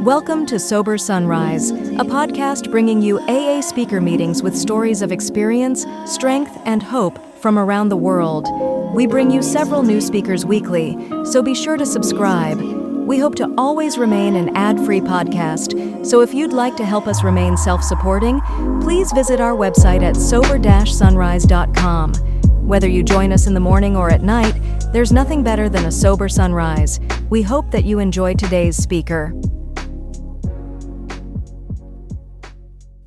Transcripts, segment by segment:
Welcome to Sober Sunrise, a podcast bringing you AA speaker meetings with stories of experience, strength, and hope from around the world. We bring you several new speakers weekly, so be sure to subscribe. We hope to always remain an ad-free podcast, so if you'd like to help us remain self-supporting, please visit our website at sober-sunrise.com. Whether you join us in the morning or at night, there's nothing better than a sober sunrise. We hope that you enjoy today's speaker.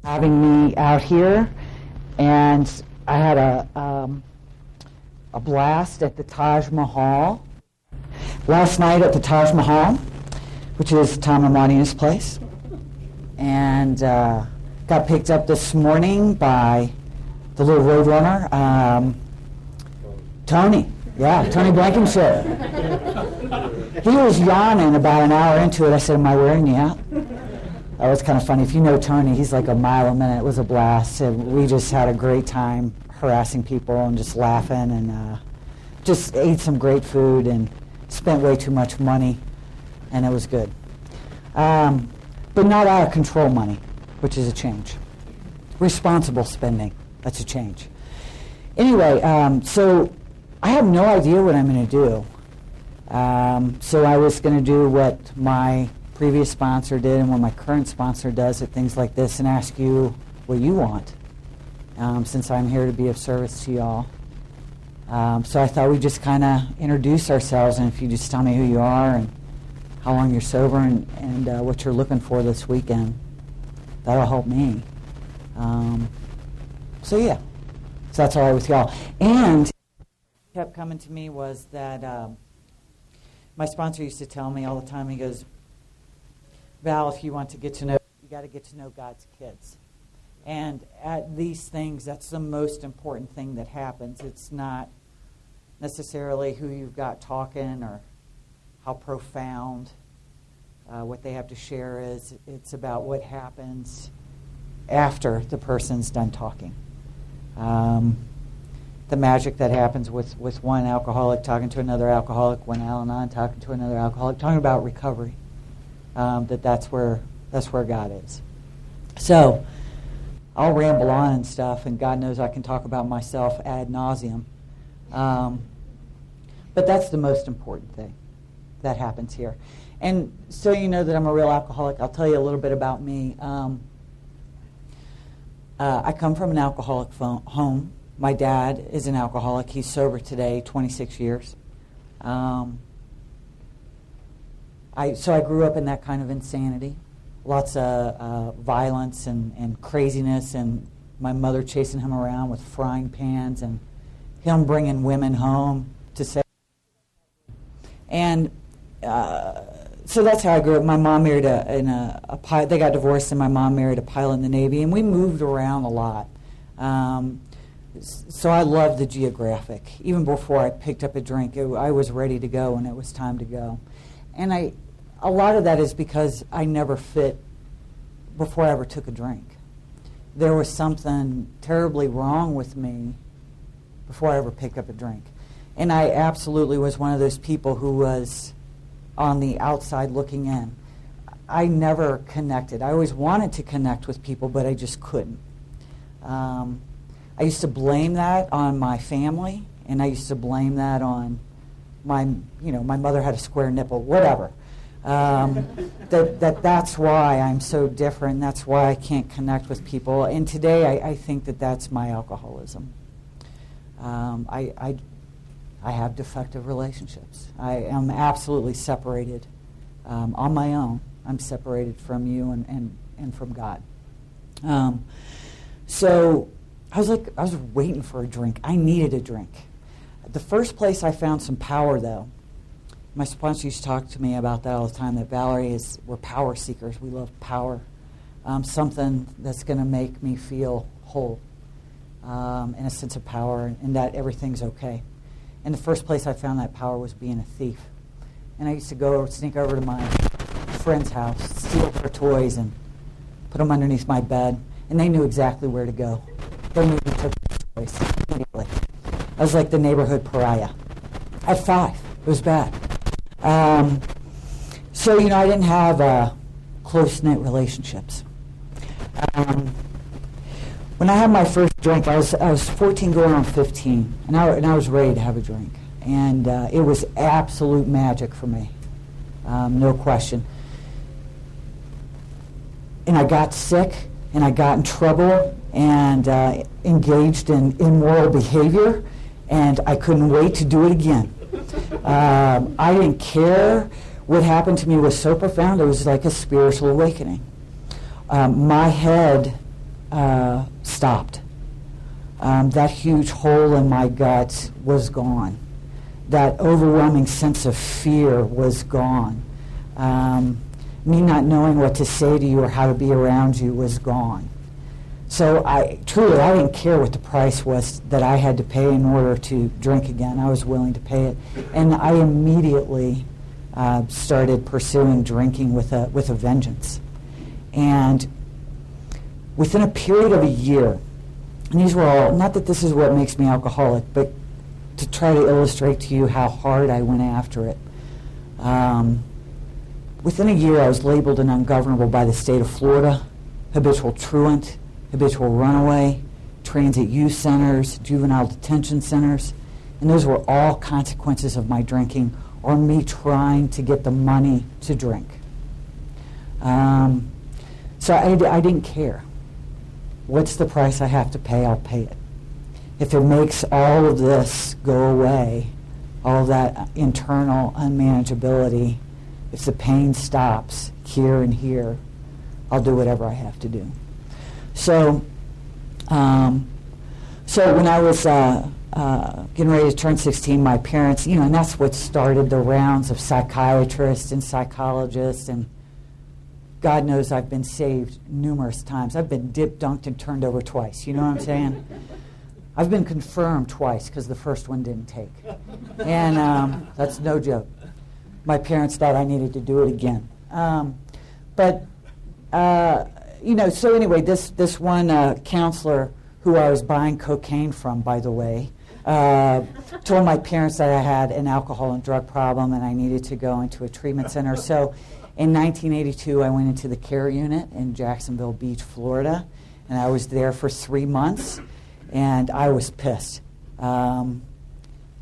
Having me out here, and I had a blast at the Taj Mahal. Last night at the Taj Mahal, which is Tom Amania's place, and got picked up this morning by the little roadrunner, Tony. Yeah, Tony Blankenship. He was yawning about an hour into it. I said, "Am I wearing you out?" That was kind of funny. If you know Tony, he's like a mile a minute. It was a blast. And we just had a great time harassing people and just laughing, and just ate some great food and spent way too much money, and it was good. But not out of control money, which is a change. Responsible spending, that's a change. Anyway, so I have no idea what I'm going to do. So I was going to do what my previous sponsor did and what my current sponsor does at things like this and ask you what you want, since I'm here to be of service to y'all. So I thought we'd just kind of introduce ourselves, and if you just tell me who you are and how long you're sober and what you're looking for this weekend, that'll help me. So yeah, so that's all right with y'all. And kept coming to me was that my sponsor used to tell me all the time, he goes, "Val, if you want to get to know, you got to get to know God's kids." And at these things, that's the most important thing that happens. It's not necessarily who you've got talking or how profound what they have to share is. It's about what happens after the person's done talking. The magic that happens with one alcoholic talking to another alcoholic, one Al-Anon talking to another alcoholic, talking about recovery. That's where God is. So I'll ramble on and stuff, and God knows I can talk about myself ad nauseum. But that's the most important thing that happens here. And so you know that I'm a real alcoholic, I'll tell you a little bit about me. I come from an alcoholic home. My dad is an alcoholic. He's sober today, 26 years. So I grew up in that kind of insanity. Lots of violence and craziness, and my mother chasing him around with frying pans, and him bringing women home to say. And so that's how I grew up. My mom married a pilot. They got divorced, and my mom married a pilot in the Navy, and we moved around a lot. So I loved the geographic. Even before I picked up a drink, I was ready to go, and it was time to go. And a lot of that is because I never fit before I ever took a drink. There was something terribly wrong with me before I ever picked up a drink. And I absolutely was one of those people who was on the outside looking in. I never connected. I always wanted to connect with people, but I just couldn't. I used to blame that on my family, and I used to blame that on my mother had a square nipple, whatever. That's why I'm so different. That's why I can't connect with people. And today I think that's my alcoholism. I have defective relationships. I am absolutely separated on my own. I'm separated from you and from God. So I was waiting for a drink. I needed a drink. The first place I found some power, though, my sponsor used to talk to me about that all the time, that Valerie we're power seekers. We love power. Something that's going to make me feel whole, and a sense of power, and that everything's okay. And the first place I found that power was being a thief. And I used to sneak over to my friend's house, steal their toys, and put them underneath my bed. And they knew exactly where to go. They knew who took the toys immediately. I was like the neighborhood pariah. At 5, it was bad. So, I didn't have close-knit relationships. When I had my first drink, I was 14 going on 15, and I was ready to have a drink. And it was absolute magic for me, no question. And I got sick, and I got in trouble, and engaged in immoral behavior, and I couldn't wait to do it again. I didn't care. What happened to me was so profound, it was like a spiritual awakening. My head stopped. That huge hole in my gut was gone. That overwhelming sense of fear was gone. Me not knowing what to say to you or how to be around you was gone. So I didn't care what the price was that I had to pay in order to drink again. I was willing to pay it. And I immediately started pursuing drinking with a vengeance. And within a period of a year, and these were all, not that this is what makes me alcoholic, but to try to illustrate to you how hard I went after it. Within a year, I was labeled an ungovernable by the state of Florida, habitual truant, habitual runaway, transit youth centers, juvenile detention centers, and those were all consequences of my drinking or me trying to get the money to drink. So I didn't care. What's the price I have to pay? I'll pay it. If it makes all of this go away, all of that internal unmanageability, if the pain stops here and here, I'll do whatever I have to do. So when I was getting ready to turn 16, my parents, and that's what started the rounds of psychiatrists and psychologists, and God knows I've been saved numerous times. I've been dipped, dunked, and turned over twice. You know what I'm saying? I've been confirmed twice because the first one didn't take. And that's no joke. My parents thought I needed to do it again. So anyway, this one counselor who I was buying cocaine from, by the way, told my parents that I had an alcohol and drug problem and I needed to go into a treatment center. So in 1982, I went into the care unit in Jacksonville Beach, Florida, and I was there for 3 months, and I was pissed. I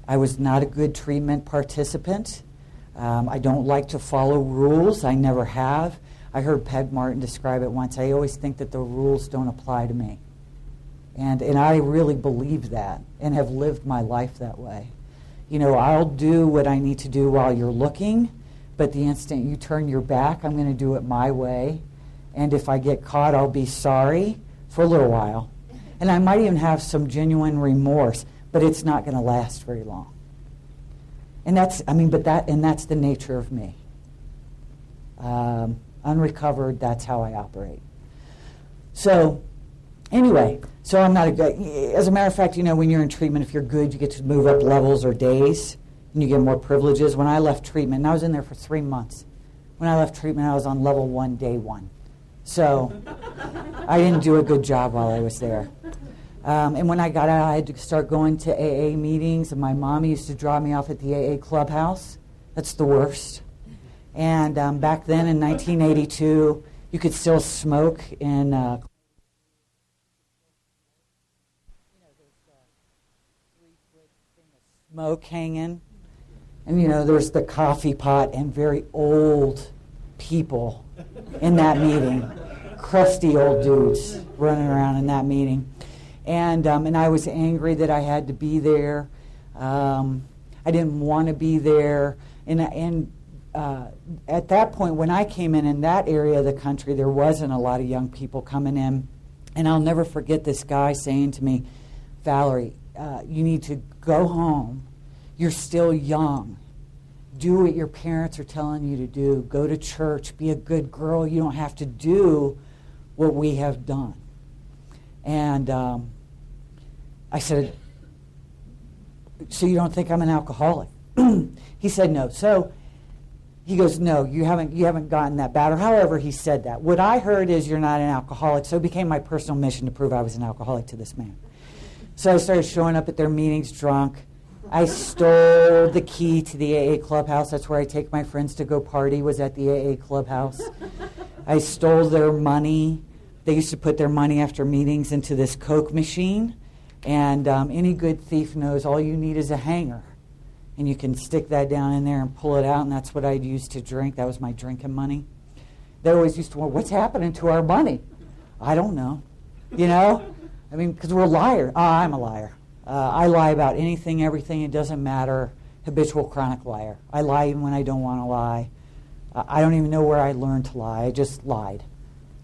was not a good treatment participant. I don't like to follow rules. I never have. I heard Peg Martin describe it once. I always think that the rules don't apply to me. And I really believe that and have lived my life that way. I'll do what I need to do while you're looking, but the instant you turn your back, I'm going to do it my way. And if I get caught, I'll be sorry for a little while. And I might even have some genuine remorse, but it's not going to last very long. And that's the nature of me. Unrecovered, that's how I operate. So, anyway, so I'm not a good, as a matter of fact, when you're in treatment, if you're good, you get to move up levels or days, and you get more privileges. When I left treatment, and I was in there for 3 months, when I left treatment, I was on level 1, day 1. So, I didn't do a good job while I was there. And when I got out, I had to start going to AA meetings, and my mom used to drop me off at the AA clubhouse. That's the worst. And back then in 1982, you could still smoke in smoke hanging. And, there's the coffee pot and very old people in that meeting. Crusty old dudes running around in that meeting. And I was angry that I had to be there. I didn't want to be there. And at that point, when I came in that area of the country, there wasn't a lot of young people coming in. And I'll never forget this guy saying to me, Valerie, you need to go home. You're still young. Do what your parents are telling you to do. Go to church. Be a good girl. You don't have to do what we have done. And I said, so you don't think I'm an alcoholic? He said, no. So he goes, no, you haven't gotten that bad. Or however he said that. What I heard is you're not an alcoholic. So it became my personal mission to prove I was an alcoholic to this man. So I started showing up at their meetings drunk. I stole the key to the AA clubhouse. That's where I take my friends to go party, was at the AA clubhouse. I stole their money. They used to put their money after meetings into this Coke machine. And any good thief knows all you need is a hanger. And you can stick that down in there and pull it out, and that's what I'd use to drink. That was my drinking money. They always used to wonder, what's happening to our money? I don't know. You know? I mean, because we're liars. I'm a liar. I lie about anything, everything. It doesn't matter. Habitual chronic liar. I lie even when I don't want to lie. I don't even know where I learned to lie. I just lied.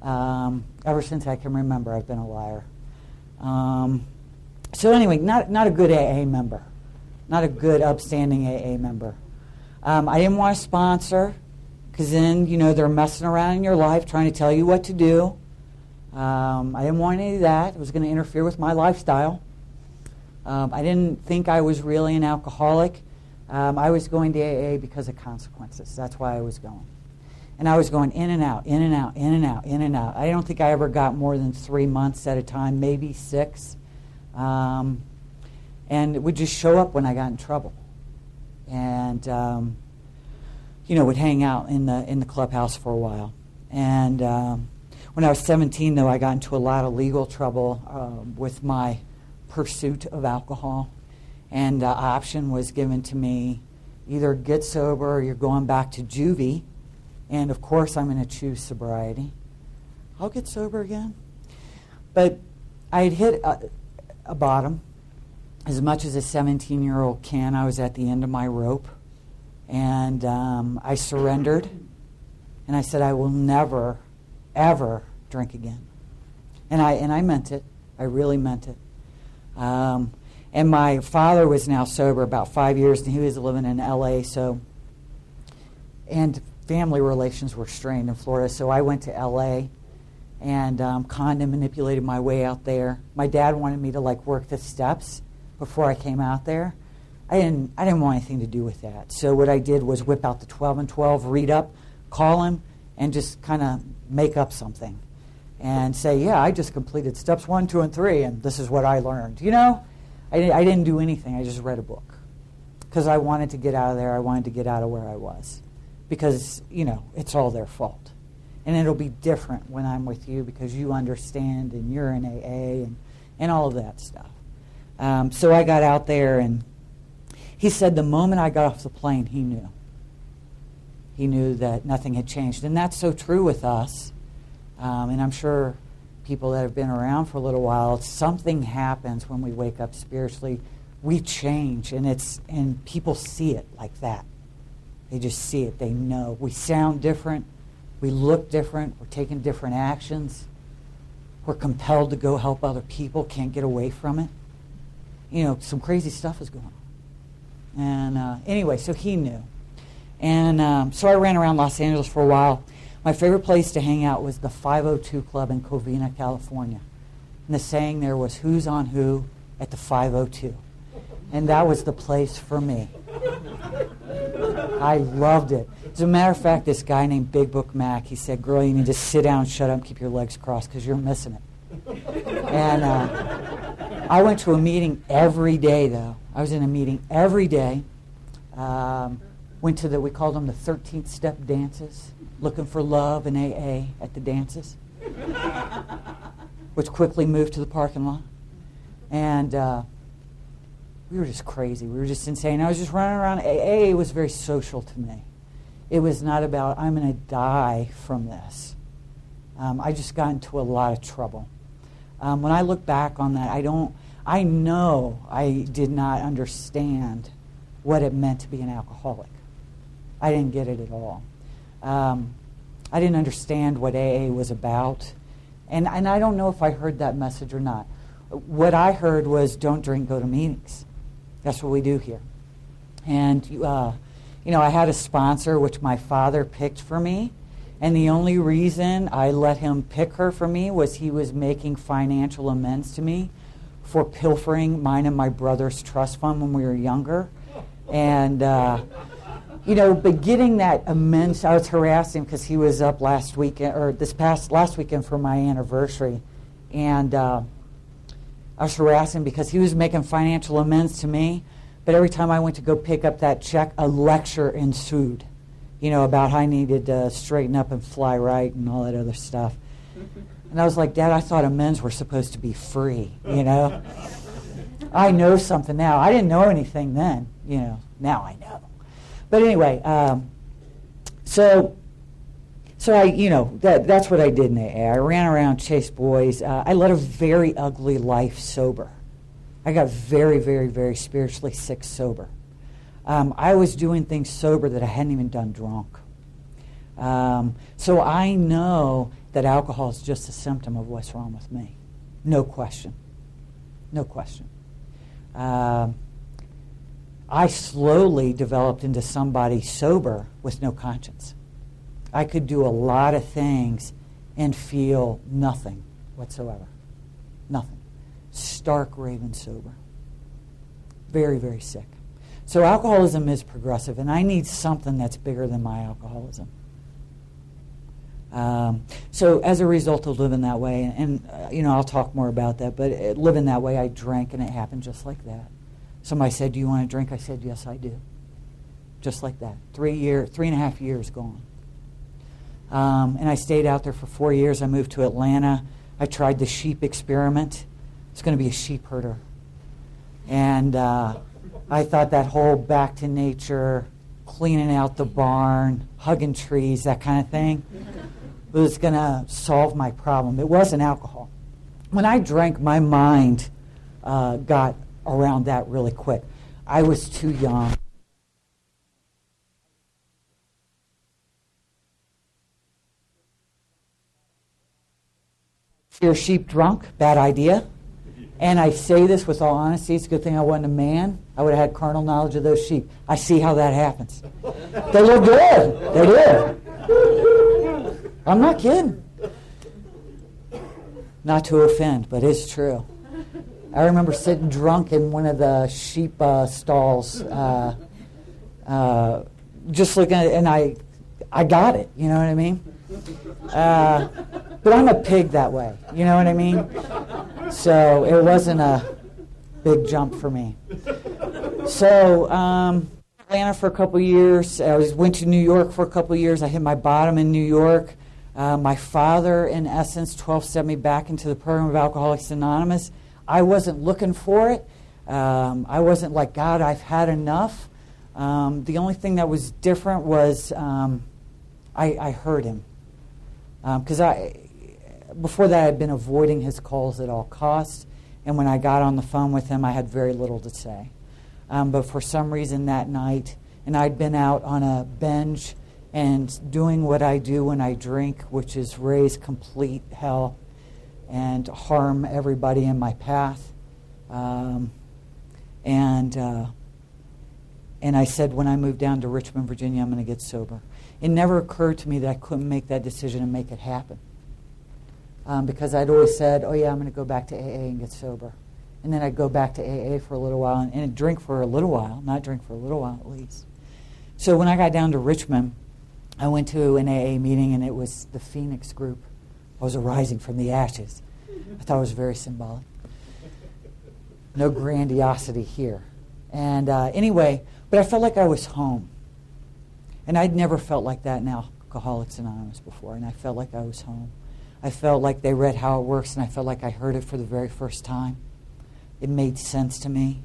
Ever since I can remember, I've been a liar. So anyway, not a good AA member. Not a good, upstanding AA member. I didn't want to sponsor, because then, they're messing around in your life, trying to tell you what to do. I didn't want any of that. It was going to interfere with my lifestyle. I didn't think I was really an alcoholic. I was going to AA because of consequences. That's why I was going. And I was going in and out, in and out, in and out, in and out. I don't think I ever got more than 3 months at a time, maybe 6. And it would just show up when I got in trouble. And, would hang out in the clubhouse for a while. And when I was 17, though, I got into a lot of legal trouble with my pursuit of alcohol. And the option was given to me, either get sober or you're going back to juvie. And, of course, I'm going to choose sobriety. I'll get sober again. But I had hit a bottom. As much as a 17-year-old can, I was at the end of my rope. And I surrendered. And I said, I will never, ever drink again. And I meant it. I really meant it. And my father was now sober about 5 years, and he was living in L.A., and family relations were strained in Florida, so I went to L.A. and conned and manipulated my way out there. My dad wanted me to work the steps before I came out there. I didn't want anything to do with that. So what I did was whip out the 12 and 12, read up, call him, and just kind of make up something and say, yeah, I just completed steps 1, 2, and 3, and this is what I learned. I didn't do anything. I just read a book because I wanted to get out of there. I wanted to get out of where I was because, it's all their fault. And it'll be different when I'm with you because you understand and you're in AA and all of that stuff. So I got out there, and he said the moment I got off the plane, he knew. He knew that nothing had changed. And that's so true with us. And I'm sure people that have been around for a little while, something happens when we wake up spiritually. We change, and people see it like that. They just see it. They know. We sound different. We look different. We're taking different actions. We're compelled to go help other people. Can't get away from it. Some crazy stuff is going on. And anyway, so he knew. And so I ran around Los Angeles for a while. My favorite place to hang out was the 502 Club in Covina, California. And the saying there was, who's on who at the 502? And that was the place for me. I loved it. As a matter of fact, this guy named Big Book Mac, he said, girl, you need to sit down, shut up, and keep your legs crossed because you're missing it. And I went to a meeting every day, though. I was in a meeting every day. Went to we called them the 13th step dances, looking for love in AA at the dances, which quickly moved to the parking lot. And we were just crazy. We were just insane. I was just running around. AA was very social to me. It was not about, I'm going to die from this. I just got into a lot of trouble. When I look back on that, I know I did not understand what it meant to be an alcoholic. I didn't get it at all. I didn't understand what AA was about. And I don't know if I heard that message or not. What I heard was, don't drink, go to meetings. That's what we do here. And, I had a sponsor, which my father picked for me. And the only reason I let him pick her for me was he was making financial amends to me for pilfering mine and my brother's trust fund when we were younger. And, but getting that amends, I was harassing him because he was up last weekend, or last weekend for my anniversary. And I was harassing him because he was making financial amends to me, But every time I went to go pick up that check, a lecture ensued, about how I needed to straighten up and fly right and all that other stuff. And I was like, Dad, I thought amends were supposed to be free, I know something now. I didn't know anything then, now I know. But anyway, so I, that's what I did in AA. I ran around, chased boys. I led a very ugly life sober. I got very, very, very spiritually sick sober. I was doing things sober that I hadn't even done drunk. So I know that alcohol is just a symptom of what's wrong with me. No question. No question. I slowly developed into somebody sober with no conscience. I could do a lot of things and feel nothing whatsoever. Nothing. Stark raving sober. Very, very sick. So alcoholism is progressive, and I need something that's bigger than my alcoholism. So as a result of living that way, and I'll talk more about that, but living that way, I drank, and it happened just like that. Somebody said, do you want to drink? I said, yes, I do. Just like that. 3.5 years gone. And I stayed out there for 4 years. I moved to Atlanta. I tried the sheep experiment. I was going to be a sheep herder. And I thought that whole back to nature, cleaning out the barn, hugging trees, that kind of thing, was going to solve my problem. It wasn't alcohol. When I drank, my mind got around that really quick. I was too young. Your sheep drunk, bad idea. And I say this with all honesty, it's a good thing I wasn't a man. I would have had carnal knowledge of those sheep. I see how that happens. They look good. They do. I'm not kidding. Not to offend, but it's true. I remember sitting drunk in one of the sheep stalls, just looking at it, and I got it, you know what I mean? But I'm a pig that way, you know what I mean? So it wasn't a big jump for me. So Atlanta for a couple years. I went to New York for a couple years. I hit my bottom in New York. My father, in essence, 12-stepped me back into the program of Alcoholics Anonymous. I wasn't looking for it. I wasn't like, God, I've had enough. The only thing that was different was I heard him. Because before that, I had been avoiding his calls at all costs. And when I got on the phone with him, I had very little to say. But for some reason that night, and I'd been out on a binge and doing what I do when I drink, which is raise complete hell and harm everybody in my path. And I said, when I move down to Richmond, Virginia, I'm going to get sober. It never occurred to me that I couldn't make that decision and make it happen. Because I'd always said, oh yeah, I'm going to go back to AA and get sober. And then I'd go back to AA for a little while and drink for a little while, not drink for a little while at least. So when I got down to Richmond, I went to an AA meeting, and it was the Phoenix group. I was arising from the ashes. I thought it was very symbolic. No grandiosity here. And anyway, but I felt like I was home. And I'd never felt like that in Alcoholics Anonymous before, and I felt like I was home. I felt like they read How It Works, and I felt like I heard it for the very first time. It made sense to me.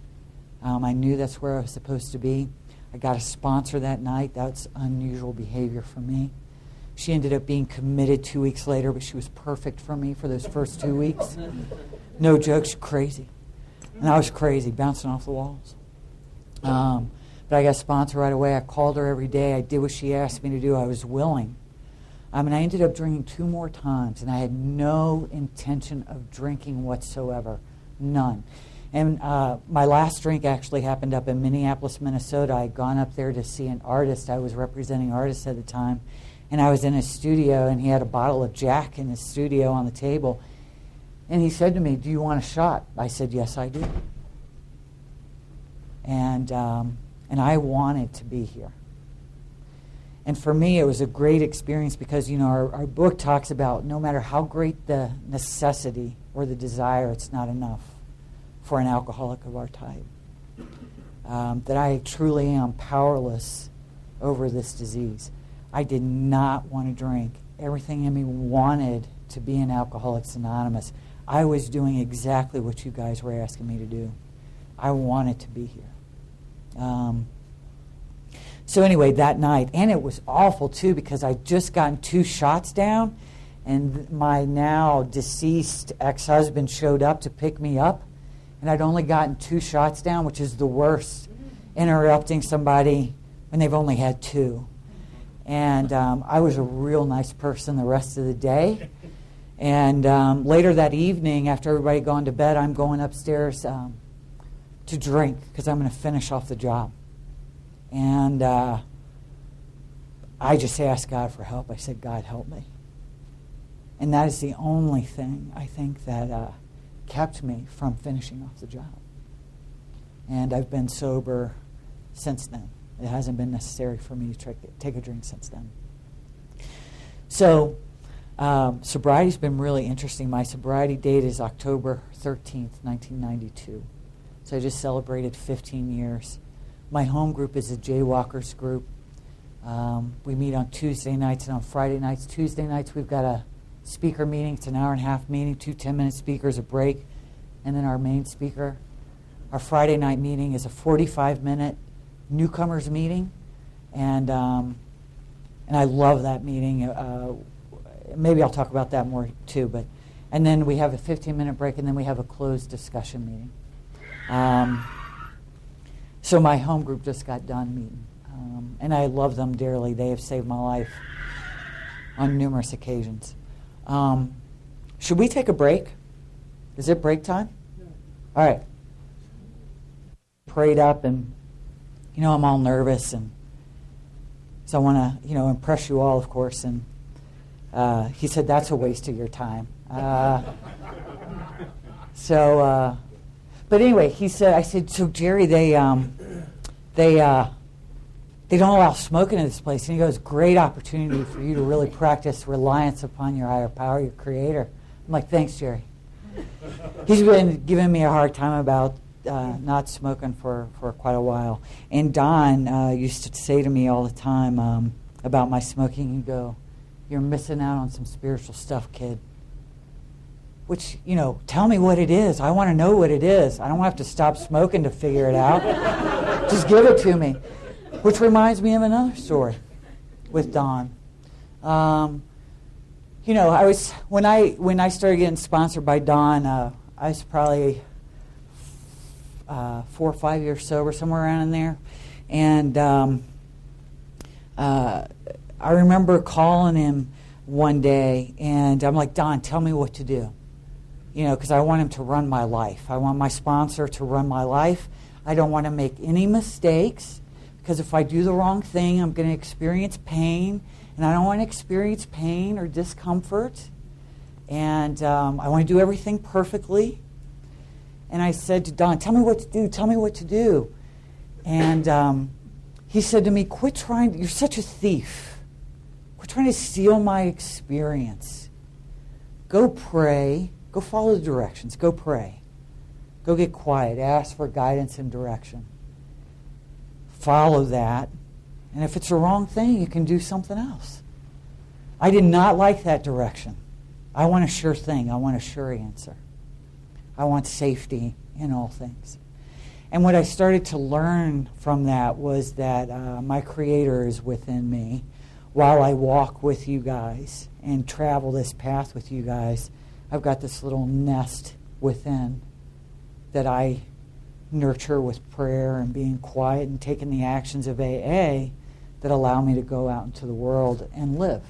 I knew that's where I was supposed to be. I got a sponsor that night. That's unusual behavior for me. She ended up being committed 2 weeks later, but she was perfect for me for those first 2 weeks. No joke, she's crazy. And I was crazy, bouncing off the walls. But I got a sponsor right away. I called her every day. I did what she asked me to do. I was willing. And I ended up drinking 2 more times, and I had no intention of drinking whatsoever. None. And my last drink actually happened up in Minneapolis, Minnesota. I had gone up there to see an artist. I was representing artists at the time. And I was in his studio, and he had a bottle of Jack in his studio on the table. And he said to me, do you want a shot? I said, yes, I do. And I wanted to be here. And for me, it was a great experience because, our book talks about no matter how great the necessity or the desire, it's not enough for an alcoholic of our type. that I truly am powerless over this disease. I did not want to drink. Everything in me wanted to be in Alcoholics Anonymous. I was doing exactly what you guys were asking me to do. I wanted to be here. So anyway, that night, and it was awful too because I'd just gotten 2 shots down, and my now deceased ex-husband showed up to pick me up, and I'd only gotten 2 shots down, which is the worst, interrupting somebody when they've only had 2. And I was a real nice person the rest of the day. And later that evening, after everybody had gone to bed, I'm going upstairs to drink because I'm going to finish off the job. And I just asked God for help. I said, God, help me. And that is the only thing, I think, that kept me from finishing off the job. And I've been sober since then. It hasn't been necessary for me to take a drink since then. So sobriety's been really interesting. My sobriety date is October 13th, 1992. So I just celebrated 15 years. My home group is a Jaywalkers group. We meet on Tuesday nights and on Friday nights. Tuesday nights we've got a speaker meeting. It's an hour-and-a-half meeting, 2 10-minute speakers, a break, and then our main speaker. Our Friday night meeting is a 45-minute newcomers meeting, and I love that meeting. Maybe I'll talk about that more too. And then we have a 15-minute break, and then we have a closed discussion meeting. So my home group just got done meeting, and I love them dearly. They have saved my life on numerous occasions. Should we take a break? Is it break time? Yeah. All right. Prayed up, and I'm all nervous, and so I want to impress you all, of course. And he said that's a waste of your time. But anyway, I said, so Jerry, they don't allow smoking in this place. And he goes, great opportunity for you to really practice reliance upon your higher power, your creator. I'm like, thanks, Jerry. He's been giving me a hard time about not smoking for quite a while. And Don used to say to me all the time about my smoking, he'd go, you're missing out on some spiritual stuff, kid. Which, tell me what it is. I want to know what it is. I don't have to stop smoking to figure it out. Just give it to me. Which reminds me of another story with Don. I was when I started getting sponsored by Don, I was probably 4 or 5 years sober, somewhere around in there, and I remember calling him one day, and I'm like, Don, tell me what to do. Because I want him to run my life. I want my sponsor to run my life. I don't want to make any mistakes, because if I do the wrong thing, I'm going to experience pain, and I don't want to experience pain or discomfort, and I want to do everything perfectly. And I said to Don, tell me what to do, tell me what to do. And he said to me, quit trying, you're such a thief. Quit trying to steal my experience. Go pray. Go follow the directions. Go pray. Go get quiet. Ask for guidance and direction. Follow that. And if it's the wrong thing, you can do something else. I did not like that direction. I want a sure thing. I want a sure answer. I want safety in all things. And what I started to learn from that was that my Creator is within me. While I walk with you guys and travel this path with you guys, I've got this little nest within that I nurture with prayer and being quiet and taking the actions of AA that allow me to go out into the world and live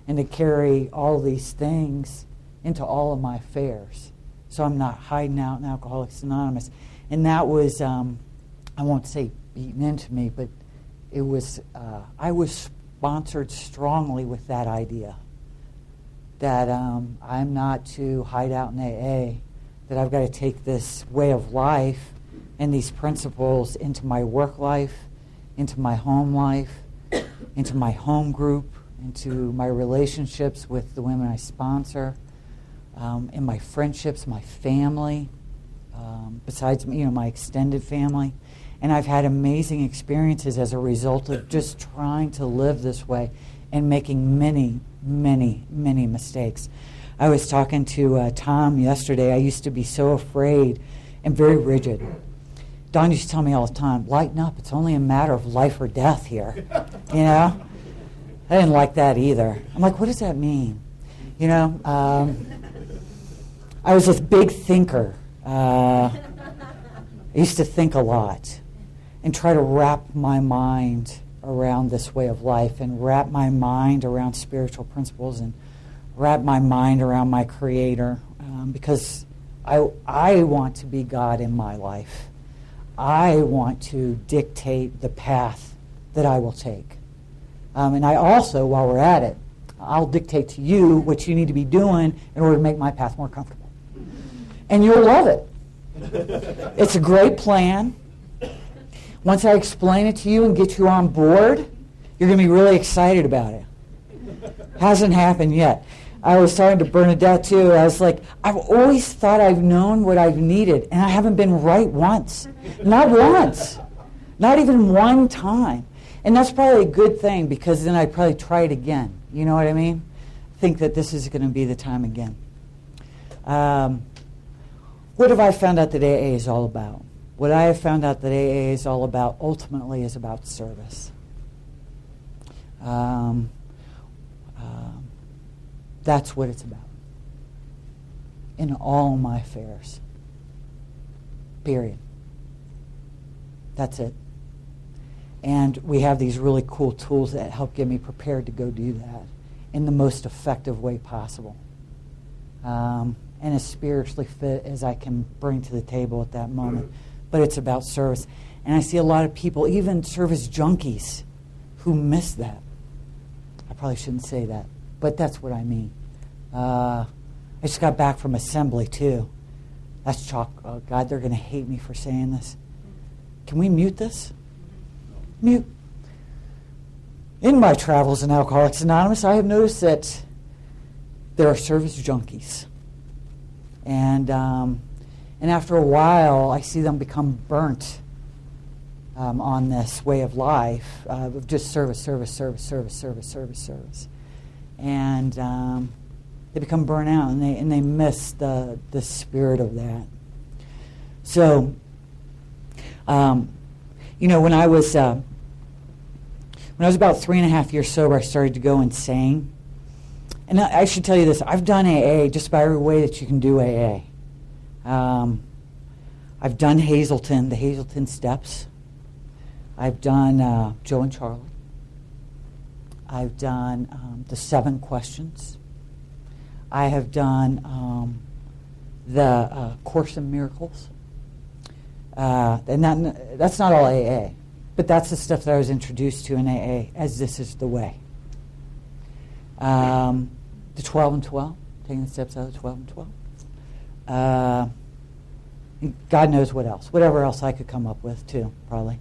and to carry all these things into all of my affairs. So I'm not hiding out in Alcoholics Anonymous. And that was, I won't say beaten into me, but it was, I was sponsored strongly with that idea. That I'm not to hide out in AA, that I've got to take this way of life and these principles into my work life, into my home life, into my home group, into my relationships with the women I sponsor, in my friendships, my family, besides my extended family. And I've had amazing experiences as a result of just trying to live this way and making many, many, many mistakes. I was talking to Tom yesterday. I used to be so afraid and very rigid. Don used to tell me all the time, lighten up, it's only a matter of life or death here. You know? I didn't like that either. I'm like, what does that mean? You know, I was this big thinker. I used to think a lot and try to wrap my mind around this way of life and wrap my mind around spiritual principles and wrap my mind around my Creator, because I want to be God in my life. I want to dictate the path that I will take. And I also, while we're at it, I'll dictate to you what you need to be doing in order to make my path more comfortable. And you'll love it. It's a great plan. Once I explain it to you and get you on board, you're going to be really excited about it. Hasn't happened yet. I was talking to Bernadette, too. I was like, I've always thought I've known what I've needed, and I haven't been right once. Not once. Not even one time. And that's probably a good thing, because then I'd probably try it again. You know what I mean? Think that this is going to be the time again. What have I found out that AA is all about? What I have found out that AA is all about, ultimately, is about service. That's what it's about. In all my affairs. Period. That's it. And we have these really cool tools that help get me prepared to go do that in the most effective way possible. And as spiritually fit as I can bring to the table at that moment. But it's about service. And I see a lot of people, even service junkies, who miss that. I probably shouldn't say that, but that's what I mean. I just got back from assembly, too. That's chalk. Oh, God, they're going to hate me for saying this. Can we mute this? Mute. In my travels in Alcoholics Anonymous, I have noticed that there are service junkies. And after a while, I see them become burnt on this way of life of just service. And they become burnt out, and they miss the spirit of that. So, when I was about 3.5 years sober, I started to go insane. And I should tell you this, I've done AA just about every way that you can do AA. I've done Hazelton, the Hazelton steps. I've done Joe and Charlie. I've done the 7 questions. I have done the Course in Miracles. And that's not all AA, but that's the stuff that I was introduced to in AA as this is the way. The 12 and 12, taking the steps out of the 12 and 12. And God knows what else. Whatever else I could come up with, too, probably.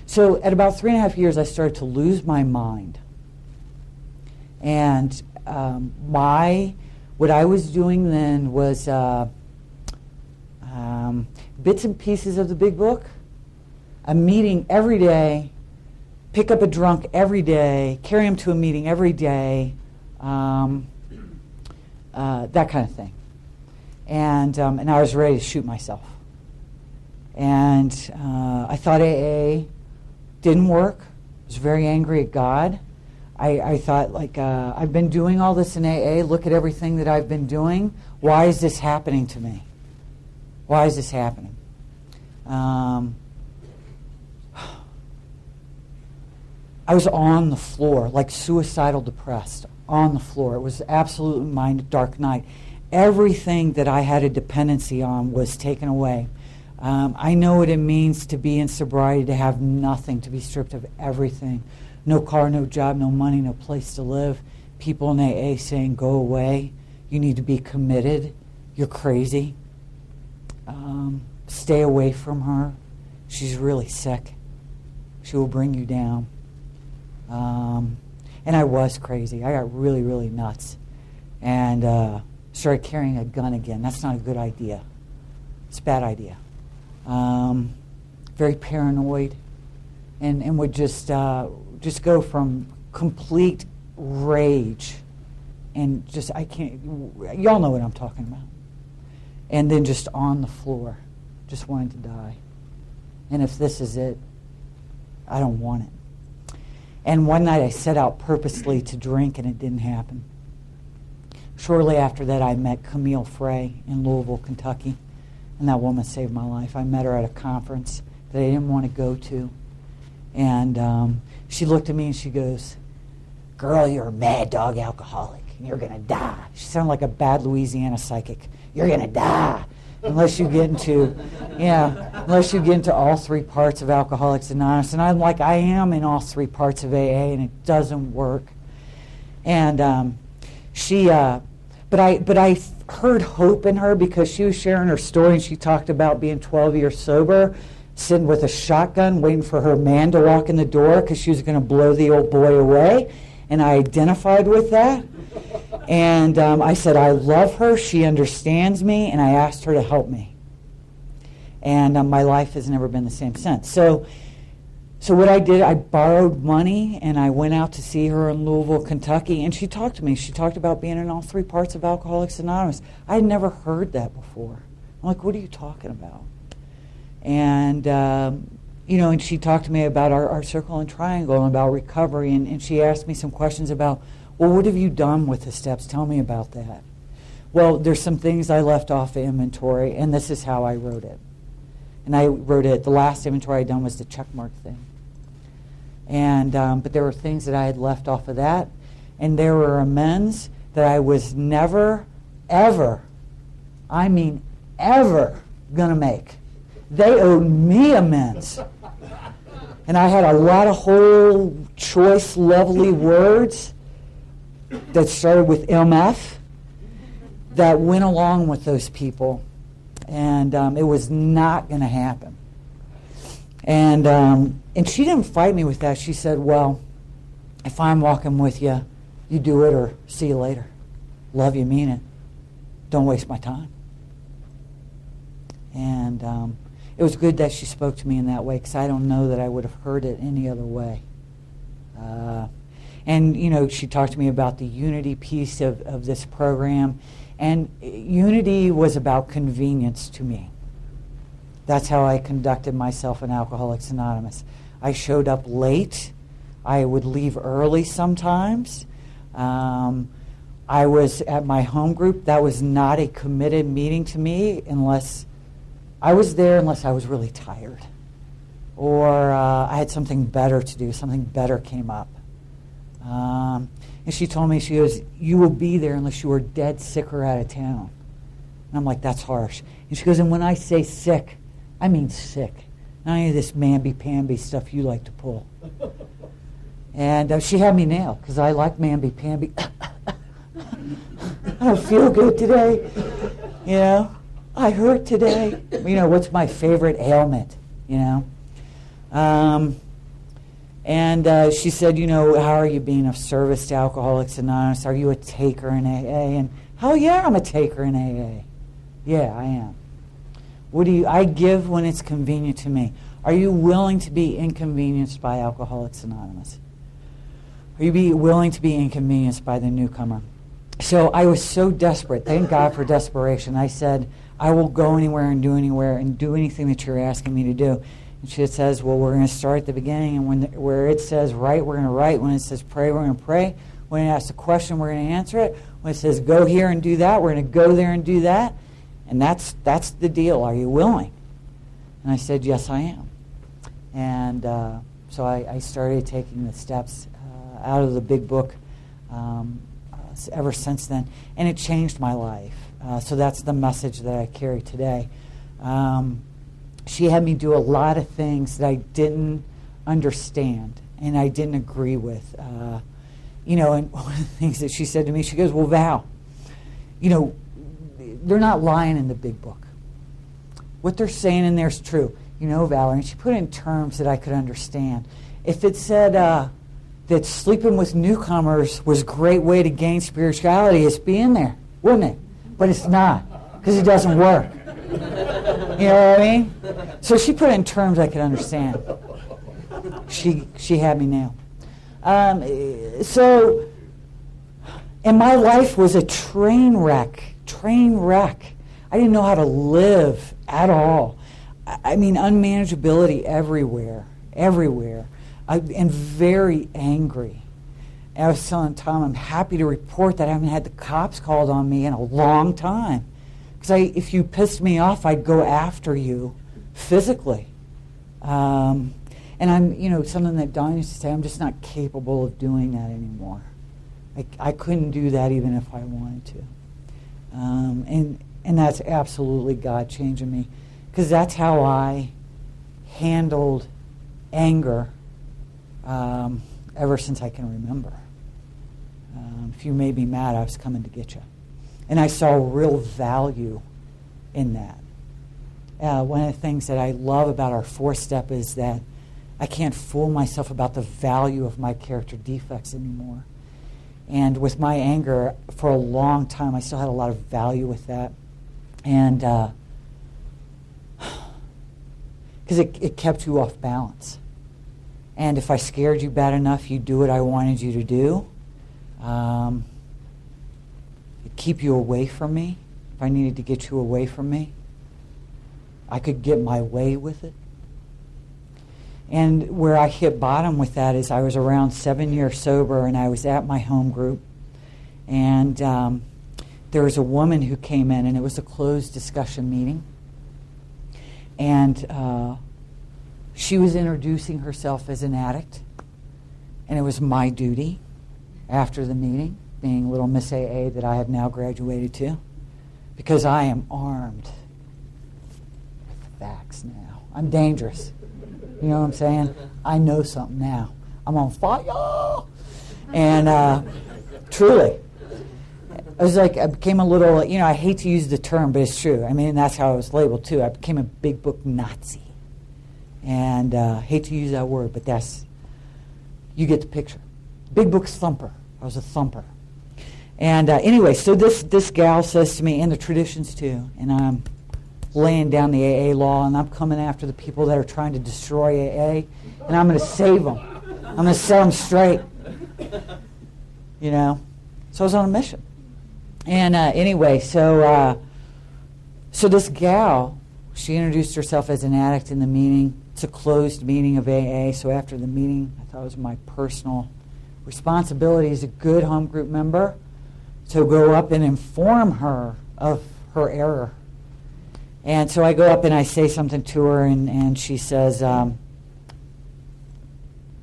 So at about 3.5 years, I started to lose my mind. And what I was doing then was bits and pieces of the big book, a meeting every day, pick up a drunk every day, carry him to a meeting every day, that kind of thing. And I was ready to shoot myself. And I thought AA didn't work. I was very angry at God. I thought, I've been doing all this in AA. Look at everything that I've been doing. Why is this happening to me? Why is this happening? I was on the floor, like suicidal depressed, on the floor. It was absolutely my dark night. Everything that I had a dependency on was taken away. I know what it means to be in sobriety, to have nothing, to be stripped of everything. No car, no job, no money, no place to live. People in AA saying, go away. You need to be committed. You're crazy. Stay away from her. She's really sick. She will bring you down. And I was crazy. I got really, really nuts. And started carrying a gun again. That's not a good idea. It's a bad idea. very paranoid, and would just go from complete rage, and just, I can't, y'all know what I'm talking about. And then just on the floor, just wanting to die. And if this is it, I don't want it. And one night I set out purposely to drink, and it didn't happen. Shortly after that, I met Camille Frey in Louisville, Kentucky, and that woman saved my life. I met her at a conference that I didn't want to go to. And she looked at me and she goes, "Girl, you're a mad dog alcoholic, and you're going to die." She sounded like a bad Louisiana psychic. "You're going to die unless you get into, all three parts of Alcoholics Anonymous." And I'm like, I am in all three parts of AA, and it doesn't work. And but I heard hope in her, because she was sharing her story, and she talked about being 12 years sober, sitting with a shotgun, waiting for her man to walk in the door because she was going to blow the old boy away. And I identified with that. And I said, I love her, she understands me, and I asked her to help me. And my life has never been the same since. So what I did, I borrowed money, and I went out to see her in Louisville, Kentucky, and she talked to me. She talked about being in all three parts of Alcoholics Anonymous. I had never heard that before. I'm like, what are you talking about? And, and she talked to me about our circle and triangle and about recovery, and she asked me some questions about, well, what have you done with the steps? Tell me about that. Well, there's some things I left off the inventory, and this is how I wrote it. And I wrote it, the last inventory I'd done was the check mark thing. And but there were things that I had left off of that, and there were amends that I was never, ever, I mean ever, going to make. They owed me amends. And I had a lot of whole choice, lovely words that started with MF that went along with those people. And it was not going to happen. And she didn't fight me with that. She said, well, if I'm walking with you, you do it, or see you later. Love you, mean it. Don't waste my time. And it was good that she spoke to me in that way, because I don't know that I would have heard it any other way. And, she talked to me about the unity piece of this program. And unity was about convenience to me. That's how I conducted myself in Alcoholics Anonymous. I showed up late. I would leave early sometimes. I was at my home group. That was not a committed meeting to me unless I was really tired, or I had something better to do, something better came up. And she told me, she goes, you will be there unless you are dead sick or out of town. And I'm like, that's harsh. And she goes, and when I say sick, I mean sick. Not any of this mamby-pamby stuff you like to pull. And she had me nailed, because I like mamby-pamby. I don't feel good today. I hurt today. What's my favorite ailment? And she said, how are you being of service to Alcoholics Anonymous? Are you a taker in AA? And hell yeah, I'm a taker in AA. Yeah, I am. I give when it's convenient to me. Are you willing to be inconvenienced by Alcoholics Anonymous? Are you willing to be inconvenienced by the newcomer? So I was so desperate. Thank God for desperation. I said, I will go anywhere and do anything that you're asking me to do. And she says, well, we're going to start at the beginning, and where it says write, we're going to write. When it says pray, we're going to pray. When it asks a question, we're going to answer it. When it says go here and do that, we're going to go there and do that. And that's the deal. Are you willing? And I said, yes, I am. And so I started taking the steps out of the big book ever since then. And it changed my life. So that's the message that I carry today. She had me do a lot of things that I didn't understand and I didn't agree with. And one of the things that she said to me, she goes, well, Val, they're not lying in the big book. What they're saying in there is true. Valerie, and she put it in terms that I could understand. If it said that sleeping with newcomers was a great way to gain spirituality, it'd be in there, wouldn't it? But it's not, because it doesn't work. You know what I mean? So she put it in terms I could understand. She had me now. So, and my life was a train wreck. I didn't know how to live at all. I mean, unmanageability everywhere. And very angry. And I was telling Tom, I'm happy to report that I haven't had the cops called on me in a long time. Because if you pissed me off, I'd go after you physically. And I'm, something that Don used to say, I'm just not capable of doing that anymore. I couldn't do that even if I wanted to. And that's absolutely God changing me. Because that's how I handled anger ever since I can remember. If you made me mad, I was coming to get you. And I saw real value in that. One of the things that I love about our 4-step is that I can't fool myself about the value of my character defects anymore. And with my anger, for a long time, I still had a lot of value with that. And because it kept you off balance. And if I scared you bad enough, you'd do what I wanted you to do. It'd keep you away from me. If I needed to get you away from me, I could get my way with it. And where I hit bottom with that is I was around 7 years sober, and I was at my home group. And there was a woman who came in, and it was a closed discussion meeting. And she was introducing herself as an addict. And it was my duty after the meeting, being little Miss AA that I have now graduated to, because I am armed with facts now. I'm dangerous. You know what I'm saying? I know something now. I'm on fire. And truly, I was like, I became a little, I hate to use the term, but it's true. I mean, that's how I was labeled too. I became a big book Nazi. And hate to use that word, but you get the picture. Big book thumper. I was a thumper. And anyway, so this gal says to me, and the traditions too, and I'm laying down the AA law, and I'm coming after the people that are trying to destroy AA, and I'm going to save them. I'm going to set them straight. So I was on a mission. And anyway, so this gal, she introduced herself as an addict in the meeting. It's a closed meeting of AA, so after the meeting, I thought it was my personal responsibility as a good home group member to go up and inform her of her error. And so I go up and I say something to her, and she says, are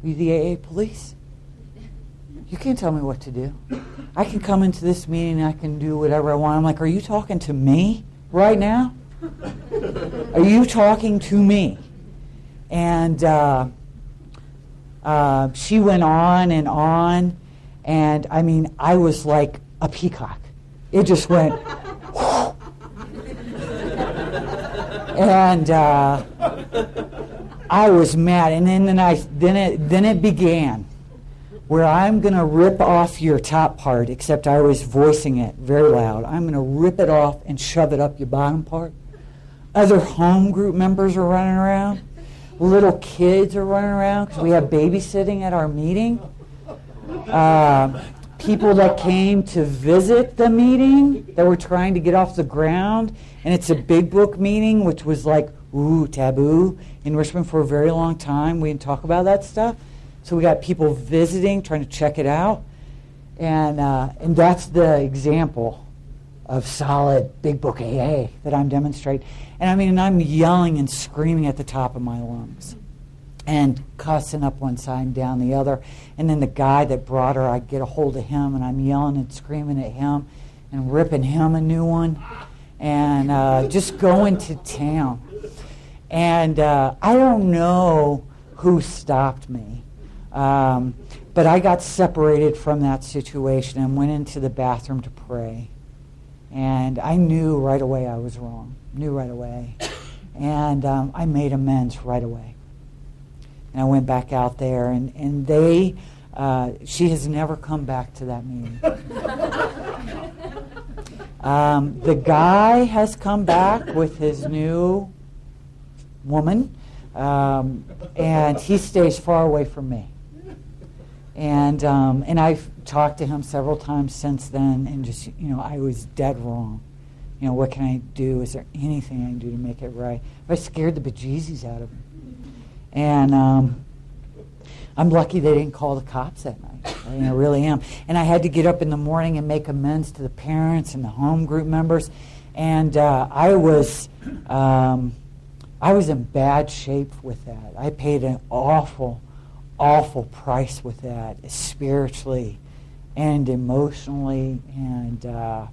you the AA police? You can't tell me what to do. I can come into this meeting and I can do whatever I want. I'm like, are you talking to me right now? Are you talking to me? And she went on, and I mean, I was like a peacock. It just went, whoo. And I was mad, and then it began, where I'm going to rip off your top part, except I was voicing it very loud. I'm going to rip it off and shove it up your bottom part. Other home group members are running around. Little kids are running around because we have babysitting at our meeting. People that came to visit the meeting that were trying to get off the ground. And it's a big book meeting, which was like, taboo in Richmond for a very long time. We didn't talk about that stuff. So we got people visiting, trying to check it out. And that's the example of solid big book AA that I'm demonstrating. And I mean, I'm yelling and screaming at the top of my lungs and cussing up one side and down the other. And then the guy that brought her, I get a hold of him, and I'm yelling and screaming at him and ripping him a new one and just going to town. And I don't know who stopped me, but I got separated from that situation and went into the bathroom to pray. And I knew right away I was wrong. Knew right away. And I made amends right away. And I went back out there, and she has never come back to that meeting. The guy has come back with his new woman, and he stays far away from me. And I've talked to him several times since then, and just, I was dead wrong. What can I do? Is there anything I can do to make it right? I scared the bejesus out of him. And I'm lucky they didn't call the cops that night. I really am. And I had to get up in the morning and make amends to the parents and the home group members. And I was in bad shape with that. I paid an awful price with that, spiritually and emotionally, and I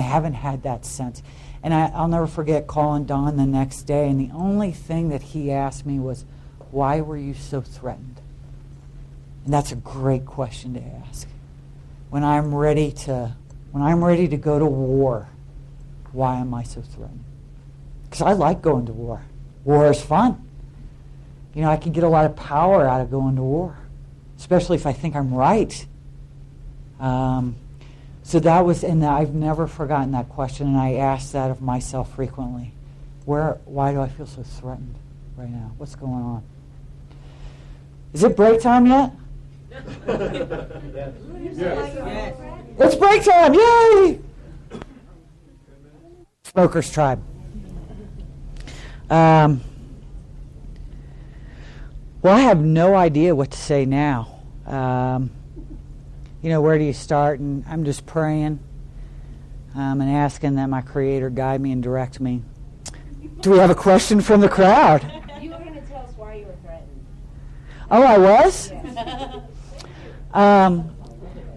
haven't had that since. And I'll never forget calling Don the next day, and the only thing that he asked me was, "Why were you so threatened?" And that's a great question to ask. When I'm ready to go to war, why am I so threatened? Because I like going to war. War is fun. I can get a lot of power out of going to war, especially if I think I'm right. So that was, and I've never forgotten that question, and I ask that of myself frequently. Why do I feel so threatened right now? What's going on? Is it break time yet? Yes. It's break time! Yay! Smokers Tribe. Well, I have no idea what to say now. Where do you start? And I'm just praying and asking that my Creator guide me and direct me. Do we have a question from the crowd? You were going to tell us why you were threatened. Oh, I was? Yes.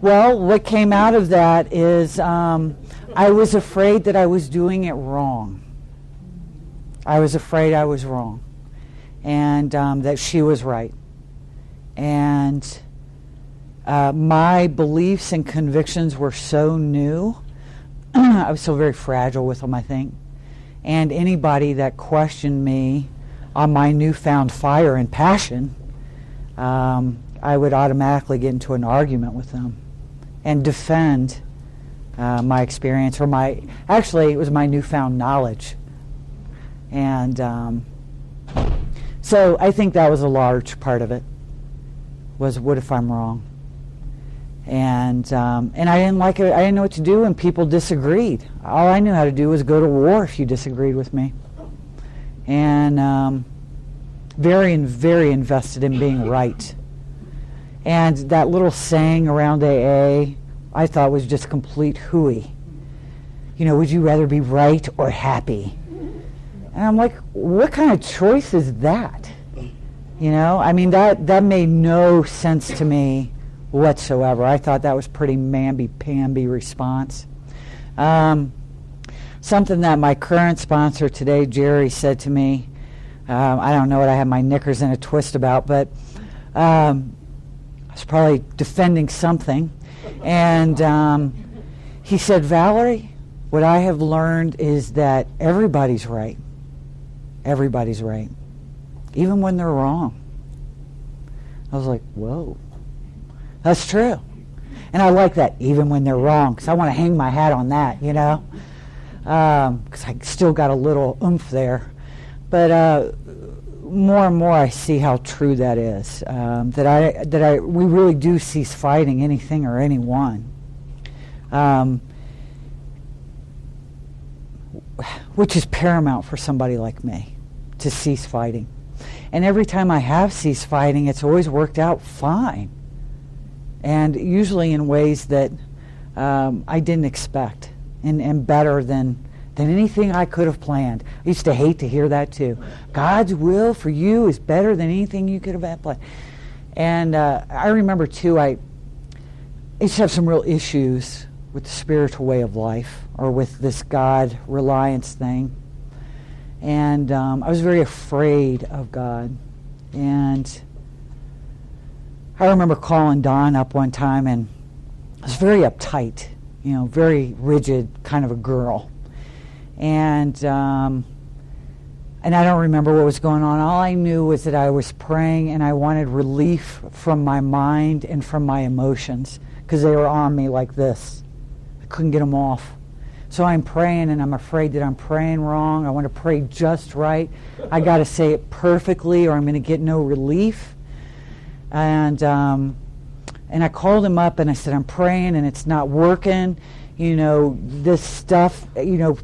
Well, what came out of that is I was afraid that I was doing it wrong. I was afraid I was wrong. And that she was right. And my beliefs and convictions were so new. I was so very fragile with them, I think. And anybody that questioned me on my newfound fire and passion, I would automatically get into an argument with them and defend my experience, or actually it was my newfound knowledge. And so I think that was a large part of it, was what if I'm wrong? And I didn't like it. I didn't know what to do when people disagreed. All I knew how to do was go to war if you disagreed with me. And very invested in being right. And that little saying around AA, I thought was just complete hooey. Would you rather be right or happy? And I'm like, what kind of choice is that? That made no sense to me whatsoever. I thought that was pretty mamby-pamby response. Something that my current sponsor today, Jerry, said to me, I don't know what I had my knickers in a twist about, but I was probably defending something. And he said, "Valerie, what I have learned is that everybody's right. Everybody's right, even when they're wrong." I was like, whoa, that's true. And I like that, even when they're wrong, because I want to hang my hat on that, because I still got a little oomph there. But more and more I see how true that is, we really do cease fighting anything or anyone. Which is paramount for somebody like me, to cease fighting. And every time I have ceased fighting, it's always worked out fine. And usually in ways that I didn't expect, and better than anything I could have planned. I used to hate to hear that too. God's will for you is better than anything you could have had planned. And I remember too, I used to have some real issues with the spiritual way of life, or with this God reliance thing. And I was very afraid of God. And I remember calling Dawn up one time, and I was very uptight, very rigid kind of a girl. And I don't remember what was going on. All I knew was that I was praying, and I wanted relief from my mind and from my emotions, because they were on me like this. I couldn't get them off. So I'm praying, and I'm afraid that I'm praying wrong. I want to pray just right. I got to say it perfectly, or I'm going to get no relief. And I called him up, and I said, I'm praying, and it's not working. You know, this stuff, you know,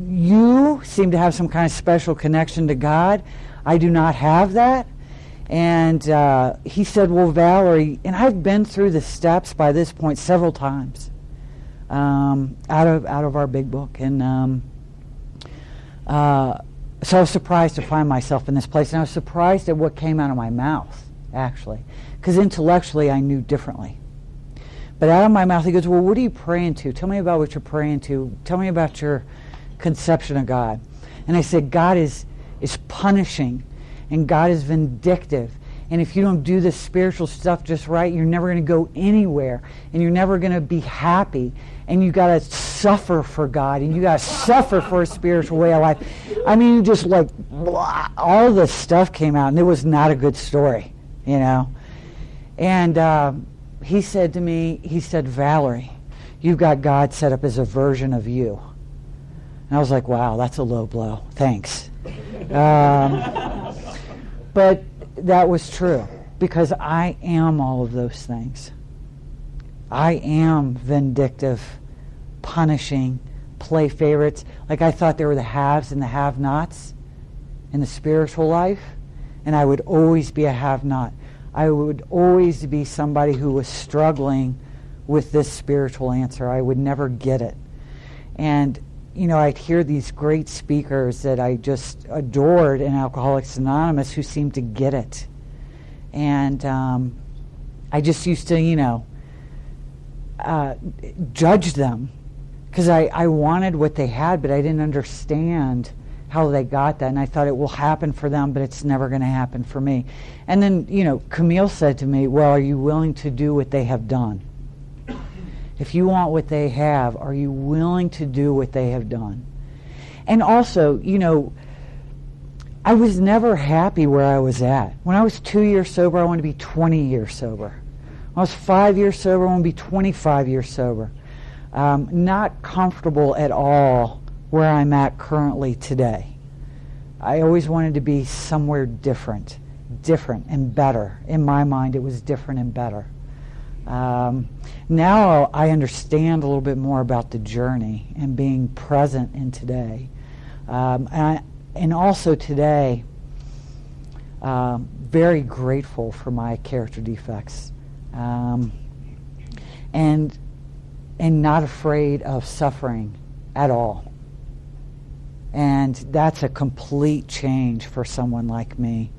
you seem to have some kind of special connection to God. I do not have that. And he said, well, Valerie, and I've been through the steps by this point several times. Out of our big book, and so I was surprised to find myself in this place, and I was surprised at what came out of my mouth, actually, because intellectually I knew differently. But out of my mouth, he goes, well, what are you praying to? Tell me about what you're praying to. Tell me about your conception of God. And I said, God is punishing, and God is vindictive. And if you don't do this spiritual stuff just right, you're never going to go anywhere, and you're never going to be happy. And you got to suffer for God, and you got to suffer for a spiritual way of life. I mean, you just like, blah, all this stuff came out, and it was not a good story, you know. And he said to me, he said, Valerie, you've got God set up as a version of you. And I was like, wow, that's a low blow. Thanks. But that was true, because I am all of those things. I am vindictive, punishing, play favorites. Like, I thought there were the haves and the have-nots in the spiritual life, and I would always be a have-not. I would always be somebody who was struggling with this spiritual answer. I would never get it. And, you know, I'd hear these great speakers that I just adored in Alcoholics Anonymous who seemed to get it. And I just used to, you know, judge them, because I wanted what they had, but I didn't understand how they got that, and I thought it will happen for them, but it's never going to happen for me. And then, you know, Camille said to me, well, are you willing to do what they have done? If you want what they have, are you willing to do what they have done? And also, you know, I was never happy where I was at. When I was 2 years sober, I wanted to be 20 years sober. When I was 5 years sober, I wanted to be 25 years sober. Not comfortable at all where I'm at currently today. I always wanted to be somewhere different and better. In my mind, it was different and better. Now I understand a little bit more about the journey and being present in today. And also today, very grateful for my character defects. And not afraid of suffering at all. And that's a complete change for someone like me,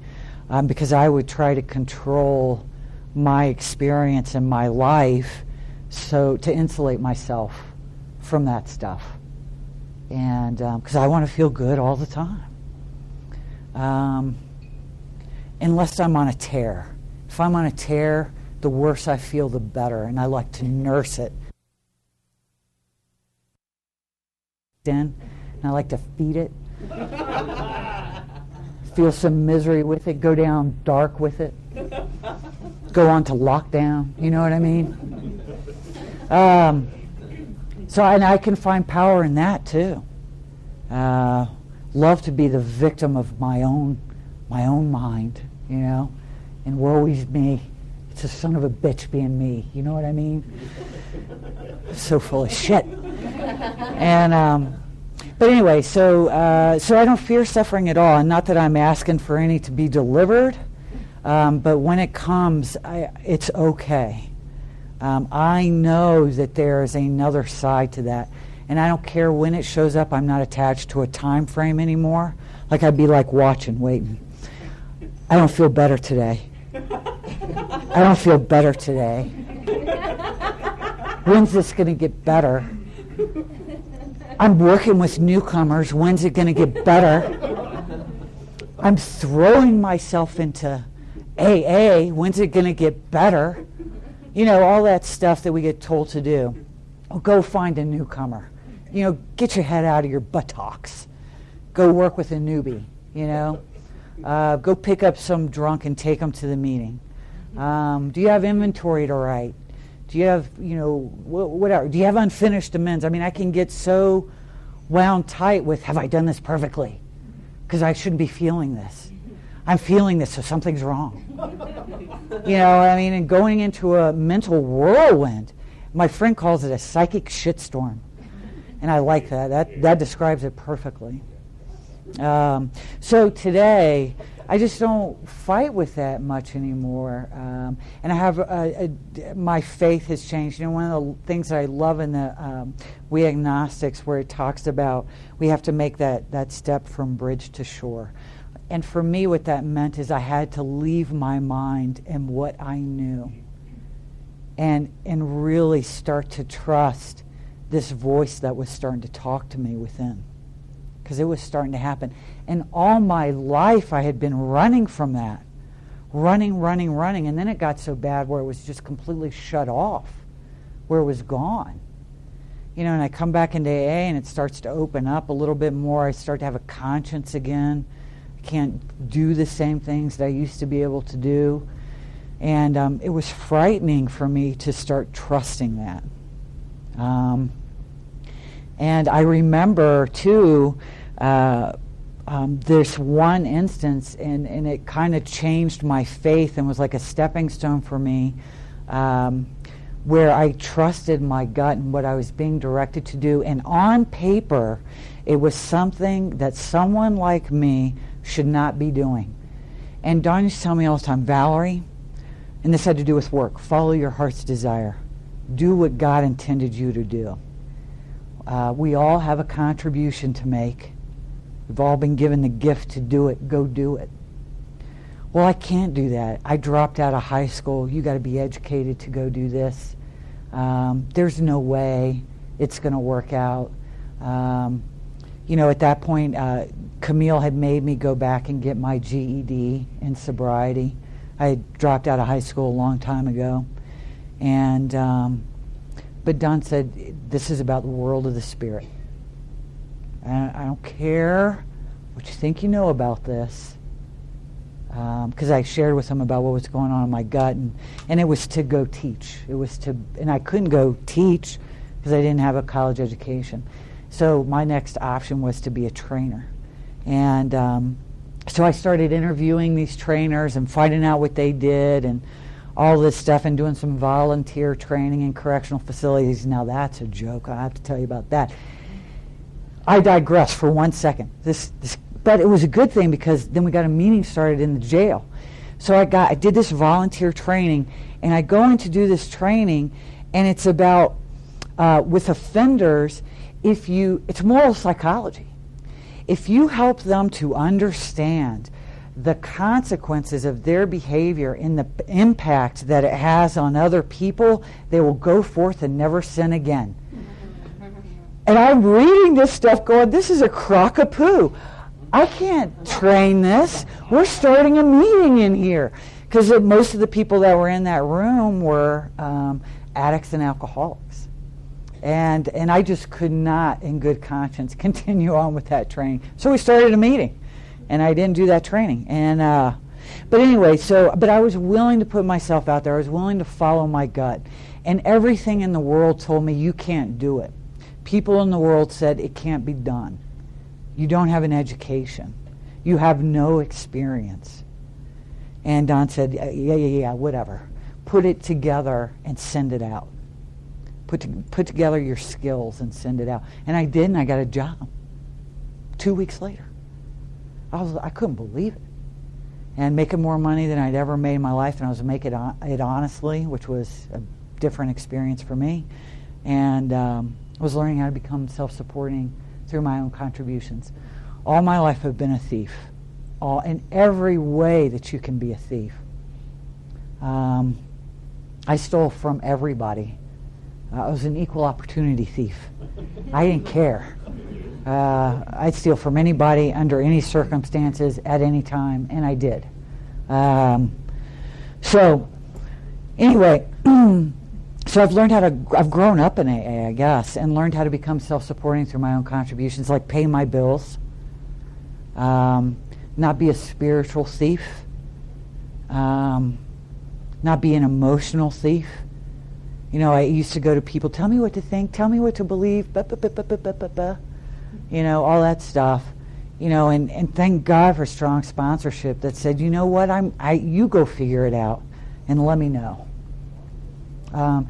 because I would try to control my experience in my life so to insulate myself from that stuff, and because I want to feel good all the time, unless I'm on a tear. If I'm on a tear, the worse I feel, the better, and I like to nurse it. And I like to feed it, feel some misery with it, go down dark with it, go on to lockdown, you know what I mean? So, and I can find power in that too. Love to be the victim of my own mind, you know, and woe is me. It's a son of a bitch being me, you know what I mean? So full of shit. And but anyway, so I don't fear suffering at all, and not that I'm asking for any to be delivered, but when it comes, it's okay. I know that there is another side to that, and I don't care when it shows up. I'm not attached to a time frame anymore. Like, I'd be like watching, waiting. I don't feel better today. I don't feel better today. When's this going to get better? I'm working with newcomers. When's it going to get better? I'm throwing myself into AA. When's it going to get better? You know, all that stuff that we get told to do. Oh, go find a newcomer. You know, get your head out of your buttocks. Go work with a newbie, you know. Go pick up some drunk and take them to the meeting. Do you have inventory to write? Do you have, whatever? Do you have unfinished amends? I mean, I can get so wound tight with, have I done this perfectly? Because I shouldn't be feeling this. I'm feeling this, so something's wrong. And going into a mental whirlwind. My friend calls it a psychic shitstorm. And I like that. That describes it perfectly. So today, I just don't fight with that much anymore. And I have my faith has changed. One of the things that I love in the We Agnostics, where it talks about we have to make that step from bridge to shore. And for me, what that meant is I had to leave my mind and what I knew and really start to trust this voice that was starting to talk to me within, because it was starting to happen. And all my life I had been running from that, running, and then it got so bad where it was just completely shut off, where it was gone. And I come back into AA and it starts to open up a little bit more. I start to have a conscience again. I can't do the same things that I used to be able to do. And it was frightening for me to start trusting that. And I remember, too, this one instance, and it kind of changed my faith and was like a stepping stone for me, where I trusted my gut and what I was being directed to do. And on paper, it was something that someone like me should not be doing. And Dawn used to tell me all the time, Valerie, and this had to do with work, follow your heart's desire. Do what God intended you to do. We all have a contribution to make. We've all been given the gift to do it. Go do it. Well, I can't do that. I dropped out of high school. You got to be educated to go do this. There's no way it's going to work out. At that point, Camille had made me go back and get my GED in sobriety. I had dropped out of high school a long time ago. And but Don said, this is about the world of the spirit. And I don't care what you think you know about this. Because I shared with him about what was going on in my gut. And it was to go teach. And I couldn't go teach because I didn't have a college education. So my next option was to be a trainer. And so I started interviewing these trainers and finding out what they did and all this stuff, and doing some volunteer training in correctional facilities. Now that's a joke. I have to tell you about that. I digress for 1 second. But it was a good thing, because then we got a meeting started in the jail. So I did this volunteer training, and I go in to do this training, and it's about with offenders. It's moral psychology. If you help them to understand the consequences of their behavior and the impact that it has on other people, they will go forth and never sin again. And I'm reading this stuff going, this is a crock of poo. I can't train this. We're starting a meeting in here. Because most of the people that were in that room were addicts and alcoholics. And I just could not, in good conscience, continue on with that training. So we started a meeting. And I didn't do that training. And but anyway, but I was willing to put myself out there. I was willing to follow my gut. And everything in the world told me, you can't do it. People in the world said, it can't be done. You don't have an education. You have no experience. And Don said, yeah, whatever. Put it together and send it out. Put together your skills and send it out. And I did, and I got a job 2 weeks later. I couldn't believe it. And making more money than I'd ever made in my life, and I was making it honestly, which was a different experience for me. And I was learning how to become self-supporting through my own contributions. All my life I've been a thief, in every way that you can be a thief. I stole from everybody. I was an equal opportunity thief. I didn't care. I'd steal from anybody under any circumstances at any time, and I did. So anyway, so I've grown up in AA, I guess, and learned how to become self-supporting through my own contributions, like pay my bills, not be a spiritual thief, not be an emotional thief. I used to go to people, tell me what to think, tell me what to believe, all that stuff. And thank God for strong sponsorship that said, you know what, you go figure it out and let me know. And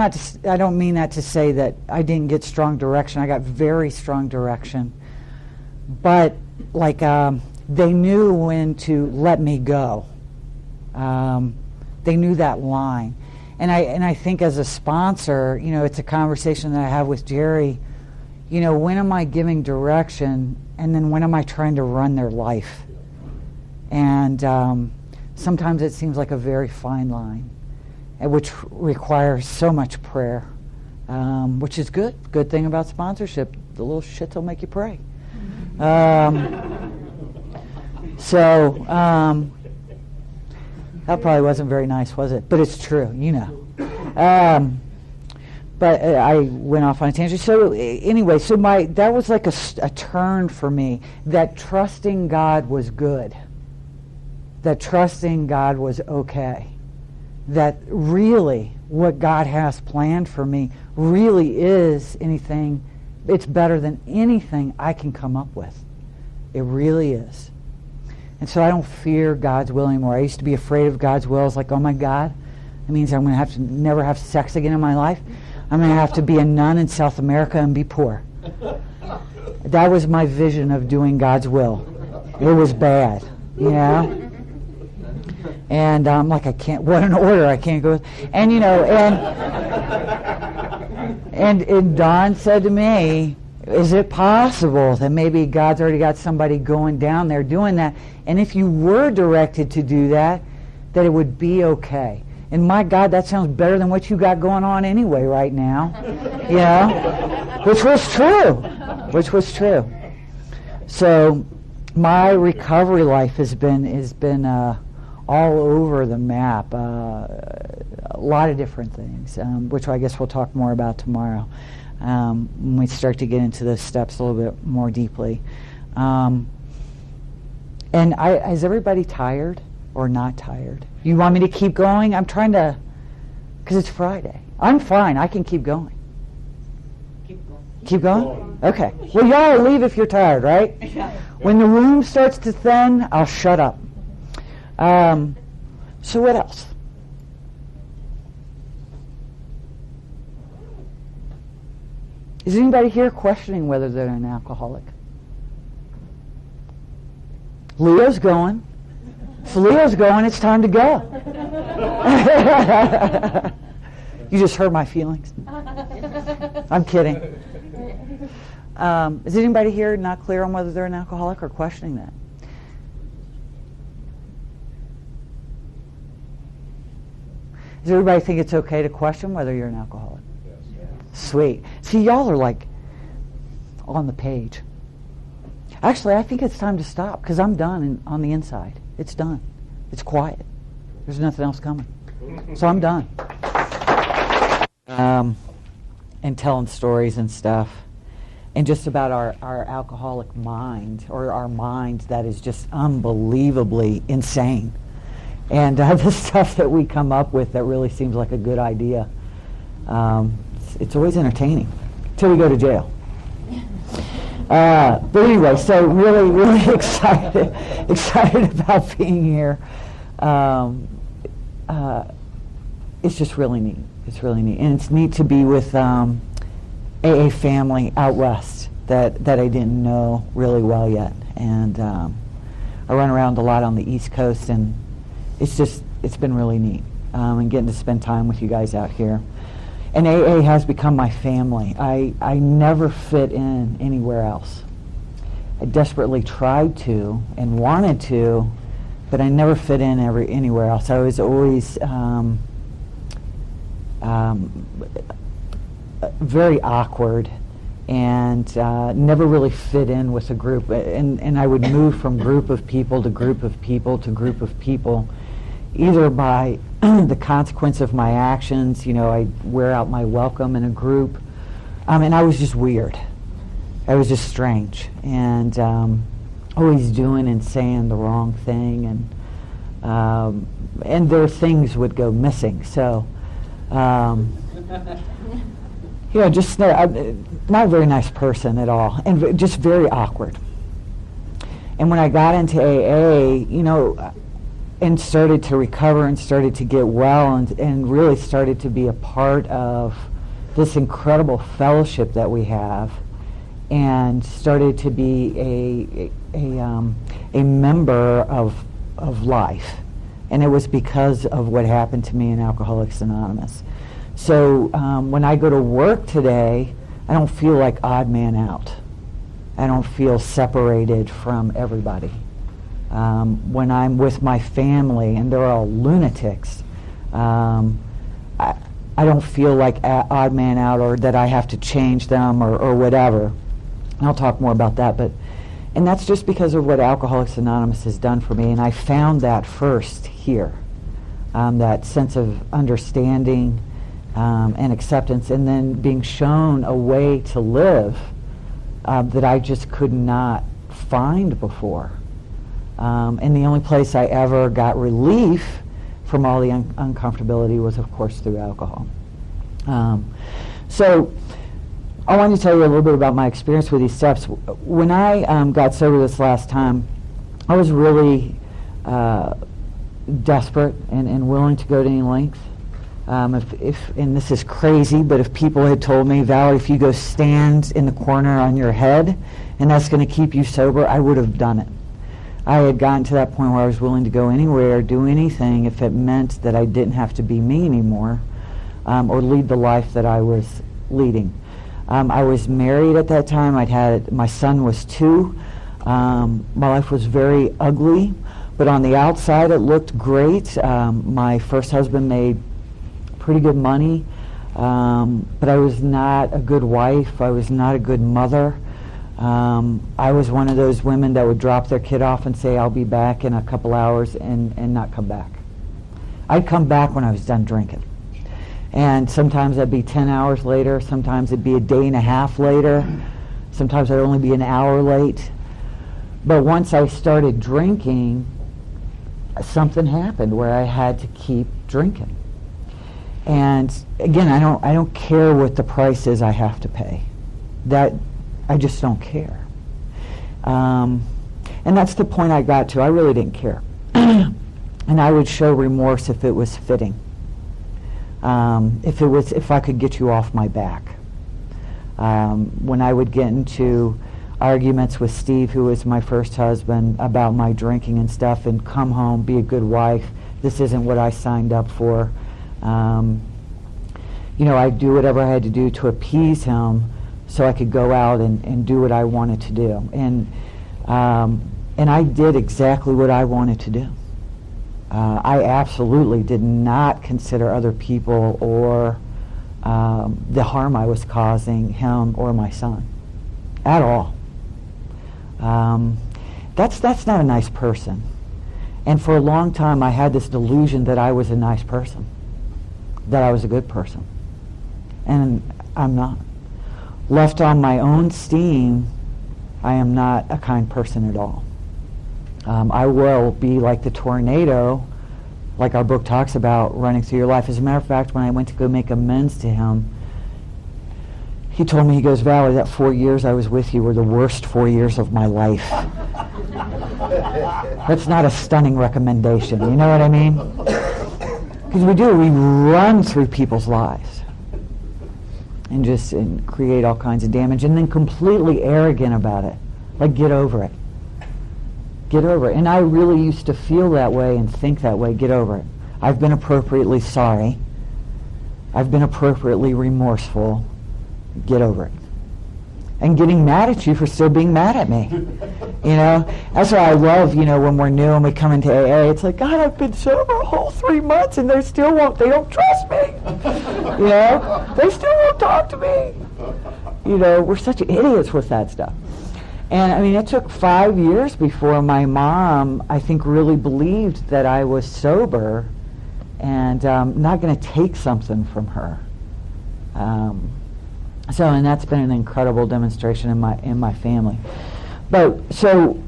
I don't mean that to say that I didn't get strong direction. I got very strong direction. But they knew when to let me go. They knew that line. And I think as a sponsor, it's a conversation that I have with Jerry. When am I giving direction, and then when am I trying to run their life? And sometimes it seems like a very fine line, which requires so much prayer, which is good. Good thing about sponsorship, the little shits will make you pray. That probably wasn't very nice, was it? But it's true, But I went off on a tangent. So anyway, that was like a turn for me, that trusting God was good, that trusting God was okay, that really what God has planned for me really is it's better than anything I can come up with. It really is. And so I don't fear God's will anymore. I used to be afraid of God's will. It's like, oh my God, it means I'm going to have to never have sex again in my life. I'm going to have to be a nun in South America and be poor. That was my vision of doing God's will. It was bad, And I'm like, I can't, what an order, I can't go. And, and Don said to me, is it possible that maybe God's already got somebody going down there doing that? And if you were directed to do that, that it would be okay. And my God, that sounds better than what you got going on anyway right now. Which was true. So my recovery life has been all over the map. A lot of different things, which I guess we'll talk more about tomorrow. When we start to get into those steps a little bit more deeply. Is everybody tired or not tired? You want me to keep going? I'm trying to, because it's Friday. I'm fine. I can keep going. Keep going? Okay. Well, y'all leave if you're tired, right? When the room starts to thin, I'll shut up. So what else? Is anybody here questioning whether they're an alcoholic? Leo's going. If Leo's going, it's time to go. You just hurt my feelings. I'm kidding. Is anybody here not clear on whether they're an alcoholic or questioning that? Does everybody think it's okay to question whether you're an alcoholic? Sweet. See, y'all are like on the page. Actually, I think it's time to stop because I'm done on the inside. It's done. It's quiet. There's nothing else coming. So I'm done. And telling stories and stuff. And just about our alcoholic mind, or our mind that is just unbelievably insane. And the stuff that we come up with that really seems like a good idea. It's always entertaining until we go to jail. But anyway, so really excited about being here. It's just really neat. It's really neat, and it's neat to be with AA family out west that I didn't know really well yet. And I run around a lot on the East Coast, and it's been really neat, and getting to spend time with you guys out here. And AA has become my family. I never fit in anywhere else. I desperately tried to and wanted to, but I never fit in anywhere else. I was always very awkward and never really fit in with a group. And I would move from group of people to group of people to group of people, either by the consequence of my actions. I wear out my welcome in a group. And I was just weird. I was just strange. And always doing and saying the wrong thing. And their things would go missing. So Just not a very nice person at all, and just very awkward. And when I got into AA, and started to recover and started to get well and really started to be a part of this incredible fellowship that we have, and started to be a member of life. And it was because of what happened to me in Alcoholics Anonymous. So when I go to work today, I don't feel like odd man out. I don't feel separated from everybody. When I'm with my family, and they're all lunatics, I don't feel like odd man out, or that I have to change them, or whatever. And I'll talk more about that, and that's just because of what Alcoholics Anonymous has done for me, and I found that first here, that sense of understanding and acceptance, and then being shown a way to live that I just could not find before. And the only place I ever got relief from all the uncomfortability was, of course, through alcohol. So I wanted to tell you a little bit about my experience with these steps. When I got sober this last time, I was really desperate and willing to go to any length. If and this is crazy, but if people had told me, Valerie, if you go stand in the corner on your head and that's going to keep you sober, I would have done it. I had gotten to that point where I was willing to go anywhere, do anything, if it meant that I didn't have to be me anymore, or lead the life that I was leading. I was married at that time. My son was 2. My life was very ugly, but on the outside it looked great. My first husband made pretty good money, but I was not a good wife. I was not a good mother. I was one of those women that would drop their kid off and say, I'll be back in a couple hours, and not come back. I'd come back when I was done drinking. And sometimes I'd be 10 hours later, sometimes it'd be a day and a half later, sometimes I'd only be an hour late. But once I started drinking, something happened where I had to keep drinking. And again, I don't care what the price is I have to pay. That I just don't care. And that's the point I got to. I really didn't care. And I would show remorse if it was fitting. If I could get you off my back. When I would get into arguments with Steve, who was my first husband, about my drinking and stuff, and come home, be a good wife. This isn't what I signed up for. I'd do whatever I had to do to appease him so I could go out and do what I wanted to do. And I did exactly what I wanted to do. I absolutely did not consider other people or the harm I was causing him or my son at all. That's not a nice person. And for a long time I had this delusion that I was a nice person, that I was a good person. And I'm not. Left on my own steam, I am not a kind person at all. I will be like the tornado, like our book talks about, running through your life. As a matter of fact, when I went to go make amends to him, he told me, he goes, Valerie, that 4 years I was with you were the worst 4 years of my life. That's not a stunning recommendation, you know what I mean? Because we run through people's lives and create all kinds of damage, and then completely arrogant about it. Like, get over it. Get over it. And I really used to feel that way and think that way. Get over it. I've been appropriately sorry. I've been appropriately remorseful. Get over it. And getting mad at you for still being mad at me. That's why I love, when we're new and we come into AA, it's like, God, I've been sober a whole 3 months and they don't trust me. They still won't talk to me. We're such idiots with that stuff. And it took 5 years before my mom, I think, really believed that I was sober and not going to take something from her. And that's been an incredible demonstration in my family. But so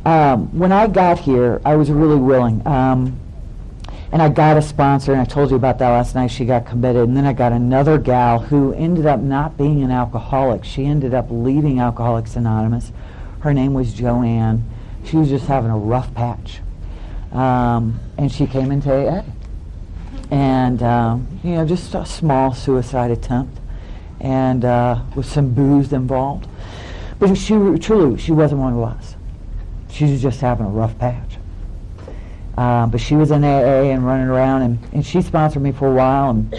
when I got here, I was really willing. And I got a sponsor, and I told you about that last night. She got committed. And then I got another gal who ended up not being an alcoholic. She ended up leaving Alcoholics Anonymous. Her name was Joanne. She was just having a rough patch. And she came into AA. And, just a small suicide attempt. And with some booze involved. But she wasn't one of us. She was just having a rough patch. But she was in AA and running around, and she sponsored me for a while and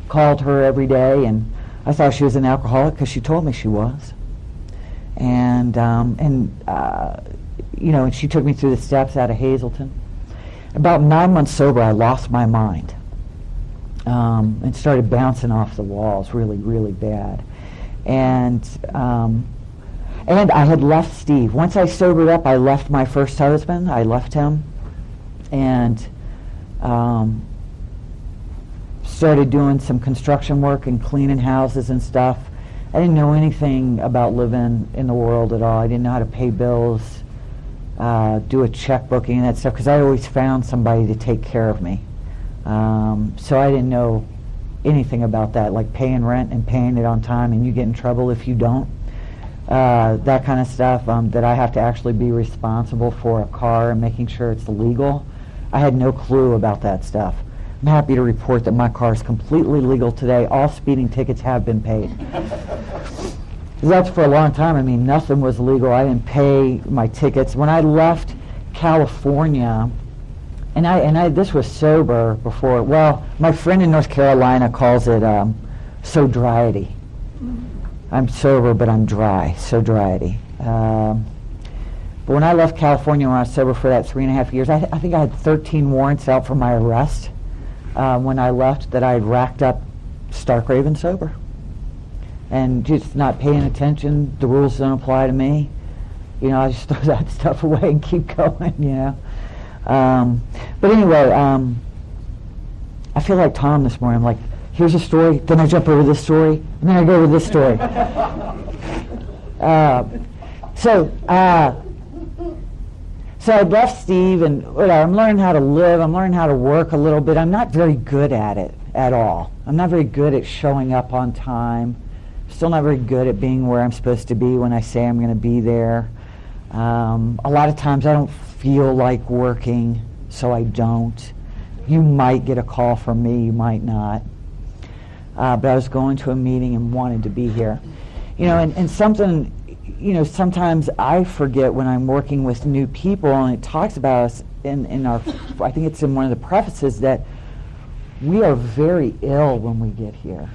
called her every day, and I thought she was an alcoholic because she told me she was. And she took me through the steps out of Hazleton. About 9 months sober, I lost my mind and started bouncing off the walls really, really bad. And I had left Steve. Once I sobered up, I left my first husband. I left him and started doing some construction work and cleaning houses and stuff. I didn't know anything about living in the world at all. I didn't know how to pay bills, do a checkbooking and that stuff, because I always found somebody to take care of me. So I didn't know anything about that, like paying rent and paying it on time, and you get in trouble if you don't. That kind of stuff, that I have to actually be responsible for a car and making sure it's legal. I had no clue about that stuff. I'm happy to report that my car is completely legal today. All speeding tickets have been paid. That's for a long time. I mean, nothing was legal. I didn't pay my tickets. When I left California, and I this was sober before, well, my friend in North Carolina calls it sobriety. I'm sober, but I'm dry, sobriety. But when I left California, when I was sober for that 3.5 years, I think I had 13 warrants out for my arrest when I left that I had racked up stark raving sober. And just not paying attention, the rules don't apply to me. I just throw that stuff away and keep going, But anyway, I feel like Tom this morning. I'm like, here's a story, then I jump over this story, and then I go over this story. So I left Steve, and I'm learning how to live, I'm learning how to work a little bit. I'm not very good at it at all. I'm not very good at showing up on time. Still not very good at being where I'm supposed to be when I say I'm going to be there. A lot of times I don't feel like working, so I don't. You might get a call from me, you might not. But I was going to a meeting and wanted to be here. And something, sometimes I forget when I'm working with new people, and it talks about us in our, I think it's in one of the prefaces, that we are very ill when we get here.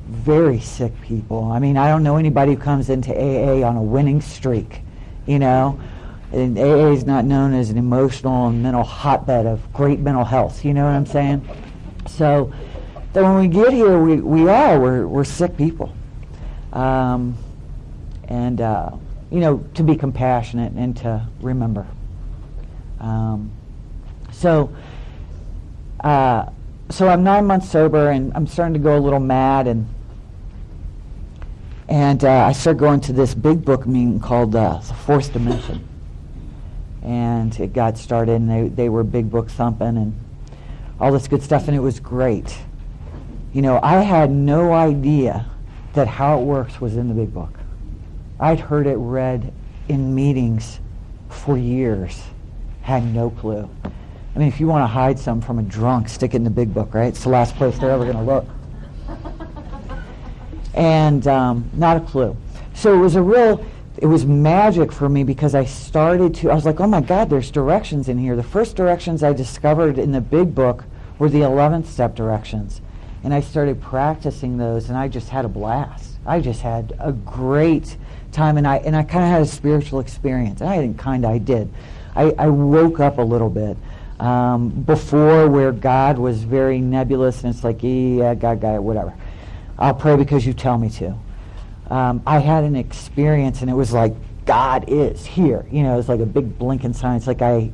Very sick people. I mean, I don't know anybody who comes into AA on a winning streak, And AA is not known as an emotional and mental hotbed of great mental health, you know what I'm saying? So that when we get here, we're sick people. To be compassionate and to remember. So I'm 9 months sober, and I'm starting to go a little mad, and I started going to this big book meeting called the Fourth Dimension. And it got started, and they were big book thumping and all this good stuff, and it was great. I had no idea that how it works was in the big book. I'd heard it read in meetings for years, had no clue. I mean, if you want to hide something from a drunk, stick it in the big book, right? It's the last place they're ever going to look. And not a clue. So it was magic for me, because I was like, oh my God, there's directions in here. The first directions I discovered in the big book were the 11th step directions. And I started practicing those, and I just had a blast. I just had a great time, and I kind of had a spiritual experience. And I did. I woke up a little bit. Before, where God was very nebulous, and it's like, yeah, God, whatever. I'll pray because you tell me to. I had an experience, and it was like, God is here. It was like a big blinking sign. It's like I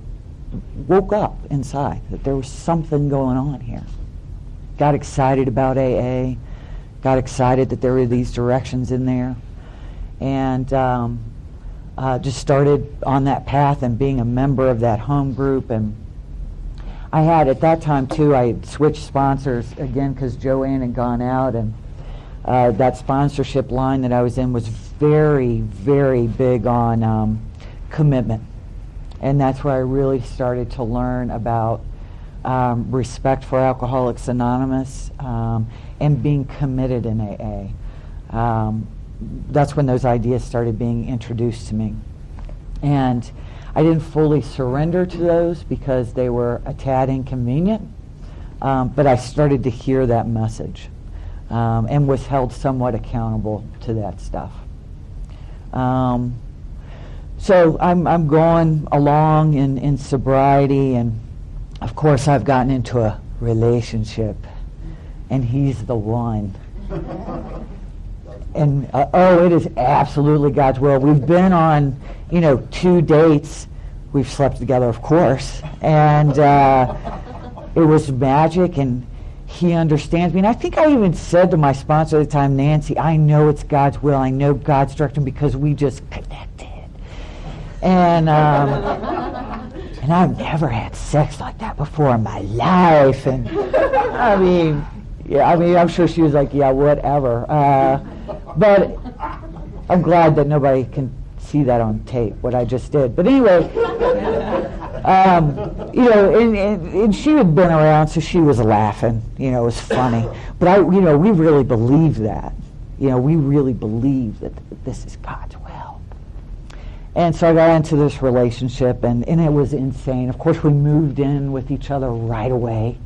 woke up inside, that there was something going on here. Got excited about AA, got excited that there were these directions in there, and just started on that path and being a member of that home group. And I had at that time too, I had switched sponsors again because Joanne had gone out, and that sponsorship line that I was in was very, very big on commitment. And that's where I really started to learn about respect for Alcoholics Anonymous and being committed in AA. That's when those ideas started being introduced to me. And I didn't fully surrender to those because they were a tad inconvenient, but I started to hear that message and was held somewhat accountable to that stuff. So I'm going along in sobriety, and of course I've gotten into a relationship, and he's the one. And it is absolutely God's will. We've been on, 2 dates. We've slept together, of course, and it was magic, and he understands me. And I think I even said to my sponsor at the time, Nancy, I know it's God's will. I know God's direction because we just connected. And I've never had sex like that before in my life. And I'm sure she was like, yeah, whatever. But I'm glad that nobody can see that on tape, what I just did. But anyway, and she had been around, so she was laughing. It was funny. But we really believed that. We really believed that this is God's will. And so I got into this relationship, and it was insane. Of course, we moved in with each other right away.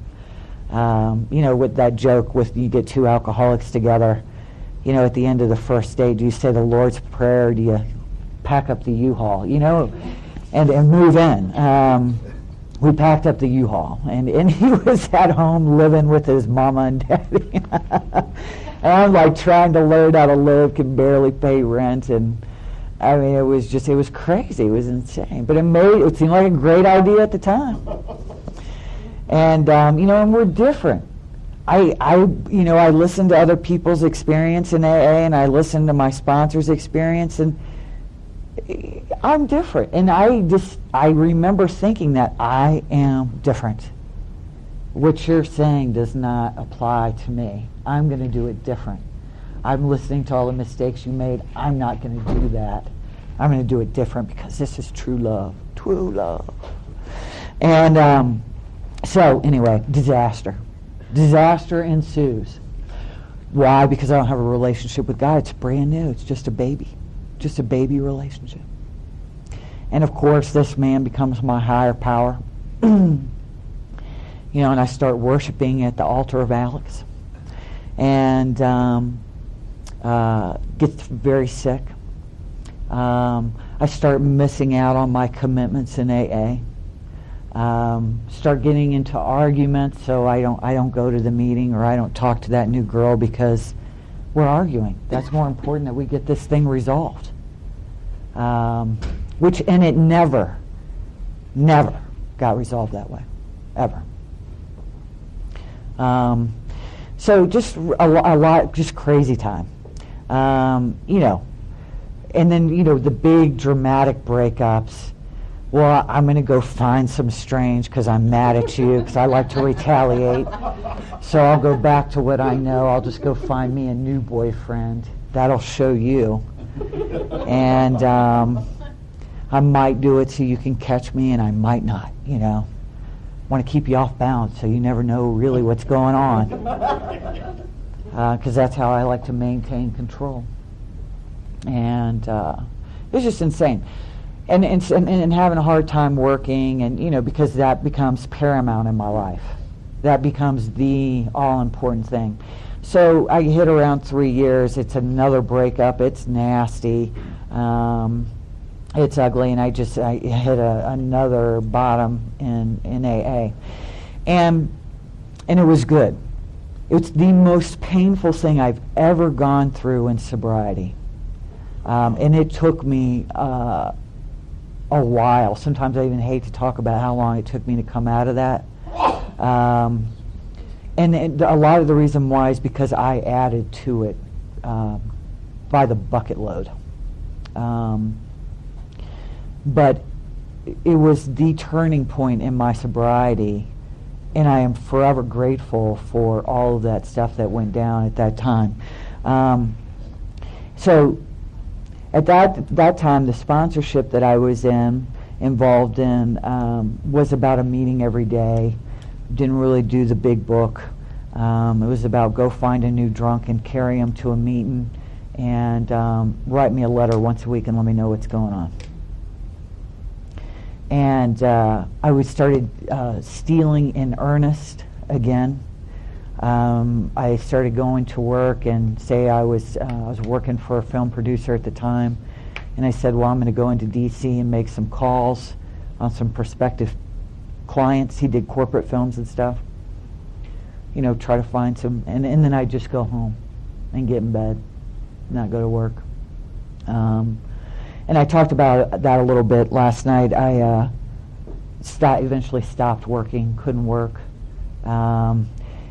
With that joke with you get 2 alcoholics together, at the end of the first date, do you say the Lord's Prayer, or do you pack up the U-Haul, and move in? We packed up the U-Haul, and he was at home living with his mama and daddy. And I'm like trying to learn how to live, can barely pay rent, and it was crazy. It was insane. But it seemed like a great idea at the time. And, and we're different. I listened to other people's experience in AA, and I listened to my sponsor's experience, and I'm different. And I remember thinking that I am different. What you're saying does not apply to me. I'm going to do it different. I'm listening to all the mistakes you made. I'm not going to do that. I'm going to do it different because this is true love. True love. And so anyway, disaster. Disaster ensues. Why? Because I don't have a relationship with God. It's brand new. It's just a baby. Just a baby relationship. And of course, this man becomes my higher power. And I start worshiping at the altar of Alex. And gets very sick. I start missing out on my commitments in AA. Start getting into arguments, so I don't go to the meeting, or I don't talk to that new girl because we're arguing. That's more important that we get this thing resolved. And it never got resolved that way, ever. So just a lot, just crazy time. And then, the big dramatic breakups. Well, I'm going to go find some strange because I'm mad at you because I like to retaliate. So I'll go back to what I know. I'll just go find me a new boyfriend. That'll show you. And I might do it so you can catch me, and I might not, want to keep you off balance so you never know really what's going on. Because that's how I like to maintain control. And it's just insane. And having a hard time working, and because that becomes paramount in my life. That becomes the all-important thing. So I hit around 3 years. It's another breakup. It's nasty. It's ugly, and I hit another bottom in AA. And it was good. It's the most painful thing I've ever gone through in sobriety. And it took me a while. Sometimes I even hate to talk about how long it took me to come out of that. And a lot of the reason why is because I added to it by the bucket load. But it was the turning point in my sobriety and I am forever grateful for all of that stuff that went down at that time. So at that time, the sponsorship that I was involved in was about a meeting every day. Didn't really do the big book. It was about go find a new drunk and carry him to a meeting and write me a letter once a week and let me know what's going on. And I started stealing in earnest again. I started going to work and say I was working for a film producer at the time, and I said, well, I'm going to go into D.C. and make some calls on some prospective clients. He did corporate films and stuff. You know, try to find some, and then I'd just go home and get in bed, not go to work. And I talked about that a little bit last night. I eventually stopped working, couldn't work.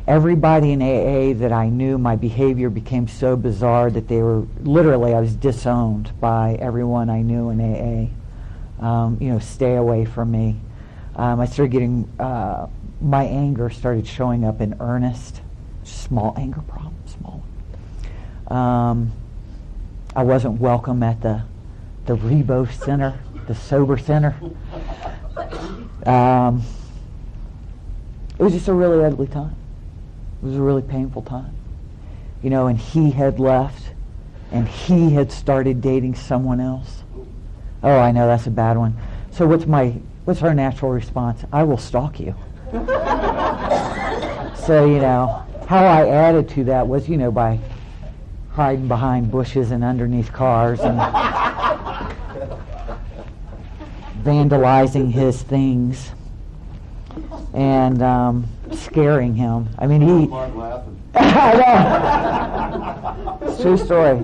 Everybody in AA that I knew, my behavior became so bizarre that I was disowned by everyone I knew in AA. Stay away from me. I started getting, my anger started showing up in earnest. Small anger problem, small one. I wasn't welcome at the Rebo Center, the Sober Center. It was just a really ugly time. It was a really painful time. And he had left, and he had started dating someone else. Oh, I know, that's a bad one. So what's our natural response? I will stalk you. So, how I added to that was, by hiding behind bushes and underneath cars and vandalizing his things and scaring him. I mean, he... I know. It's a true story.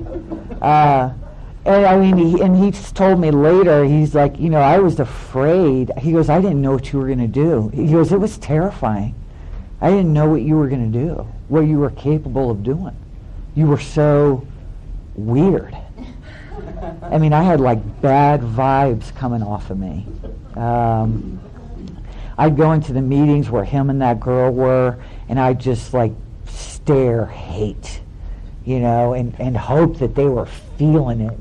And he told me later, he's like, I was afraid. He goes, I didn't know what you were going to do. He goes, it was terrifying. I didn't know what you were going to do, what you were capable of doing. You were so weird. I mean, I had bad vibes coming off of me. I'd go into the meetings where him and that girl were, and I'd just stare hate, and hope that they were feeling it,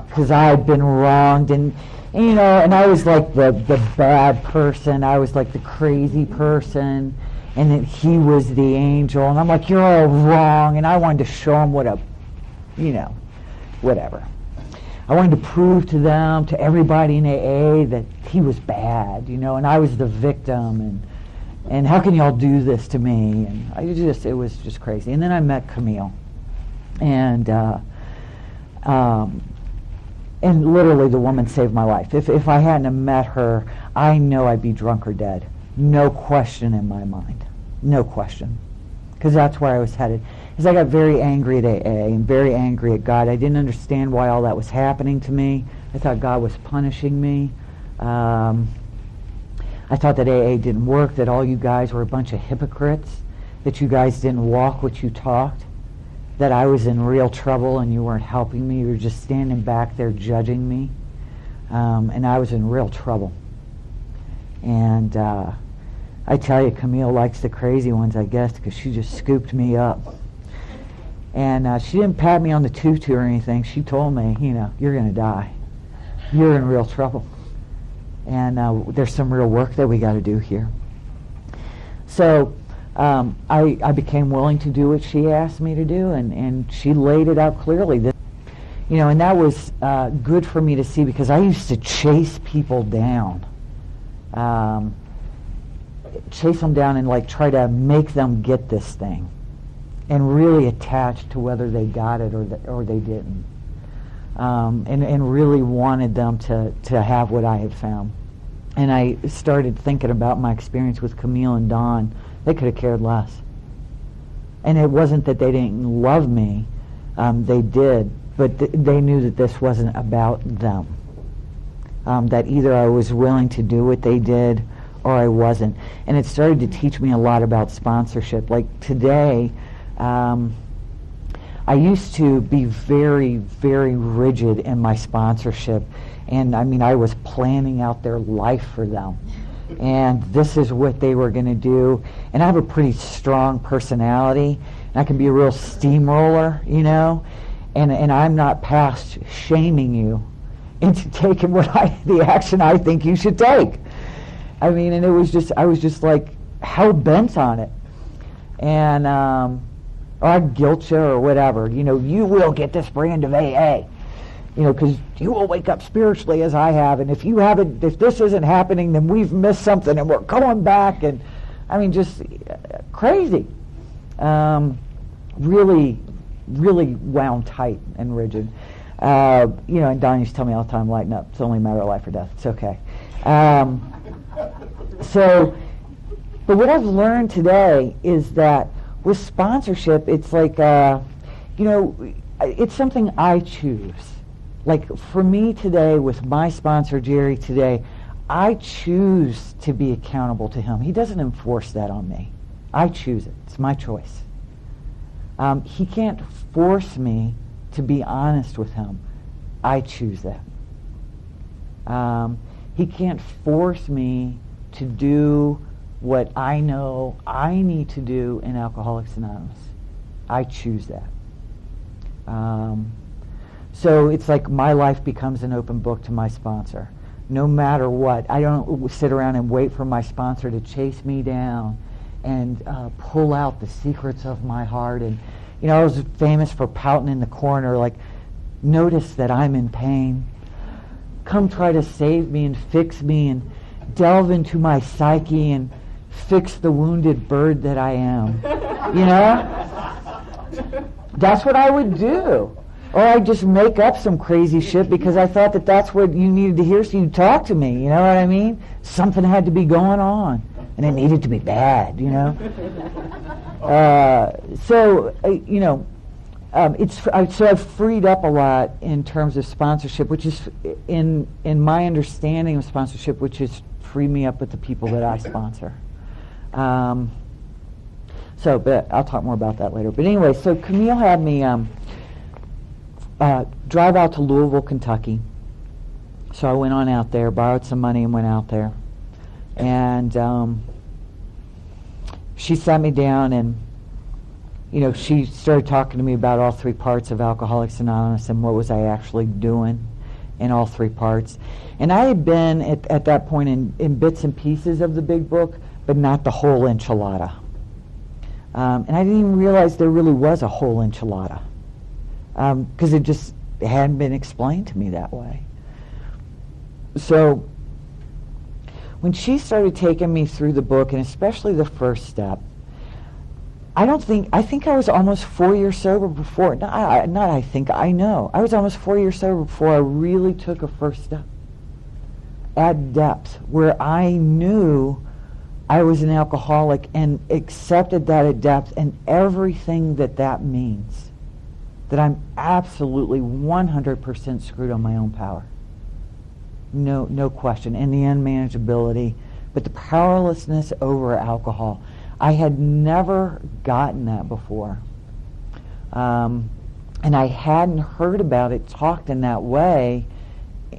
because I had been wronged, and I was the bad person. I was the crazy person, and then he was the angel, and I'm like, you're all wrong, and I wanted to show him whatever. I wanted to prove to them, to everybody in AA, that he was bad, and I was the victim, and how can y'all do this to me? And it was just crazy. And then I met Camille, and literally the woman saved my life. If I hadn't have met her, I know I'd be drunk or dead. No question in my mind. No question. Because that's where I was headed. Because I got very angry at AA and very angry at God. I didn't understand why all that was happening to me. I thought God was punishing me. I thought that AA didn't work, that all you guys were a bunch of hypocrites, that you guys didn't walk what you talked, that I was in real trouble and you weren't helping me. You were just standing back there judging me. And I was in real trouble. And I tell you, Camille likes the crazy ones, I guess, because she just scooped me up. And she didn't pat me on the tutu or anything. She told me, you're going to die. You're in real trouble. And there's some real work that we got to do here. So I became willing to do what she asked me to do, and she laid it out clearly. And that was good for me to see, because I used to chase people down. Chase them down and try to make them get this thing, and really attach to whether they got it or they didn't, and really wanted them to have what I had found. And I started thinking about my experience with Camille and Don. They could have cared less. And it wasn't that they didn't love me. They did, but they knew that this wasn't about them. That either I was willing to do what they did or I wasn't. And it started to teach me a lot about sponsorship. Today, I used to be very, very rigid in my sponsorship. And I was planning out their life for them. and this is what they were going to do. And I have a pretty strong personality, and I can be a real steamroller, you know, and I'm not past shaming you into taking the action I think you should take. I mean, and I was just like hell bent on it. And or I'd guilt you or whatever, you know, you will get this brand of AA, you know, because you will wake up spiritually as I have, and if this isn't happening, then we've missed something, and we're going back, and I mean, just crazy. Really, really wound tight and rigid. You know, and Don used to tell me all the time, lighten up, it's only a matter of life or death, it's okay. But what I've learned today is that with sponsorship, it's like, you know, it's something I choose. Like for me today, with my sponsor, Jerry, today, I choose to be accountable to him. He doesn't enforce that on me. I choose it. It's my choice. He can't force me to be honest with him. I choose that. He can't force me to do what I know I need to do in Alcoholics Anonymous. I choose that. So it's like my life becomes an open book to my sponsor. No matter what, I don't sit around and wait for my sponsor to chase me down and pull out the secrets of my heart. And, you know, I was famous for pouting in the corner, like, notice that I'm in pain. Come try to save me and fix me and delve into my psyche and fix the wounded bird that I am. You know? That's what I would do. Or I'd just make up some crazy shit because I thought that that's what you needed to hear, so you'd talk to me, you know what I mean? Something had to be going on, and it needed to be bad, you know? You know, so I've freed up a lot in terms of sponsorship, which is, in my understanding of sponsorship, which is free me up with the people that I sponsor. But I'll talk more about that later. But anyway, so Camille had me drive out to Louisville, Kentucky. So I went on out there, borrowed some money and went out there. And she sat me down and, you know, she started talking to me about all three parts of Alcoholics Anonymous and what was I actually doing in all three parts. And I had been at that point in bits and pieces of the big book, but not the whole enchilada. And I didn't even realize there really was a whole enchilada, because it hadn't been explained to me that way. So when she started taking me through the book, and especially the first step, I think I was almost 4 years sober before, I know. I was almost 4 years sober before I really took a first step at depth, where I knew I was an alcoholic and accepted that at depth and everything that means. That I'm absolutely 100% screwed on my own power. No question. And the unmanageability, but the powerlessness over alcohol. I had never gotten that before. And I hadn't heard about it talked in that way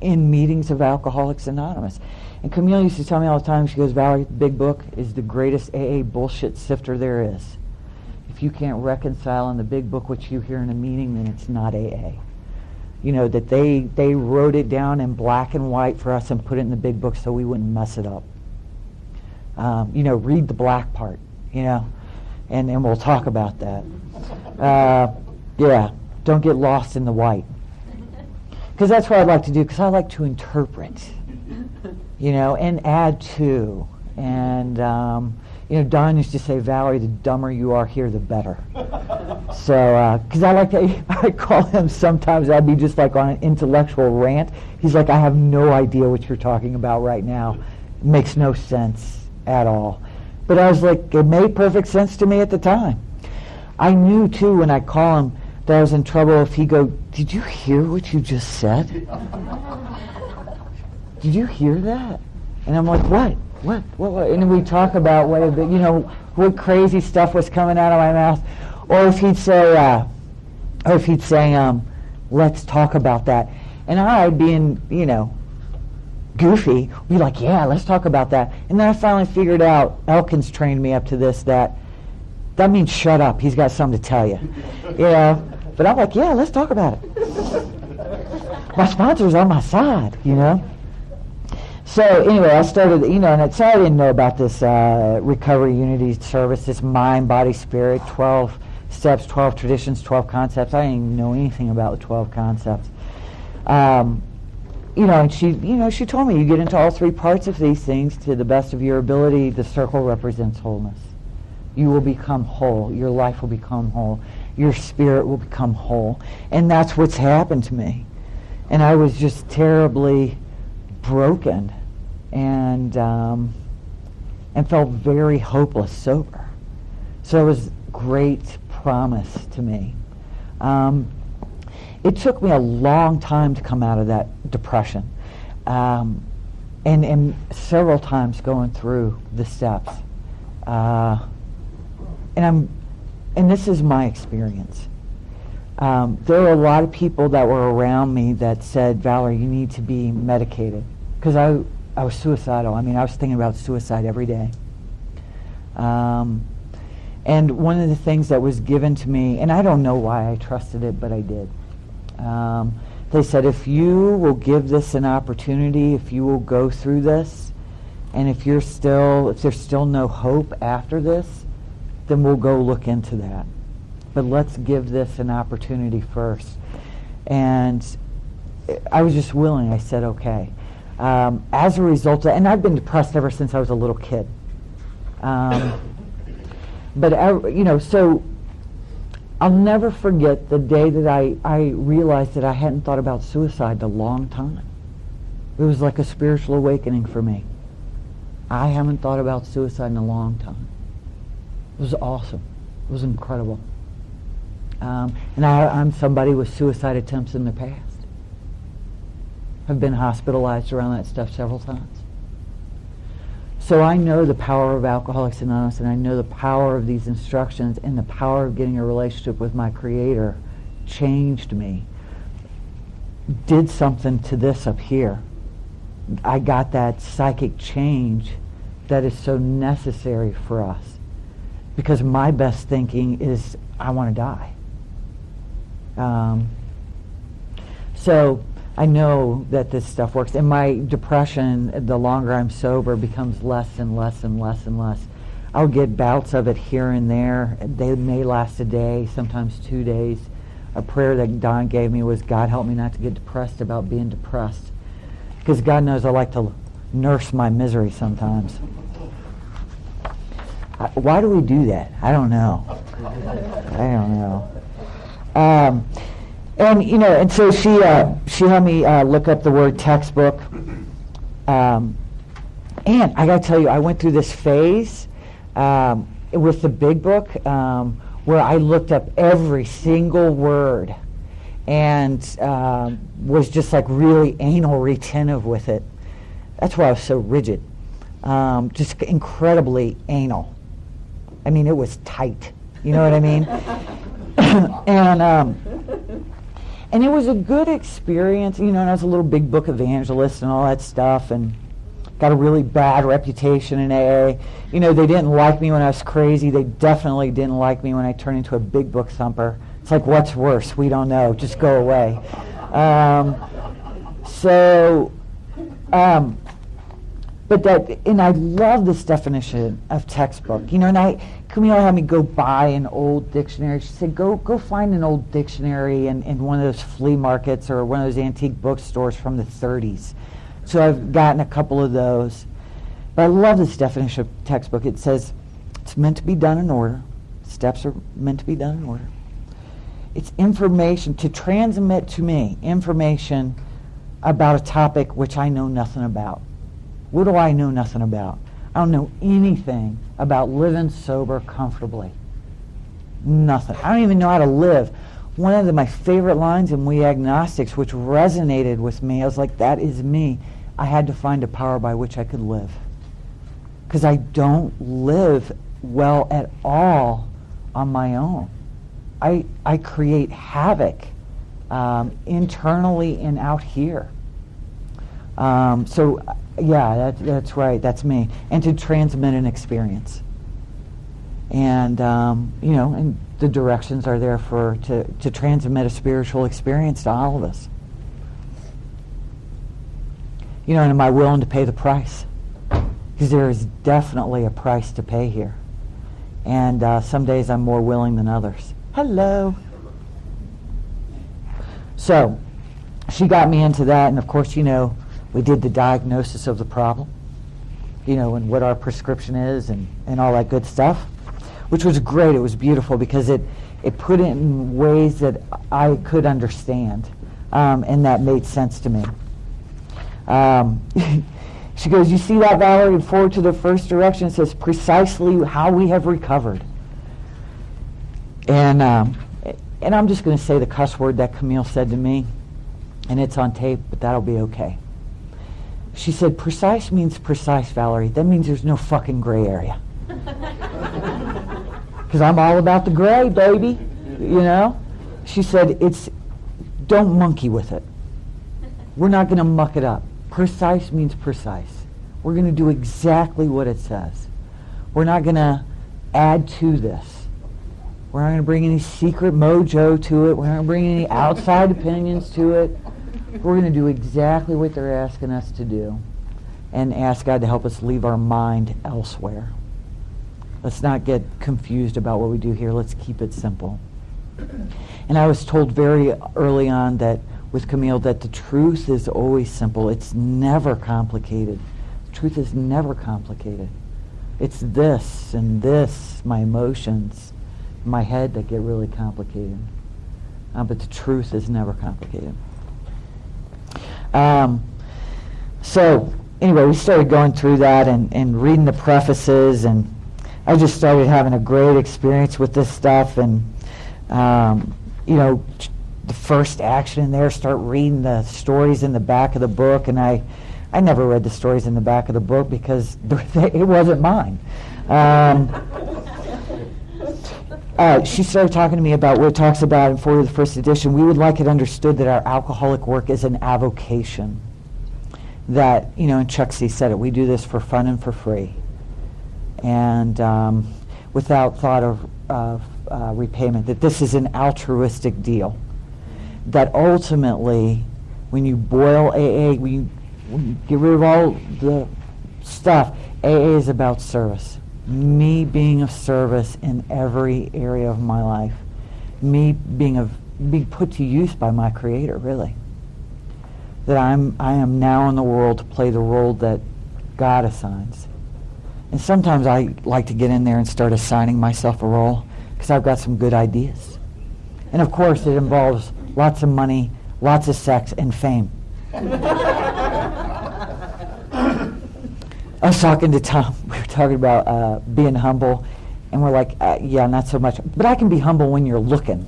in meetings of Alcoholics Anonymous. And Camille used to tell me all the time, she goes, Valerie, the big book is the greatest AA bullshit sifter there is. If you can't reconcile in the big book what you hear in a meeting, then it's not AA. You know, that they wrote it down in black and white for us and put it in the big book so we wouldn't mess it up. You know, read the black part, you know, and we'll talk about that. Yeah, don't get lost in the white. Because that's what I'd like to do, because I like to interpret, you know, and add to. And, you know, Don used to say, Valerie, the dumber you are here, the better. So, because I call him sometimes, I'd be just like on an intellectual rant. He's like, I have no idea what you're talking about right now. It makes no sense at all. But I was like, it made perfect sense to me at the time. I knew, too, when I call him, that I was in trouble if he go, did you hear what you just said? Did you hear that? And I'm like, what? And then we talk about what crazy stuff was coming out of my mouth. Or if he'd say, let's talk about that. And I'd be in, goofy, be like, yeah, let's talk about that. And then I finally figured out, Elkins trained me up to this, that means shut up. He's got something to tell you. You know? But I'm like, yeah, let's talk about it. My sponsor's on my side, you know? So anyway, I started, you know, and so I didn't know about this Recovery Unity service, this mind, body, spirit, 12 steps, 12 traditions, 12 concepts. I didn't even know anything about the 12 concepts. You know, and she told me, you get into all three parts of these things to the best of your ability. The circle represents wholeness. You will become whole. Your life will become whole. Your spirit will become whole. And that's what's happened to me. And I was just terribly broken and felt very hopeless sober. So it was great promise to me. It took me a long time to come out of that depression, and several times going through the steps. And this is my experience. There were a lot of people that were around me that said, Valerie, you need to be medicated. Because I was suicidal. I mean, I was thinking about suicide every day. And one of the things that was given to me, and I don't know why I trusted it, but I did. They said, if you will give this an opportunity, if you will go through this, and if there's still no hope after this, then we'll go look into that. But let's give this an opportunity first. And I was just willing. I said, okay. As a result, and I've been depressed ever since I was a little kid. So I'll never forget the day that I realized that I hadn't thought about suicide in a long time. It was like a spiritual awakening for me. I haven't thought about suicide in a long time. It was awesome. It was incredible. And I'm somebody with suicide attempts in the past. I've been hospitalized around that stuff several times. So I know the power of Alcoholics Anonymous, and I know the power of these instructions, and the power of getting a relationship with my Creator changed me. Did something to this up here. I got that psychic change that is so necessary for us. Because my best thinking is, I want to die. So I know that this stuff works. And my depression, the longer I'm sober, becomes less and less and less and less. I'll get bouts of it here and there. They may last a day, sometimes 2 days. A prayer that Don gave me was, God, help me not to get depressed about being depressed. Because God knows I like to nurse my misery sometimes. Why do we do that? I don't know. And so she had me look up the word textbook. And I got to tell you, I went through this phase with the big book where I looked up every single word and was just like really anal retentive with it. That's why I was so rigid. Just incredibly anal. I mean, it was tight. You know what I mean? And it was a good experience, and I was a little big book evangelist and all that stuff, and got a really bad reputation in AA. They didn't like me when I was crazy. They definitely didn't like me when I turned into a big book thumper. It's like, what's worse? We don't know. Just go away. And I love this definition of textbook. And Camille had me go buy an old dictionary. She said, go find an old dictionary in one of those flea markets or one of those antique bookstores from the 30s. So I've gotten a couple of those. But I love this definition of textbook. It says it's meant to be done in order. Steps are meant to be done in order. It's information, to transmit to me information about a topic which I know nothing about. What do I know nothing about? I don't know anything about living sober comfortably. Nothing. I don't even know how to live. One of my favorite lines in We Agnostics, which resonated with me, I was like, that is me. I had to find a power by which I could live. Because I don't live well at all on my own. I create havoc internally and out here. That's right. That's me. And to transmit an experience. And and the directions are there to transmit a spiritual experience to all of us. And am I willing to pay the price? Because there is definitely a price to pay here. And some days I'm more willing than others. Hello. So she got me into that, and of course, we did the diagnosis of the problem, and what our prescription is and all that good stuff, which was great. It was beautiful because it put it in ways that I could understand, and that made sense to me. She goes, you see that, Valerie? Forward to the first direction, it says precisely how we have recovered. And I'm just going to say the cuss word that Camille said to me, and it's on tape, but that'll be okay. She said, precise means precise, Valerie. That means there's no fucking gray area. Because I'm all about the gray, baby. She said, don't monkey with it. We're not going to muck it up. Precise means precise. We're going to do exactly what it says. We're not going to add to this. We're not going to bring any secret mojo to it. We're not going to bring any outside opinions to it. We're going to do exactly what they're asking us to do and ask God to help us leave our mind elsewhere. Let's not get confused about what we do here. Let's keep it simple. And I was told very early on that with Camille that the truth is always simple. It's never complicated. The truth is never complicated. It's this and this, my emotions, my head that get really complicated. But the truth is never complicated. So anyway, we started going through that and reading the prefaces, and I just started having a great experience with this stuff. And the first action in there, start reading the stories in the back of the book, and I never read the stories in the back of the book because it wasn't mine. She started talking to me about what it talks about in Forward to the First Edition. We would like it understood that our alcoholic work is an avocation. That, and Chuck C. said it, we do this for fun and for free. And without thought of repayment, that this is an altruistic deal. That ultimately, when you boil AA, when you get rid of all the stuff, AA is about service. Me being of service in every area of my life. Me being put to use by my Creator, really. That I am now in the world to play the role that God assigns. And sometimes I like to get in there and start assigning myself a role because I've got some good ideas. And of course it involves lots of money, lots of sex, and fame. I was talking to Tom. We were talking about being humble, and we're like, yeah, not so much. But I can be humble when you're looking.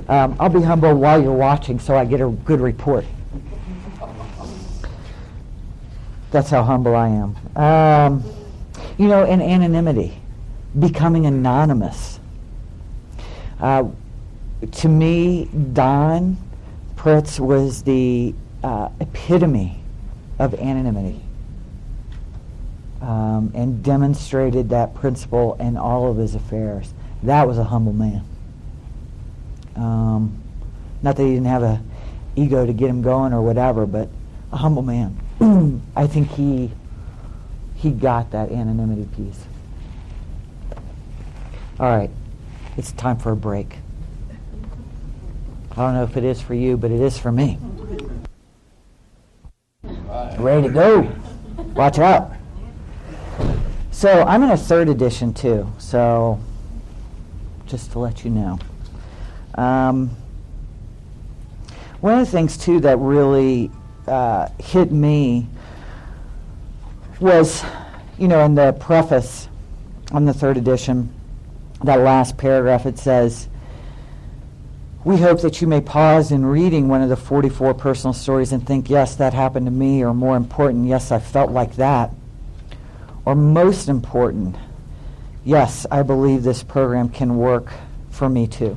I'll be humble while you're watching so I get a good report. That's how humble I am. And anonymity, becoming anonymous. To me, Don Pritz was the epitome of anonymity, and demonstrated that principle in all of his affairs. That was a humble man. Not that he didn't have an ego to get him going or whatever, but a humble man. I think he got that anonymity piece. All right, it's time for a break. I don't know if it is for you, but it is for me. Ready to go. Watch out. So I'm in a third edition too, so just to let you know. One of the things too that really hit me was, in the preface on the third edition, that last paragraph, it says, we hope that you may pause in reading one of the 44 personal stories and think, yes, that happened to me, or more important, yes, I felt like that. Or most important, yes, I believe this program can work for me too.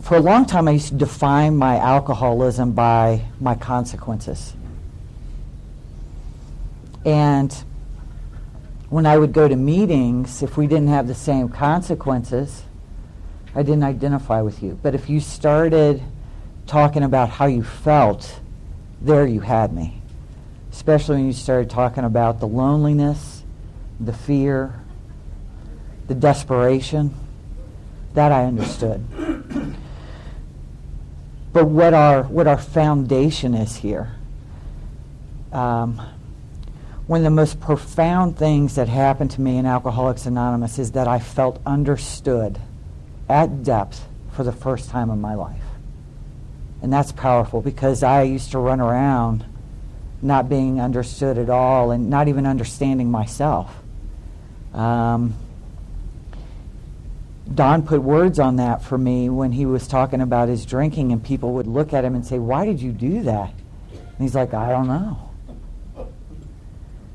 for a long time I used to define my alcoholism by my consequences. And when I would go to meetings, if we didn't have the same consequences, I didn't identify with you. But if you started talking about how you felt, there you had me. Especially when you started talking about the loneliness, the fear, the desperation, that I understood. But what our foundation is here, one of the most profound things that happened to me in Alcoholics Anonymous is that I felt understood at depth for the first time in my life. And that's powerful, because I used to run around not being understood at all and not even understanding myself. Don put words on that for me when he was talking about his drinking, and people would look at him and say, "Why did you do that?" And he's like, "I don't know."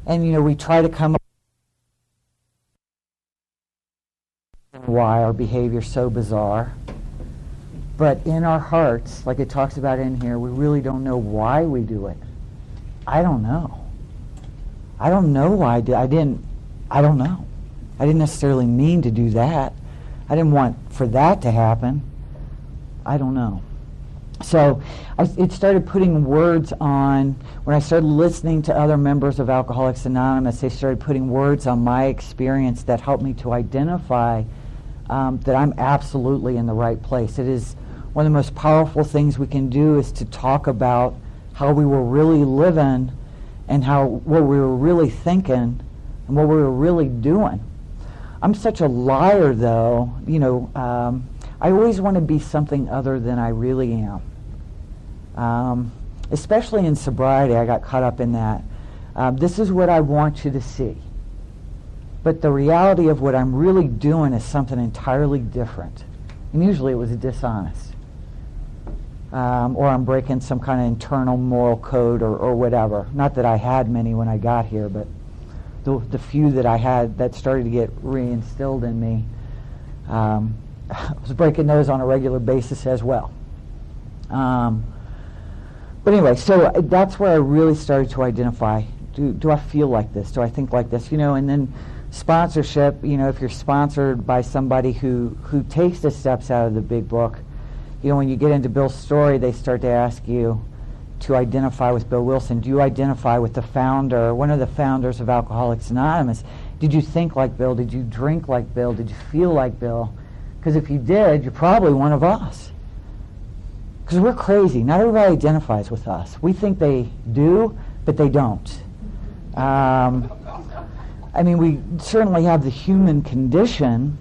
And we try to come up with why our behavior's so bizarre. But in our hearts, like it talks about in here, we really don't know why we do it. I don't know. I don't know why I don't know. I didn't necessarily mean to do that. I didn't want for that to happen. I don't know. So it started putting words on, when I started listening to other members of Alcoholics Anonymous, they started putting words on my experience that helped me to identify that I'm absolutely in the right place. It is one of the most powerful things we can do, is to talk about how we were really living and what we were really thinking and what we were really doing. I'm such a liar, though. I always want to be something other than I really am. Especially in sobriety, I got caught up in that. This is what I want you to see. But the reality of what I'm really doing is something entirely different. And usually it was dishonest. Or I'm breaking some kind of internal moral code or whatever. Not that I had many when I got here, but the few that I had that started to get reinstilled in me, I was breaking those on a regular basis as well. But anyway, so that's where I really started to identify, do I feel like this? Do I think like this? And then sponsorship, if you're sponsored by somebody who takes the steps out of the big book, when you get into Bill's story, they start to ask you to identify with Bill Wilson. Do you identify with the founder, one of the founders of Alcoholics Anonymous? Did you think like Bill? Did you drink like Bill? Did you feel like Bill? Because if you did, you're probably one of us. Because we're crazy. Not everybody identifies with us. We think they do, but they don't. We certainly have the human condition,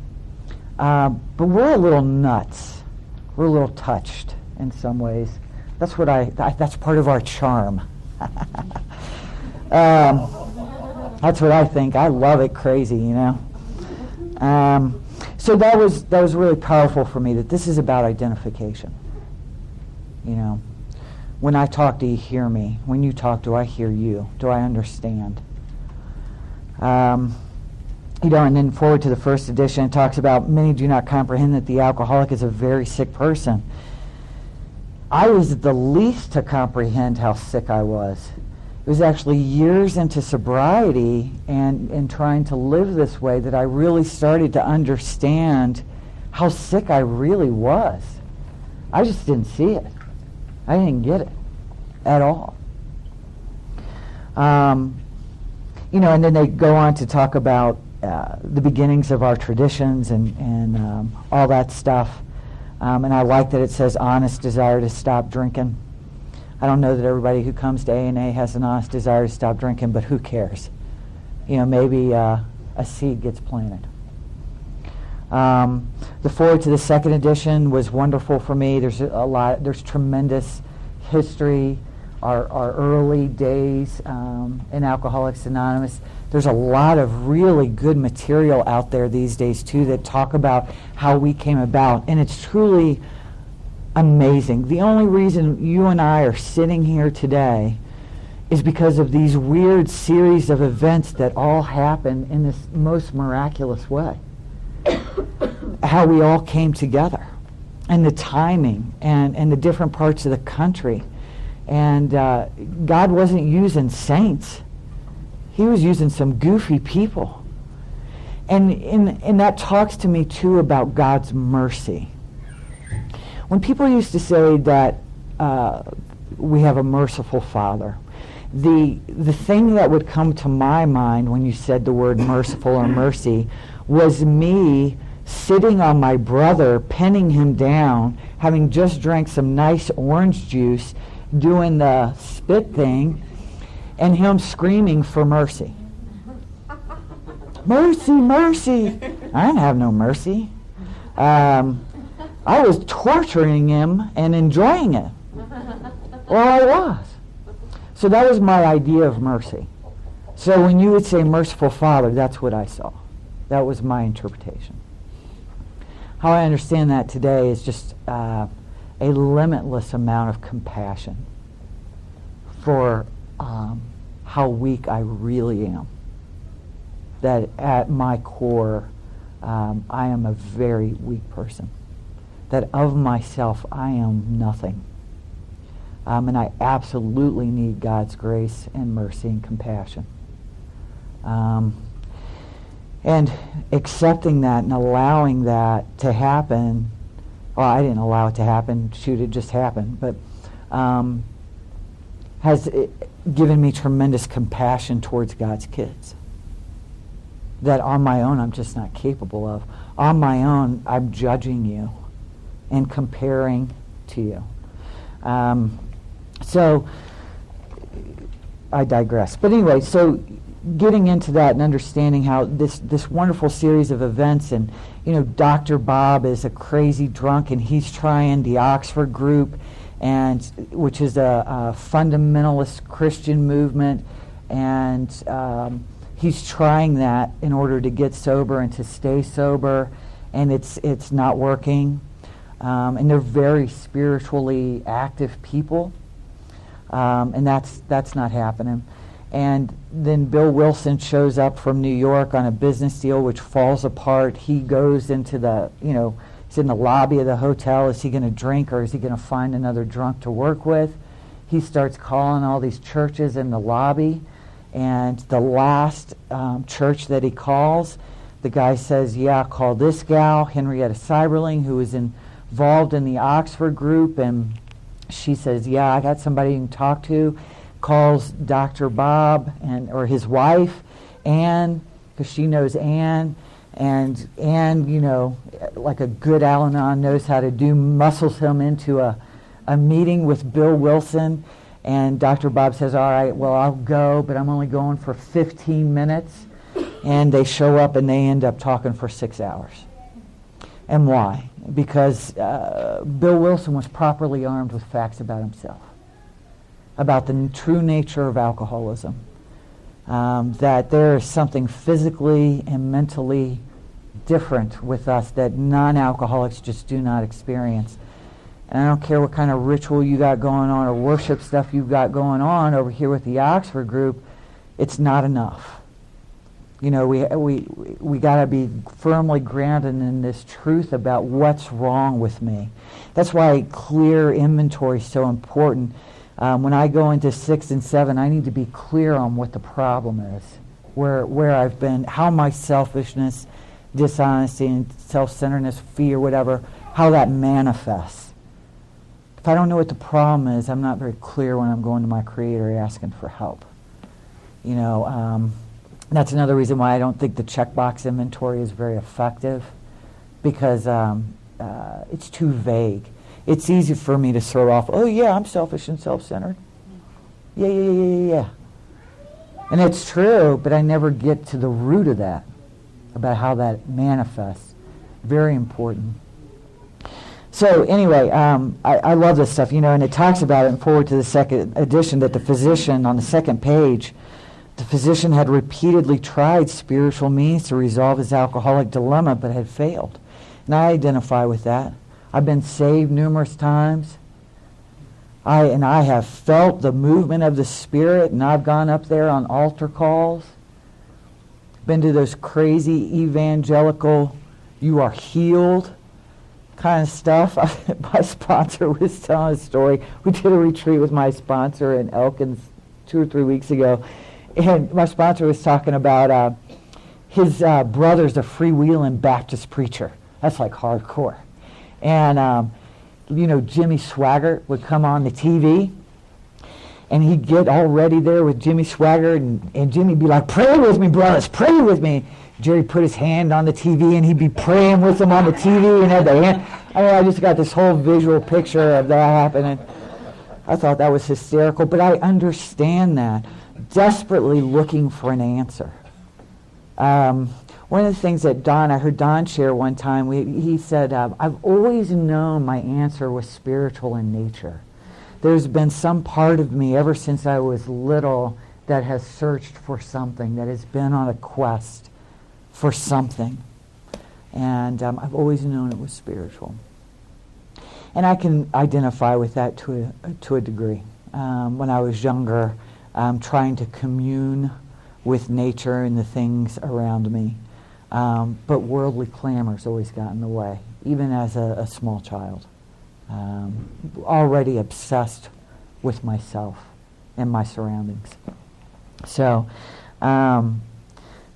but we're a little nuts. We're a little touched in some ways. That's that's part of our charm. That's what I think. I love it crazy, So that was really powerful for me, that this is about identification. When I talk, do you hear me? When you talk, do I hear you? Do I understand? And then forward to the first edition, it talks about many do not comprehend that the alcoholic is a very sick person. I was the least to comprehend how sick I was. It was actually years into sobriety and trying to live this way that I really started to understand how sick I really was. I just didn't see it. I didn't get it at all. And then they go on to talk about the beginnings of our traditions and all that stuff. And I like that it says honest desire to stop drinking. I don't know that everybody who comes to A&A has an honest desire to stop drinking, but who cares? Maybe a seed gets planted. The forward to the second edition was wonderful for me. There's tremendous history, our early days in Alcoholics Anonymous. There's a lot of really good material out there these days, too, that talk about how we came about, and it's truly amazing. The only reason you and I are sitting here today is because of these weird series of events that all happen in this most miraculous way. How we all came together. and the timing and the different parts of the country. And God wasn't using saints. He was using some goofy people. And that talks to me, too, about God's mercy. When people used to say that we have a merciful Father, the thing that would come to my mind when you said the word merciful or mercy was me sitting on my brother, pinning him down, having just drank some nice orange juice, doing the spit thing, and him screaming for mercy. Mercy, mercy. I didn't have no mercy. I was torturing him and enjoying it. Well, I was. So that was my idea of mercy. So when you would say merciful Father, that's what I saw. That was my interpretation. How I understand that today is just a limitless amount of compassion for how weak I really am. That at my core, I am a very weak person. That of myself, I am nothing. And I absolutely need God's grace and mercy and compassion. And accepting that and allowing that to happen, well, I didn't allow it to happen, shoot, it just happened, but has given me tremendous compassion towards God's kids. That on my own, I'm just not capable of. On my own, I'm judging you and comparing to you. So I digress. But anyway, so getting into that and understanding how this wonderful series of events, and Dr. Bob is a crazy drunk, and he's trying the Oxford group, and which is a fundamentalist Christian movement, and he's trying that in order to get sober and to stay sober, and it's not working. And they're very spiritually active people. And that's not happening. And then Bill Wilson shows up from New York on a business deal which falls apart. He goes into he's in the lobby of the hotel. Is he going to drink, or is he going to find another drunk to work with? He starts calling all these churches in the lobby. And the last church that he calls, the guy says, yeah, call this gal, Henrietta Seiberling, who was involved in the Oxford group, and she says, yeah, I got somebody you can talk to. Calls Dr. Bob or his wife, Ann, because she knows Ann, and Ann, like a good Al-Anon knows how to do, muscles him into a meeting with Bill Wilson, and Dr. Bob says, all right, well, I'll go, but I'm only going for 15 minutes, and they show up and they end up talking for 6 hours. And why? Because Bill Wilson was properly armed with facts about himself, about the true nature of alcoholism, that there is something physically and mentally different with us that non-alcoholics just do not experience. And I don't care what kind of ritual you got going on or worship stuff you've got going on over here with the Oxford group, it's not enough. We got to be firmly grounded in this truth about what's wrong with me. That's why clear inventory is so important. When I go into 6 and 7, I need to be clear on what the problem is, where I've been, how my selfishness, dishonesty, and self-centeredness, fear, whatever, how that manifests. If I don't know what the problem is, I'm not very clear when I'm going to my Creator asking for help. That's another reason why I don't think the checkbox inventory is very effective, because it's too vague. It's easy for me to throw off, oh yeah, I'm selfish and self-centered. Yeah. And it's true, but I never get to the root of that, about how that manifests. Very important. So anyway, I love this stuff, and it talks about it in forward to the second edition, that the physician on the second page, the physician had repeatedly tried spiritual means to resolve his alcoholic dilemma, but had failed. And I identify with that. I've been saved numerous times. I have felt the movement of the Spirit, and I've gone up there on altar calls. Been to those crazy evangelical, you are healed kind of stuff. My sponsor was telling a story. We did a retreat with my sponsor in Elkins 2 or 3 weeks ago, and my sponsor was talking about his brother's a freewheeling Baptist preacher. That's like hardcore. And, Jimmy Swaggart would come on the TV, and he'd get all ready there with Jimmy Swaggart, and Jimmy'd be like, "Pray with me, brothers, pray with me." Jerry put his hand on the TV, and he'd be praying with him on the TV, and had the hand. I just got this whole visual picture of that happening. I thought that was hysterical, but I understand that. Desperately looking for an answer. One of the things that I heard Don share one time, he said, I've always known my answer was spiritual in nature. There's been some part of me ever since I was little that has searched for something, that has been on a quest for something. And I've always known it was spiritual. And I can identify with that to a degree. When I was younger, trying to commune with nature and the things around me. But worldly clamors always got in the way, even as a small child. Already obsessed with myself and my surroundings.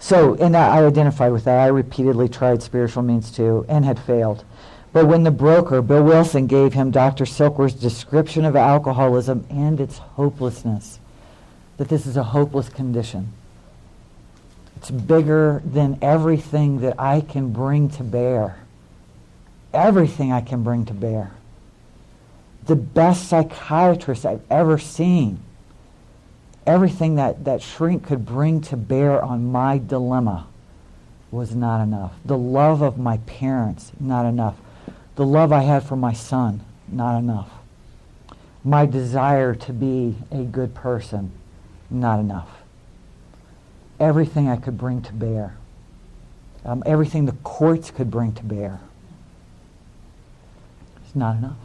And I identified with that. I repeatedly tried spiritual means too, and had failed. But when the broker, Bill Wilson, gave him Dr. Silkworth's description of alcoholism and its hopelessness, that this is a hopeless condition. It's bigger than everything that I can bring to bear. Everything I can bring to bear. The best psychiatrist I've ever seen. Everything that shrink could bring to bear on my dilemma was not enough. The love of my parents, not enough. The love I had for my son, not enough. My desire to be a good person, not enough. Everything I could bring to bear. Everything the courts could bring to bear. It's not enough.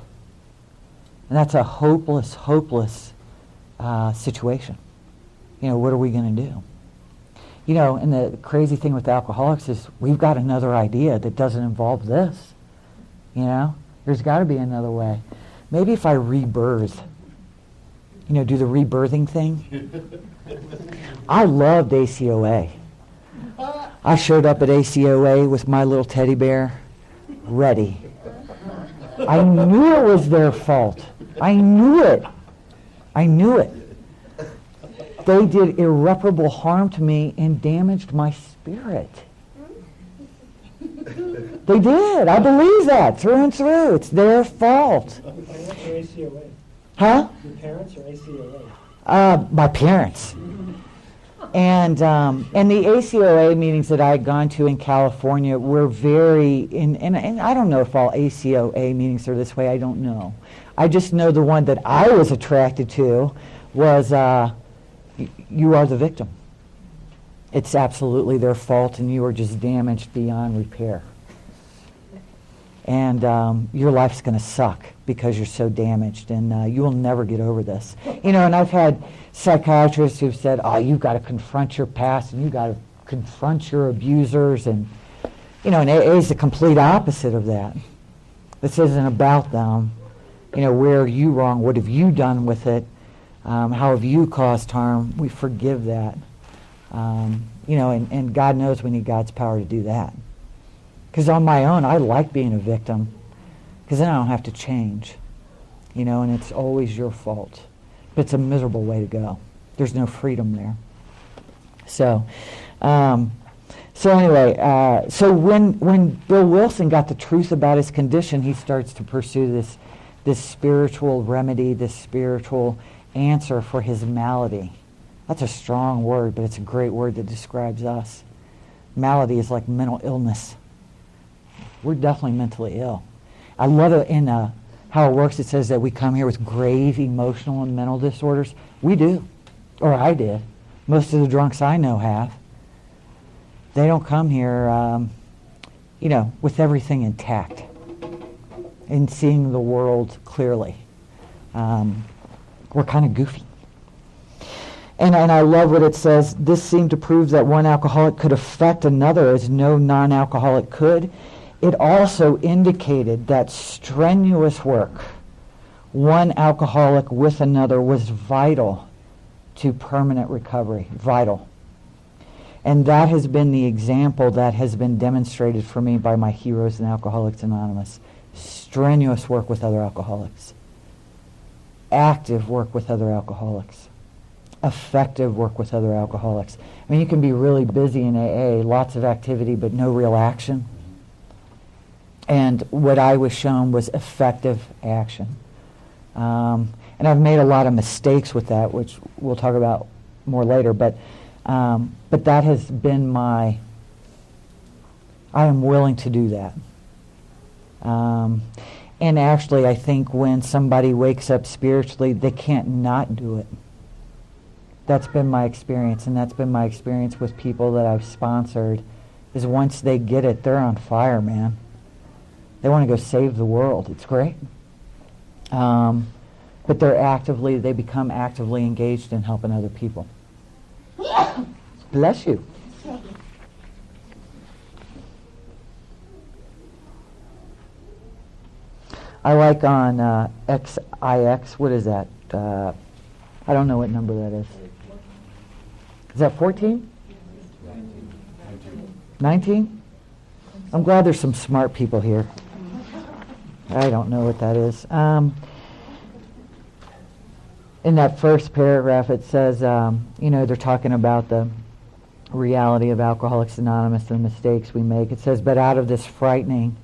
And that's a hopeless situation. What are we going to do? And the crazy thing with alcoholics is we've got another idea that doesn't involve this. There's got to be another way. Maybe if I rebirth, do the rebirthing thing. I loved ACOA. I showed up at ACOA with my little teddy bear, ready. I knew it was their fault. I knew it. They did irreparable harm to me and damaged my spirit. They did. I believe that through and through. It's their fault. Your parents or ACOA? Huh? Your parents or ACOA? My parents. And the ACOA meetings that I had gone to in California were very, and I don't know if all ACOA meetings are this way, I don't know. I just know the one that I was attracted to was, you are the victim. It's absolutely their fault and you are just damaged beyond repair. And your life's going to suck because you're so damaged and you will never get over this. And I've had psychiatrists who've said, you've got to confront your past and you've got to confront your abusers. And, and AA is the complete opposite of that. This isn't about them. Where are you wrong? What have you done with it? How have you caused harm? We forgive that. And God knows we need God's power to do that. Because on my own, I like being a victim, because then I don't have to change, and it's always your fault. But it's a miserable way to go. There's no freedom there. So anyway, so when Bill Wilson got the truth about his condition, he starts to pursue this spiritual remedy, this spiritual answer for his malady. That's a strong word, but it's a great word that describes us. Malady is like mental illness. We're definitely mentally ill. I love it in how it works. It says that we come here with grave emotional and mental disorders. We do, or I did. Most of the drunks I know have. They don't come here, with everything intact and seeing the world clearly. We're kind of goofy. And I love what it says. This seemed to prove that one alcoholic could affect another as no non-alcoholic could. it also indicated that strenuous work, one alcoholic with another, was vital to permanent recovery, vital. And that has been the example that has been demonstrated for me by my heroes in Alcoholics Anonymous. Strenuous work with other alcoholics. Active work with other alcoholics. Effective work with other alcoholics. I mean, you can be really busy in AA, lots of activity, but no real action. And what I was shown was effective action. And I've made a lot of mistakes with that, which we'll talk about more later, but that has been I am willing to do that. And actually, I think when somebody wakes up spiritually, they can't not do it. That's been my experience, and that's been my experience with people that I've sponsored, is once they get it, they're on fire, man. They want to go save the world. It's great. But they become actively engaged in helping other people. Bless you. I like on XIX, what is that? I don't know what number that is. Is that 14? 19? I'm glad there's some smart people here. I don't know what that is. In that first paragraph it says, they're talking about the reality of Alcoholics Anonymous and the mistakes we make. It says, but out of this frightening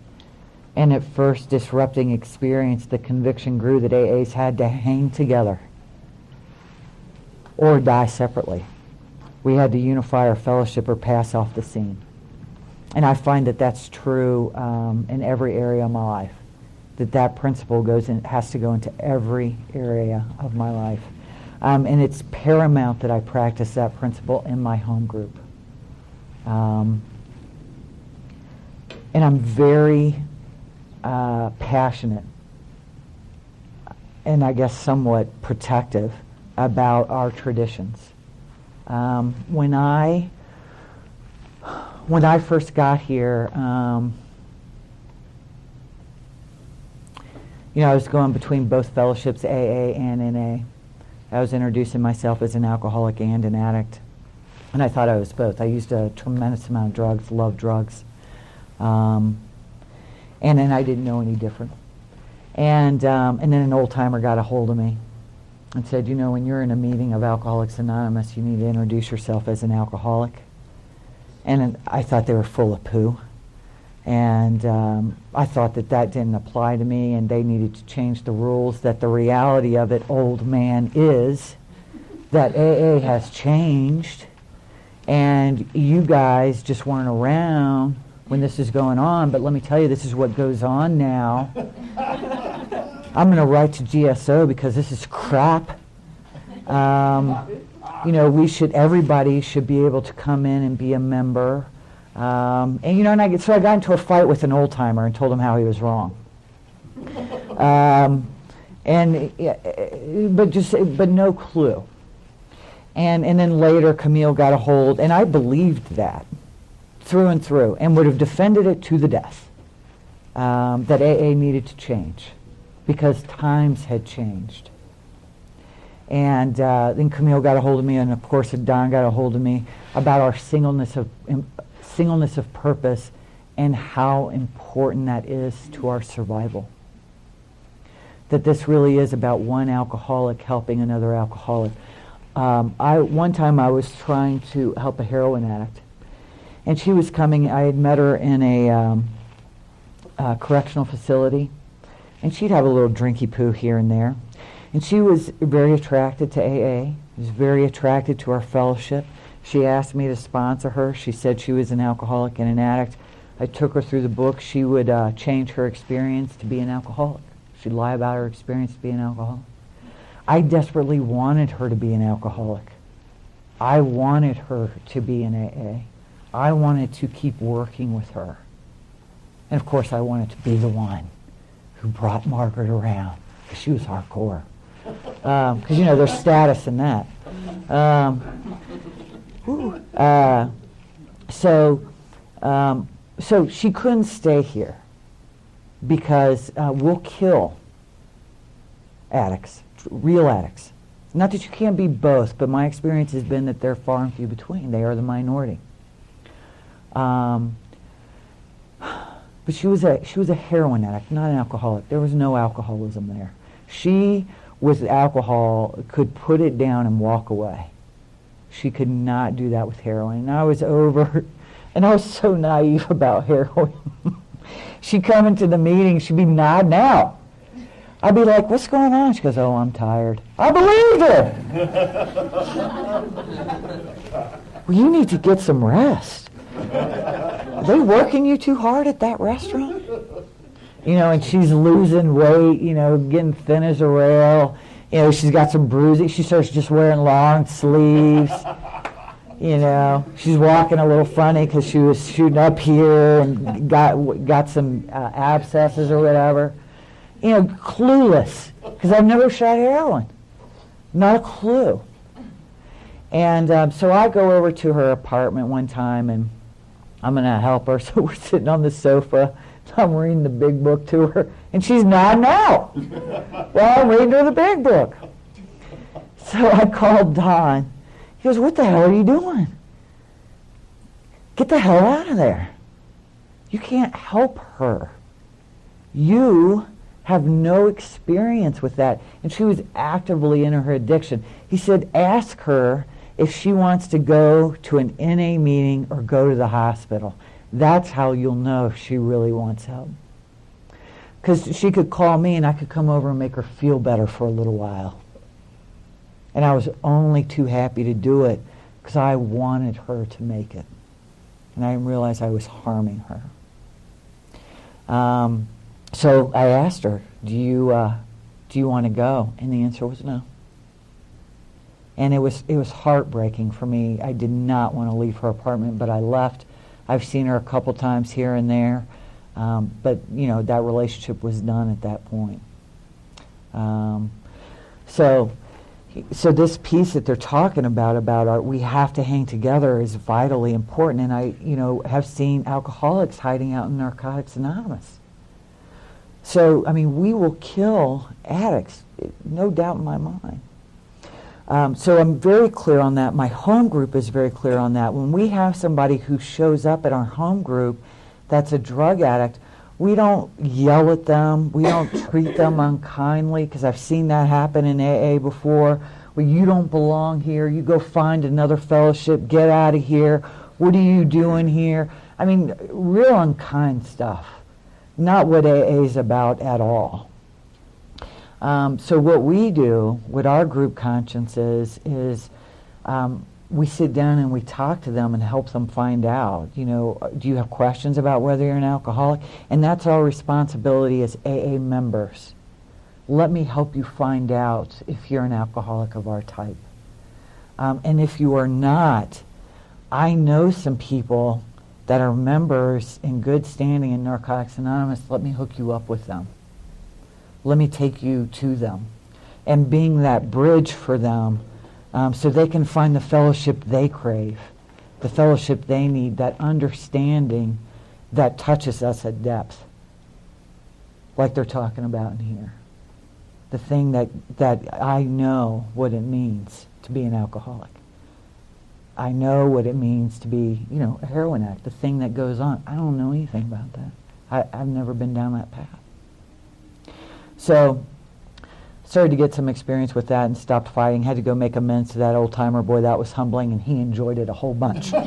and at first disrupting experience, the conviction grew that AAs had to hang together or die separately. We had to unify our fellowship or pass off the scene. And I find that that's true in every area of my life. That principle has to go into every area of my life. And it's paramount that I practice that principle in my home group. And I'm very passionate and I guess somewhat protective about our traditions. When I first got here, I was going between both fellowships, AA and NA. I was introducing myself as an alcoholic and an addict. And I thought I was both. I used a tremendous amount of drugs, loved drugs. And then I didn't know any different. And then an old-timer got a hold of me and said, when you're in a meeting of Alcoholics Anonymous, you need to introduce yourself as an alcoholic. And I thought they were full of poo. And I thought that didn't apply to me, and they needed to change the rules, that the reality of it, old man, is that AA has changed, and you guys just weren't around when this is going on, but let me tell you, this is what goes on now. I'm going to write to GSO because this is crap. Everybody should be able to come in and be a member. So I got into a fight with an old timer and told him how he was wrong. But no clue. And then later Camille got a hold, and I believed that through and through, and would have defended it to the death, that AA needed to change because times had changed. And then Camille got a hold of me, and of course Don got a hold of me about our singleness of purpose and how important that is to our survival. That this really is about one alcoholic helping another alcoholic. One time I was trying to help a heroin addict, and she was coming. I had met her in a correctional facility, and she'd have a little drinky poo here and there. And she was very attracted to AA, was very attracted to our fellowship. She asked me to sponsor her. She said she was an alcoholic and an addict. I took her through the book. She would change her experience to be an alcoholic. She'd lie about her experience to be an alcoholic. I desperately wanted her to be an alcoholic. I wanted her to be in AA. I wanted to keep working with her. And of course I wanted to be the one who brought Margaret around, because she was hardcore. Because there's status in that. So she couldn't stay here because we'll kill addicts, real addicts. Not that you can't be both, but my experience has been that they're far and few between. They are the minority. But she was a heroin addict, not an alcoholic. There was no alcoholism there. She, with alcohol, could put it down and walk away. She could not do that with heroin. And I was so naive about heroin. She'd come into the meeting, she'd be nodding out. I'd be like, what's going on? She goes, oh, I'm tired. I believed her. Well, you need to get some rest. Are they working you too hard at that restaurant? You know, and she's losing weight, you know, getting thin as a rail. You know, she's got some bruising. She starts just wearing long sleeves. You know, she's walking a little funny because she was shooting up here and got some abscesses or whatever. You know, clueless, because I've never shot heroin. Not a clue. And so I go over to her apartment one time, and I'm going to help her. So we're sitting on the sofa. I'm reading the big book to her, and she's nodding out. Well, I'm reading her the big book. So I called Don. He goes, what the hell are you doing? Get the hell out of there. You can't help her. You have no experience with that. And she was actively in her addiction. He said, ask her if she wants to go to an NA meeting or go to the hospital. That's how you'll know if she really wants help. Because she could call me and I could come over and make her feel better for a little while. And I was only too happy to do it because I wanted her to make it. And I realized I was harming her. So I asked her, do you want to go? And the answer was no. And it was heartbreaking for me. I did not want to leave her apartment, but I left. I've seen her a couple times here and there, but you know, that relationship was done at that point. So this piece that they're talking about we have to hang together is vitally important. And I, you know, have seen alcoholics hiding out in Narcotics Anonymous. So, I mean, we will kill addicts, no doubt in my mind. So I'm very clear on that. My home group is very clear on that. When we have somebody who shows up at our home group that's a drug addict, we don't yell at them. We don't treat them unkindly, because I've seen that happen in AA before. Well, you don't belong here. You go find another fellowship. Get out of here. What are you doing here? I mean, real unkind stuff. Not what AA is about at all. So what we do, what our group conscience is we sit down and we talk to them and help them find out, you know, do you have questions about whether you're an alcoholic? And that's our responsibility as AA members. Let me help you find out if you're an alcoholic of our type. And if you are not, I know some people that are members in good standing in Narcotics Anonymous. Let me hook you up with them. Let me take you to them. And being that bridge for them so they can find the fellowship they crave, the fellowship they need, that understanding that touches us at depth, like they're talking about in here. The thing that I know what it means to be an alcoholic. I know what it means to be, you know, a heroin addict, the thing that goes on. I don't know anything about that. I've never been down that path. So, started to get some experience with that and stopped fighting. Had to go make amends to that old-timer. Boy, that was humbling, and he enjoyed it a whole bunch. And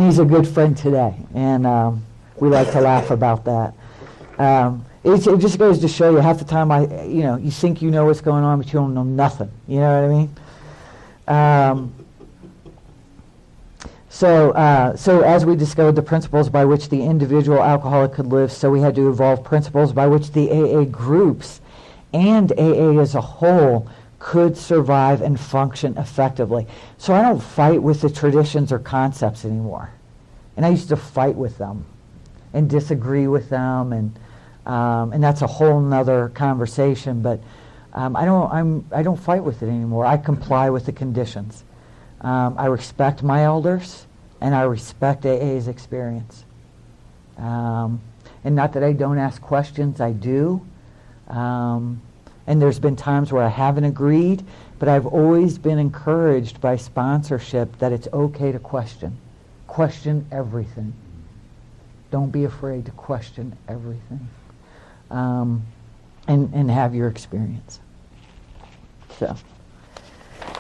he's a good friend today, and we like to laugh about that. It just goes to show you, half the time, you think you know what's going on, but you don't know nothing. You know what I mean? So as we discovered the principles by which the individual alcoholic could live, so we had to evolve principles by which the AA groups and AA as a whole could survive and function effectively. So I don't fight with the traditions or concepts anymore. And I used to fight with them and disagree with them, and that's a whole nother conversation, but I don't fight with it anymore. I comply with the conditions. I respect my elders. and I respect AA's experience. And not that I don't ask questions, I do. And there's been times where I haven't agreed, but I've always been encouraged by sponsorship that it's okay to question. Question everything. Don't be afraid to question everything. And have your experience. So,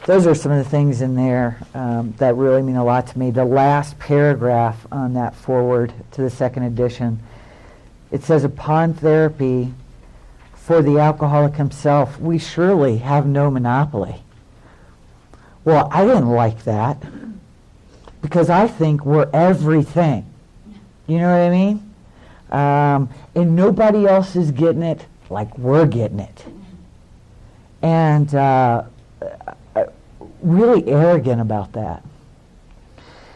those are some of the things in there that really mean a lot to me. The last paragraph on that foreword to the second edition, it says, upon therapy for the alcoholic himself, we surely have no monopoly. Well, I didn't like that because I think we're everything. You know what I mean? And nobody else is getting it like we're getting it. And really arrogant about that.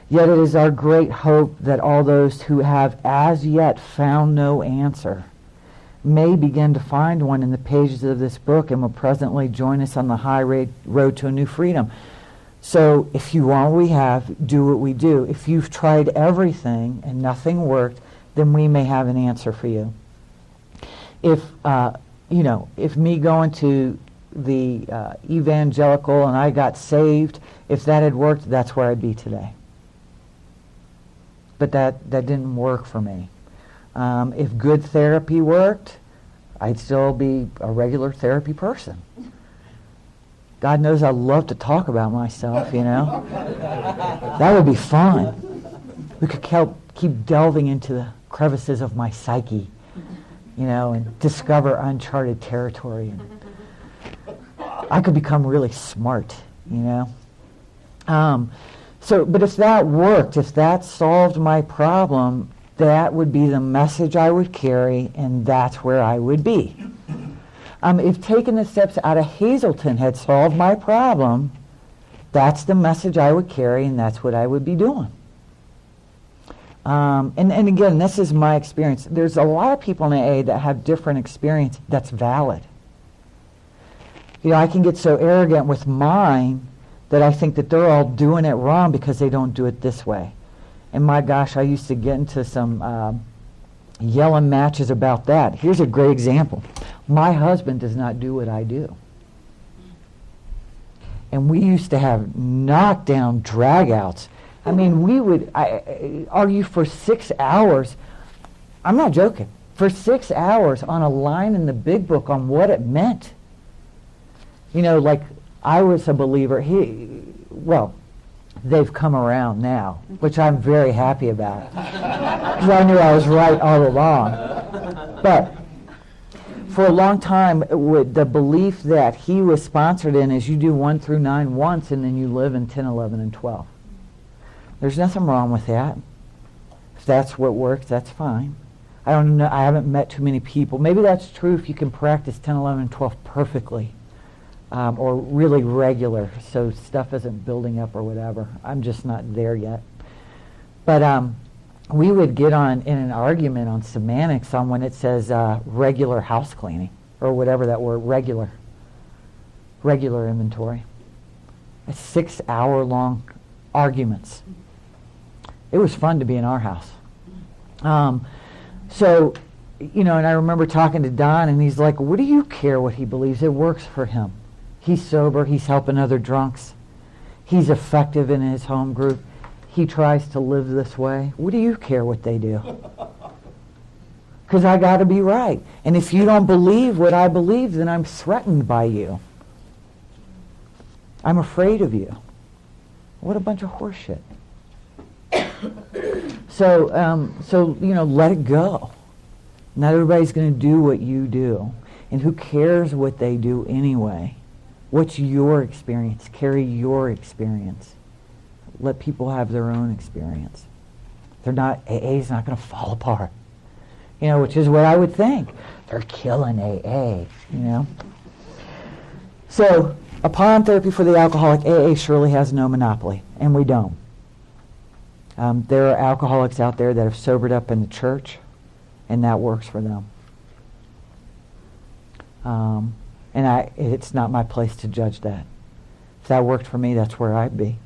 Yet it is our great hope that all those who have as yet found no answer may begin to find one in the pages of this book and will presently join us on the high road to a new freedom. So if you want what we have, do what we do. If you've tried everything and nothing worked, then we may have an answer for you. If me going to the evangelical and I got saved, if that had worked, that's where I'd be today. But that didn't work for me. If good therapy worked, I'd still be a regular therapy person. God knows I love to talk about myself, you know. That would be fun. We could keep delving into the crevices of my psyche, you know, and discover uncharted territory. And I could become really smart, you know. But if that worked, if that solved my problem, that would be the message I would carry, and that's where I would be. If taking the steps out of Hazelton had solved my problem, that's the message I would carry, and that's what I would be doing. And again, this is my experience. There's a lot of people in AA that have different experience that's valid. You know, I can get so arrogant with mine that I think that they're all doing it wrong because they don't do it this way. And my gosh, I used to get into some yelling matches about that. Here's a great example. My husband does not do what I do. And we used to have knockdown dragouts. I mean, we would argue for 6 hours. I'm not joking. For 6 hours on a line in the big book on what it meant. You know, like I was a believer. They've come around now, which I'm very happy about. Because I knew I was right all along. But for a long time, with the belief that he was sponsored in is you do 1 through 9 once and then you live in 10, 11, and 12. There's nothing wrong with that. If that's what works, that's fine. I don't know. I haven't met too many people. Maybe that's true if you can practice 10, 11, and 12 perfectly. Or really regular, so stuff isn't building up or whatever. I'm just not there yet. But we would get on in an argument on semantics on when it says regular house cleaning, or whatever that word, regular inventory. It's 6 hour long arguments. It was fun to be in our house. So, you know, and I remember talking to Don, and he's like, what do you care what he believes? It works for him. He's sober. He's helping other drunks. He's effective in his home group. He tries to live this way. What do you care what they do? Because I got to be right. And if you don't believe what I believe, then I'm threatened by you. I'm afraid of you. What a bunch of horseshit. So you know, let it go. Not everybody's going to do what you do. And who cares what they do anyway? What's your experience? Carry your experience. Let people have their own experience. AA's not going to fall apart. You know, which is what I would think. They're killing AA, you know. So, upon therapy for the alcoholic, AA surely has no monopoly, and we don't. There are alcoholics out there that have sobered up in the church, and that works for them. And it's not my place to judge that. If that worked for me, that's where I'd be.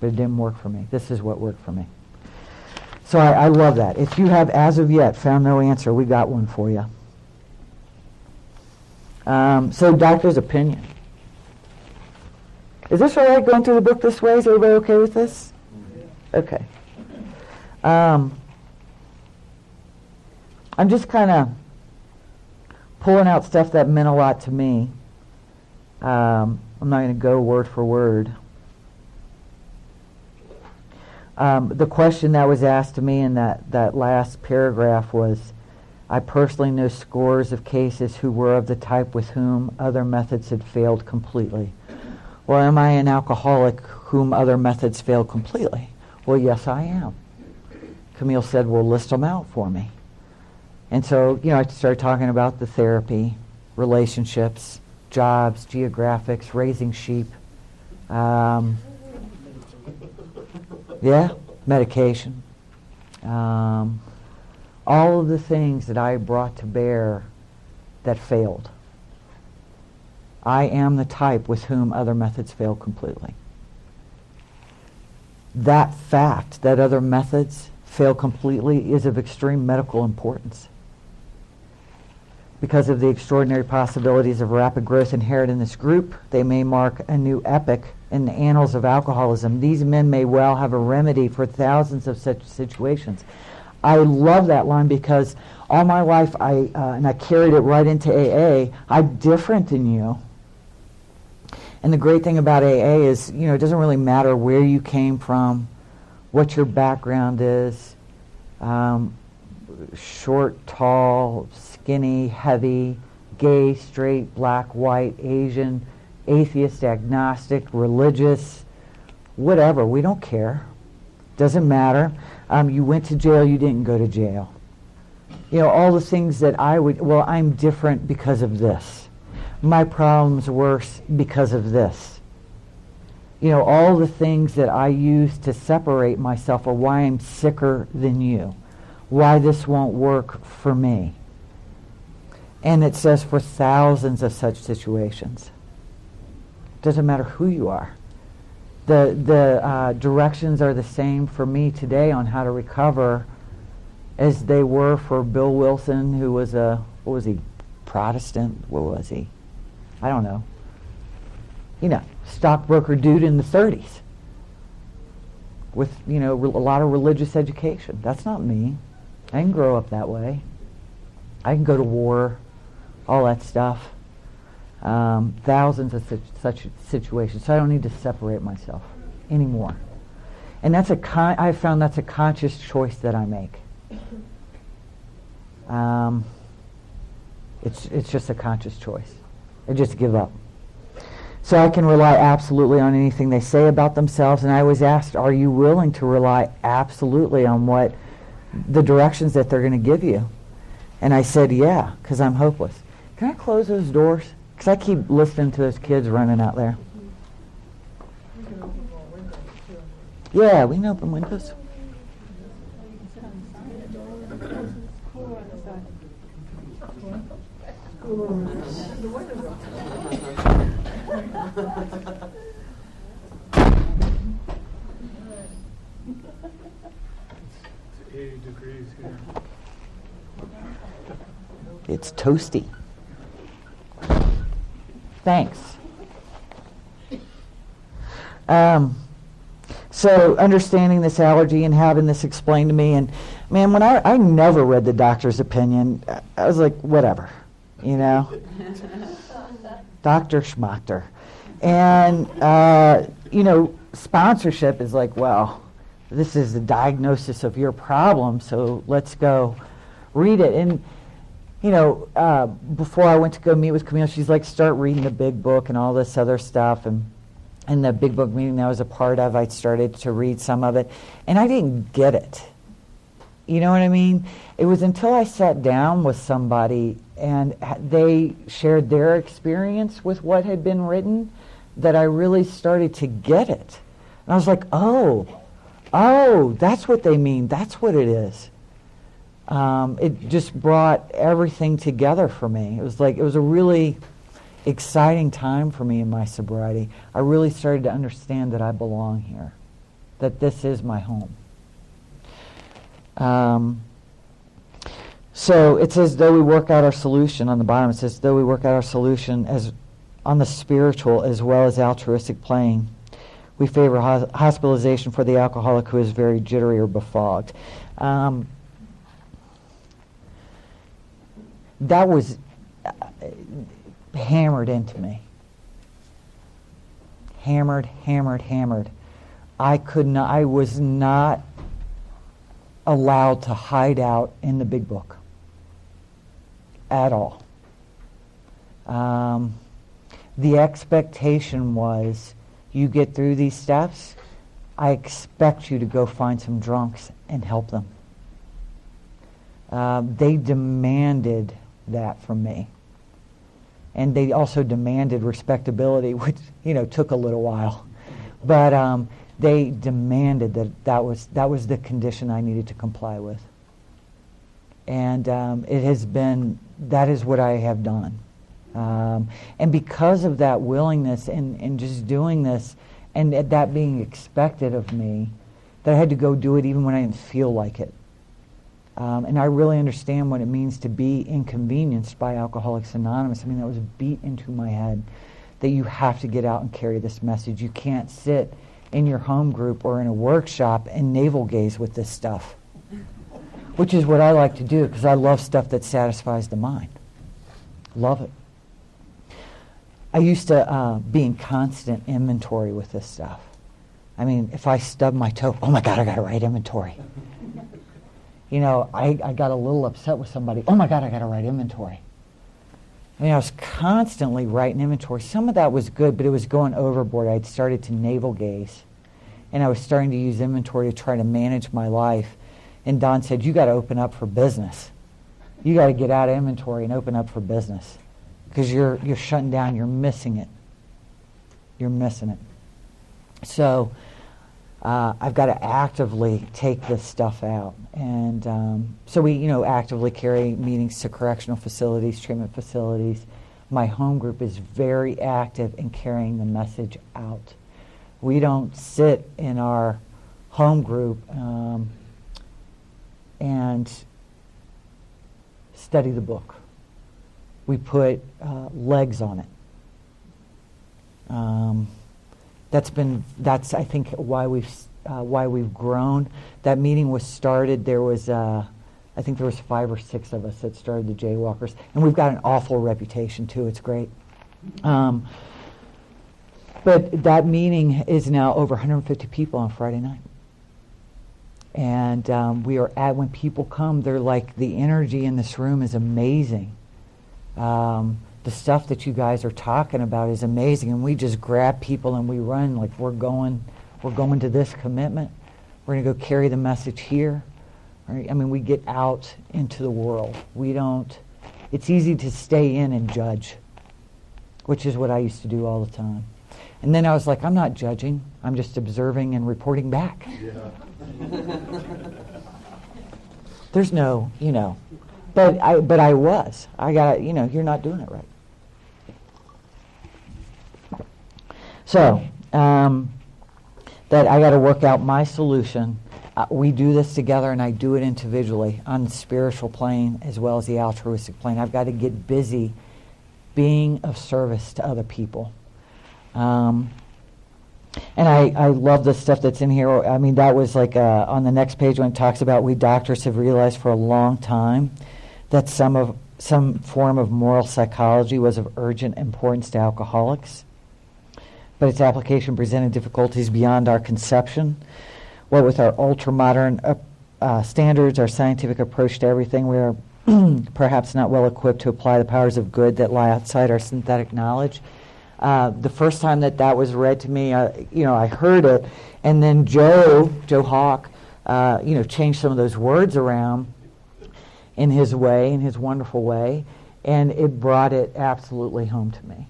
but it didn't work for me. This is what worked for me. So I love that. If you have, as of yet, found no answer, we got one for you. So doctor's opinion. Is this all right going through the book this way? Is everybody okay with this? Okay. I'm just kind of pulling out stuff that meant a lot to me. I'm not going to go word for word. The question that was asked to me in that last paragraph was, I personally know scores of cases who were of the type with whom other methods had failed completely. Well, am I an alcoholic whom other methods failed completely? Well, yes, I am. Camille said, well, list them out for me. And so, I started talking about the therapy, relationships, jobs, geographics, raising sheep. Medication. All of the things that I brought to bear that failed. I am the type with whom other methods fail completely. That fact that other methods fail completely is of extreme medical importance. Because of the extraordinary possibilities of rapid growth inherent in this group, they may mark a new epoch in the annals of alcoholism. These men may well have a remedy for thousands of such situations. I love that line because all my life and I carried it right into AA. I'm different than you. And the great thing about AA is, it doesn't really matter where you came from, what your background is, short, tall, skinny, heavy, gay, straight, black, white, Asian, atheist, agnostic, religious, whatever. We don't care. Doesn't matter. You went to jail, you didn't go to jail. All the things that I'm different because of this. My problem's worse because of this. All the things that I use to separate myself or why I'm sicker than you. Why this won't work for me. And it says for thousands of such situations. Doesn't matter who you are. The directions are the same for me today on how to recover as they were for Bill Wilson, who was Protestant? What was he? I don't know. Stockbroker dude in the 30s with, a lot of religious education. That's not me. I didn't grow up that way. I can go to war, all that stuff. Thousands of such situations. So I don't need to separate myself anymore. And I found that's a conscious choice that I make. It's just a conscious choice. I just give up. So I can rely absolutely on anything they say about themselves. And I was asked, are you willing to rely absolutely on what the directions that they're going to give you? And I said, yeah, because I'm hopeless. Can I close those doors? Because I keep listening to those kids running out there. Yeah, we can open windows. It's 80 degrees here. It's toasty. Thanks. So understanding this allergy and having this explained to me, and man, when I never read the doctor's opinion, I was like, whatever, Dr. Schmachter. And, sponsorship is like, well, this is the diagnosis of your problem, so let's go read it. And, before I went to go meet with Camille, she's like, start reading the big book and all this other stuff. And in the big book meeting that I was a part of, I started to read some of it, and I didn't get it. You know what I mean? It was until I sat down with somebody and they shared their experience with what had been written that I really started to get it. And I was like, oh, that's what they mean. That's what it is. It just brought everything together for me. It was a really exciting time for me in my sobriety. I really started to understand that I belong here. that this is my home. So it says, though we work out our solution on the bottom, it says, though we work out our solution as on the spiritual as well as altruistic plane, we favor hospitalization for the alcoholic who is very jittery or befogged. That was hammered into me. Hammered. I was not allowed to hide out in the big book at all. The expectation was, you get through these steps, I expect you to go find some drunks and help them. They demanded that from me. And they also demanded respectability, which, took a little while. But they demanded that was the condition I needed to comply with. And that is what I have done. And because of that willingness and just doing this, and that being expected of me, that I had to go do it even when I didn't feel like it. And I really understand what it means to be inconvenienced by Alcoholics Anonymous. I mean, that was beat into my head, that you have to get out and carry this message. You can't sit in your home group or in a workshop and navel gaze with this stuff, which is what I like to do, because I love stuff that satisfies the mind. Love it. I used to be in constant inventory with this stuff. I mean, if I stubbed my toe, oh my God, I got to write inventory. I got a little upset with somebody. Oh my God, I got to write inventory. I mean, I was constantly writing inventory. Some of that was good, but it was going overboard. I'd started to navel gaze, and I was starting to use inventory to try to manage my life. And Don said, you got to open up for business. You got to get out of inventory and open up for business, because you're shutting down. You're missing it. You're missing it. So I've got to actively take this stuff out. And so we, actively carry meetings to correctional facilities, treatment facilities. My home group is very active in carrying the message out. We don't sit in our home group and study the book. We put legs on it. That's I think why we've grown. That meeting was started. There was I think there was 5 or 6 of us that started the Jaywalkers, and we've got an awful reputation too. It's great. But that meeting is now over 150 people on Friday night. And we are when people come, they're like, the energy in this room is amazing. The stuff that you guys are talking about is amazing, and we just grab people and we run like we're going to this commitment. We're going to go carry the message here. Right? I mean, we get out into the world. We don't. It's easy to stay in and judge, which is what I used to do all the time. And then I was like, I'm not judging. I'm just observing and reporting back. Yeah. There's no, But I was. I got, you're not doing it right. So, that I got to work out my solution. We do this together, and I do it individually on the spiritual plane as well as the altruistic plane. I've got to get busy being of service to other people. And I love the stuff that's in here. I mean, that was like on the next page when it talks about we doctors have realized for a long time that some form of moral psychology was of urgent importance to alcoholics, but its application presented difficulties beyond our conception. What with our ultra-modern standards, our scientific approach to everything, we are perhaps not well equipped to apply the powers of good that lie outside our synthetic knowledge. The first time that was read to me, I heard it, and then Joe Hawk, changed some of those words around in his wonderful way, and it brought it absolutely home to me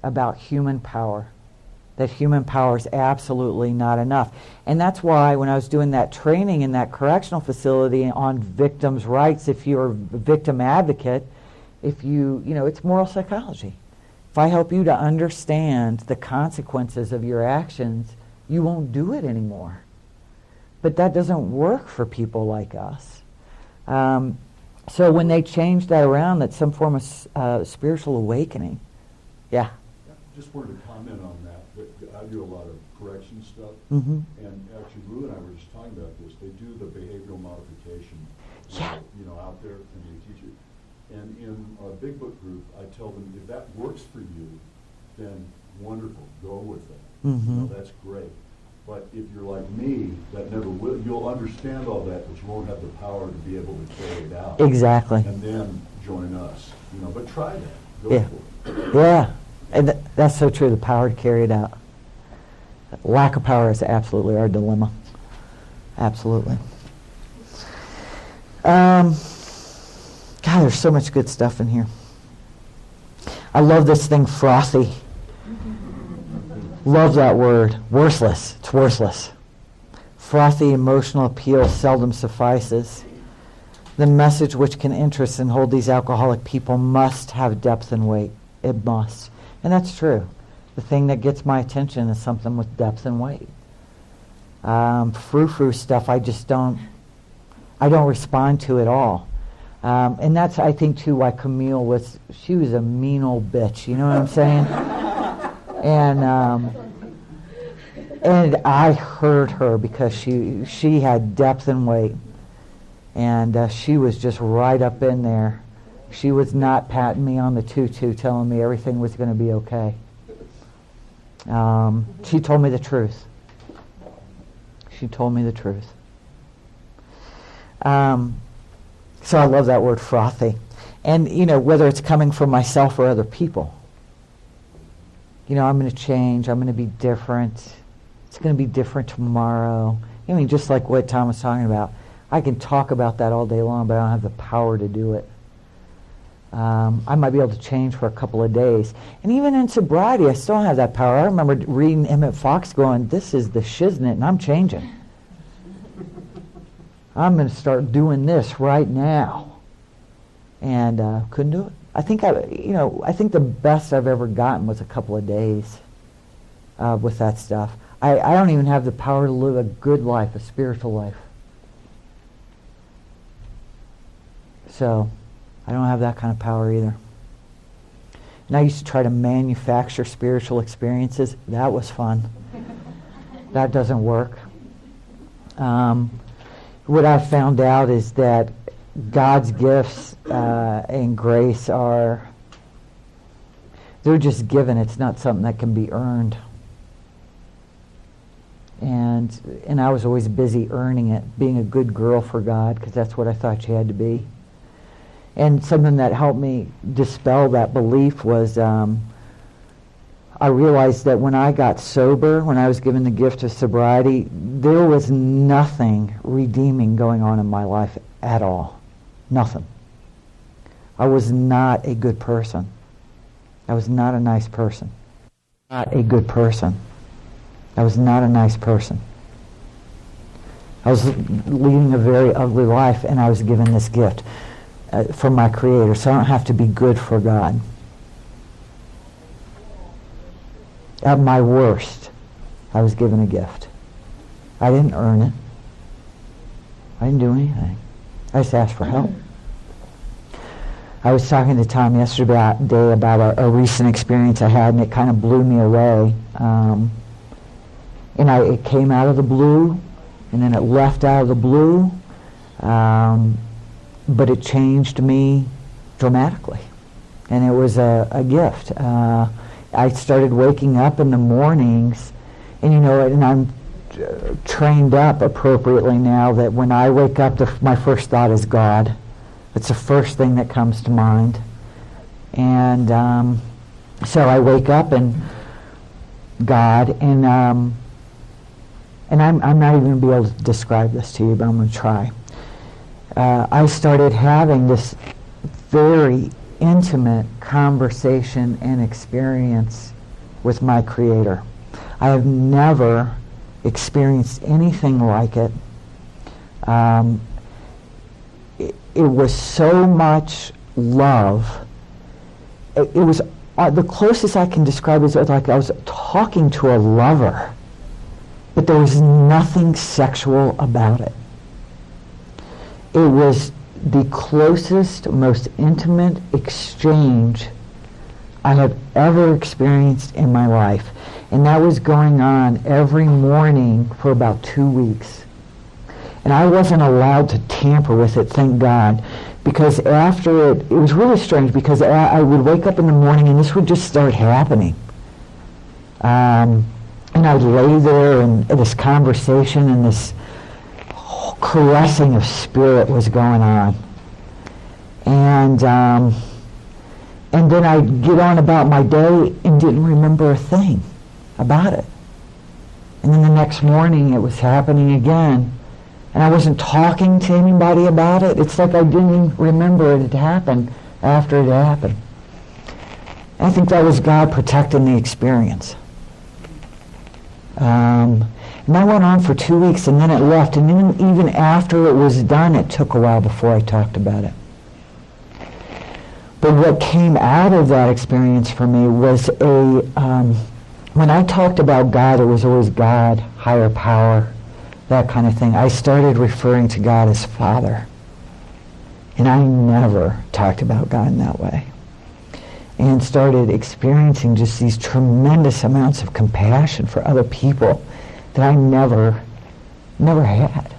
about human power, that human power is absolutely not enough. And that's why when I was doing that training in that correctional facility on victims' rights, if you're a victim advocate, it's moral psychology. If I help you to understand the consequences of your actions, you won't do it anymore. but that doesn't work for people like us. So when they changed that around, that's some form of spiritual awakening. Yeah. Just wanted to comment on that. I do a lot of correction stuff, Mm-hmm. and actually Lou and I were just talking about this. They do the behavioral modification, Yeah. out there, and they teach it. And in our Big Book group, I tell them, if that works for you, then wonderful, go with that. Mm-hmm. That's great. But if you're like me, that never will. You'll understand all that, but you won't have the power to be able to carry it out. Exactly. And then join us. But try that. Go Yeah. for it. Yeah. And that's so true, the power to carry it out. Lack of power is absolutely our dilemma. Absolutely. God, there's so much good stuff in here. I love this thing, frothy. Love that word. Worthless. It's worthless. Frothy emotional appeal seldom suffices. The message which can interest and hold these alcoholic people must have depth and weight. It must. And that's true. The thing that gets my attention is something with depth and weight. Frou-frou stuff, I don't respond to at all. And that's, I think, too, why Camille she was a mean old bitch, you know what I'm saying? And I heard her because she had depth and weight. And she was just right up in there. She was not patting me on the tutu, telling me everything was going to be okay. She told me the truth. She told me the truth. So I love that word, frothy. And, whether it's coming from myself or other people. I'm going to change. I'm going to be different. It's going to be different tomorrow. Just like what Tom was talking about. I can talk about that all day long, but I don't have the power to do it. I might be able to change for a couple of days. And even in sobriety, I still don't have that power. I remember reading Emmett Fox going, this is the shiznit, and I'm changing. I'm going to start doing this right now. And couldn't do it. I think the best I've ever gotten was a couple of days with that stuff. I don't even have the power to live a good life, a spiritual life. So I don't have that kind of power either. And I used to try to manufacture spiritual experiences. That was fun. That doesn't work. What I've found out is that God's gifts and grace they're just given. It's not something that can be earned. And I was always busy earning it, being a good girl for God, because that's what I thought you had to be. And something that helped me dispel that belief was I realized that when I got sober, when I was given the gift of sobriety, there was nothing redeeming going on in my life at all. Nothing. I was not a good person. I was not a nice person. Not a good person. I was not a nice person. I was leading a very ugly life, and I was given this gift from my Creator, so I don't have to be good for God. At my worst, I was given a gift. I didn't earn it. I didn't do anything. I just asked for help. I was talking to Tom yesterday about a recent experience I had, and it kind of blew me away. It came out of the blue, and then it left out of the blue, but it changed me dramatically, and it was a gift. I started waking up in the mornings, and I'm trained up appropriately now that when I wake up, my first thought is God. It's the first thing that comes to mind. And so I wake up and God, and I'm not even going to be able to describe this to you, but I'm going to try. I started having this very intimate conversation and experience with my Creator. I have never experienced anything like it. It was so much love. It was the closest I can describe it is like I was talking to a lover. but there was nothing sexual about it. It was the closest, most intimate exchange I have ever experienced in my life. And that was going on every morning for about 2 weeks. And I wasn't allowed to tamper with it, thank God, because after it was really strange, because I would wake up in the morning and this would just start happening. And I'd lay there and this conversation and this caressing of spirit was going on. And then I'd get on about my day and didn't remember a thing about it. And then the next morning it was happening again. And I wasn't talking to anybody about it. It's like I didn't even remember it had happened after it happened. And I think that was God protecting the experience. And that went on for 2 weeks, and then it left. And then even after it was done, it took a while before I talked about it. But what came out of that experience for me was when I talked about God, it was always God, higher power, that kind of thing. I started referring to God as Father. And I never talked about God in that way. And started experiencing just these tremendous amounts of compassion for other people that I never had.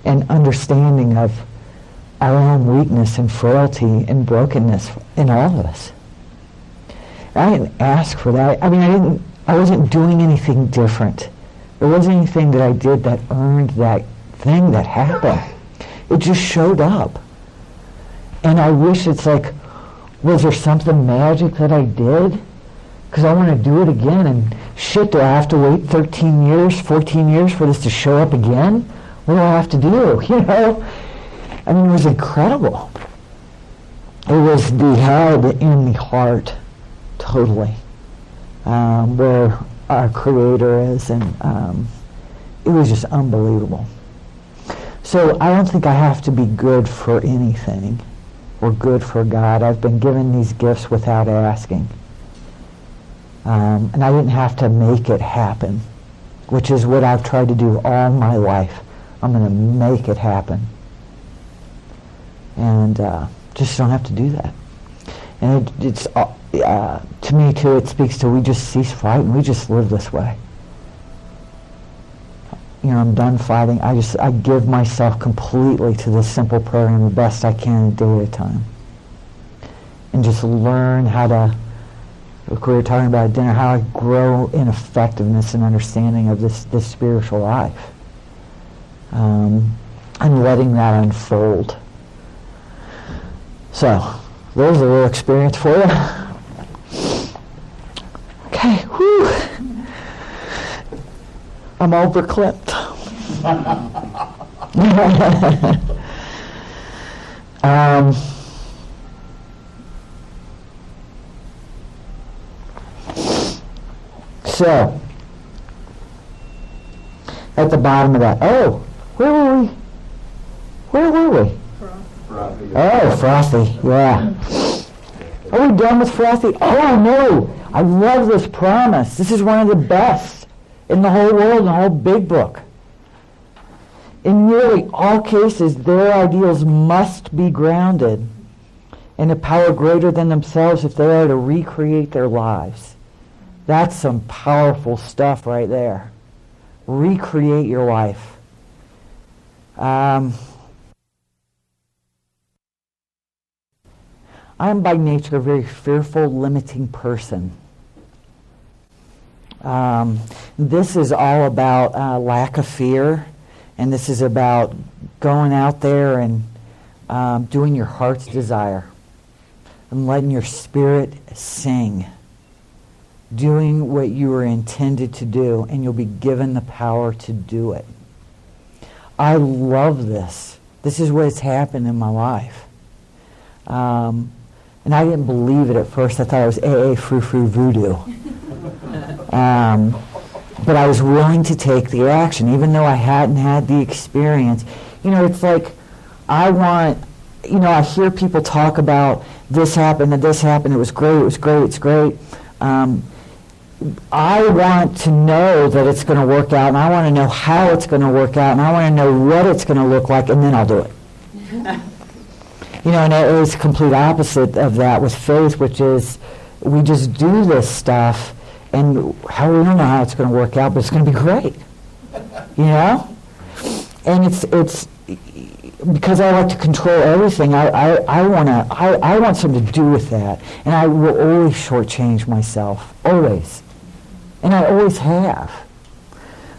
And understanding of our own weakness and frailty and brokenness in all of us. And I didn't ask for that. I mean, I wasn't doing anything different. There wasn't anything that I did that earned that thing that happened. It just showed up. And I wish it's like, was there something magic that I did? Because I want to do it again. And shit, do I have to wait 13 years, 14 years for this to show up again? What do I have to do? You know? I mean, it was incredible. It was the head in the heart, totally, where our Creator is, and it was just unbelievable. So I don't think I have to be good for anything or good for God. I've been given these gifts without asking. And I didn't have to make it happen, which is what I've tried to do all my life. I'm going to make it happen. And just don't have to do that. And it's to me too, it speaks to we just cease fighting. We just live this way. You know, I'm done fighting. I give myself completely to this simple program the best I can a day at a time. And just learn how to, like we were talking about at dinner, how I grow in effectiveness and understanding of this spiritual life. And letting that unfold. So, there's a little experience for you. Okay, whew. I'm overclipped. So, at the bottom of that, where were we? Frothy. Oh, Frothy, yeah. Are we done with Frothy? Oh, no. I love this promise. This is one of the best in the whole world, in the whole big book. In nearly all cases, their ideals must be grounded in a power greater than themselves if they are to recreate their lives. That's some powerful stuff right there. Recreate your life. I am by nature a very fearful, limiting person. This is all about lack of fear, and this is about going out there and doing your heart's desire and letting your spirit sing, doing what you were intended to do, and you'll be given the power to do it. I love this. This is what has happened in my life. And I didn't believe it at first. I thought it was AA frou-frou voodoo. But I was willing to take the action, even though I hadn't had the experience. You know, it's like, I hear people talk about this happened, it was great, it's great. I want to know that it's going to work out, and I want to know how it's going to work out, and I want to know what it's going to look like, and then I'll do it. And it was complete opposite of that with faith, which is we just do this stuff, and we don't know how it's going to work out, but it's going to be great. And it's because I like to control everything. I want something to do with that, and I will always shortchange myself, always, and I always have.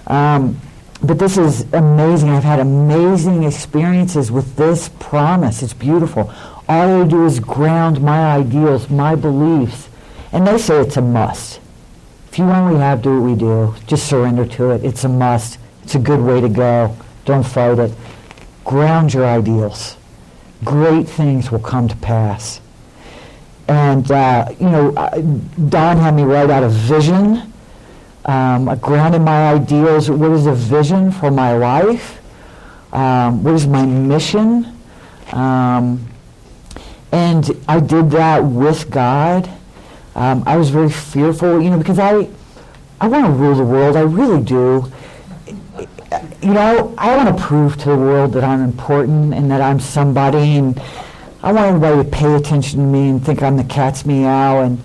But this is amazing. I've had amazing experiences with this promise. It's beautiful. All I do is ground my ideals, my beliefs, and they say it's a must. If you want rehab, do what we do. Just surrender to it. It's a must. It's a good way to go. Don't fight it. Ground your ideals. Great things will come to pass. And, Don had me write out a vision. I grounded my ideals. What is a vision for my life? What is my mission? And I did that with God. I was very fearful, because I want to rule the world. I really do. I want to prove to the world that I'm important and that I'm somebody, and I want everybody to pay attention to me and think I'm the cat's meow, and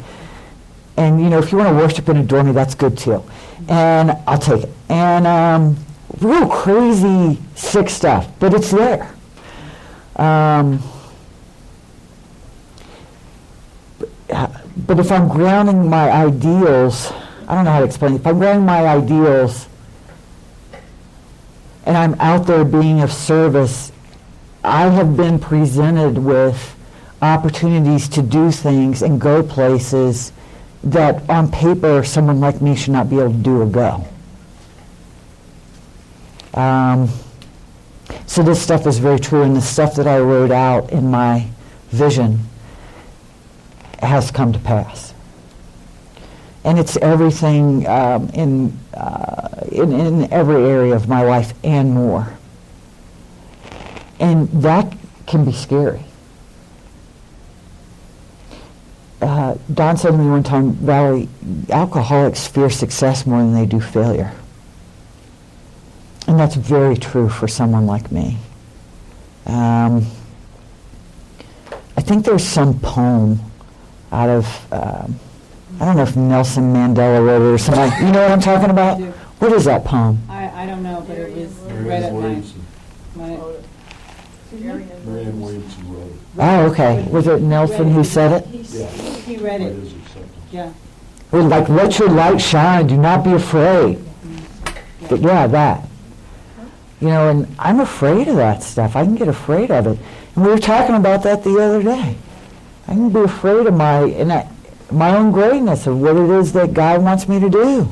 if you want to worship and adore me, that's good too. And I'll take it. And real crazy, sick stuff, but it's there. But if I'm grounding my ideals, I don't know how to explain it. If I'm grounding my ideals and I'm out there being of service, I have been presented with opportunities to do things and go places that on paper someone like me should not be able to do or go. So this stuff is very true, and the stuff that I wrote out in my vision has come to pass. And it's everything in every area of my life and more. And that can be scary. Don said to me one time, Valerie, alcoholics fear success more than they do failure. And that's very true for someone like me. I think there's some poem out of, I don't know if Nelson Mandela wrote it or something. You know what I'm talking about? What is that poem? I don't know, but it was read at my Marianne Williamson wrote it. Oh, okay. Was it Nelson who said it? He read it. His acceptance. Yeah. Well, like, let your light shine, do not be afraid. But yeah, that. And I'm afraid of that stuff. I can get afraid of it. And we were talking about that the other day. I can be afraid of my own greatness, of what it is that God wants me to do.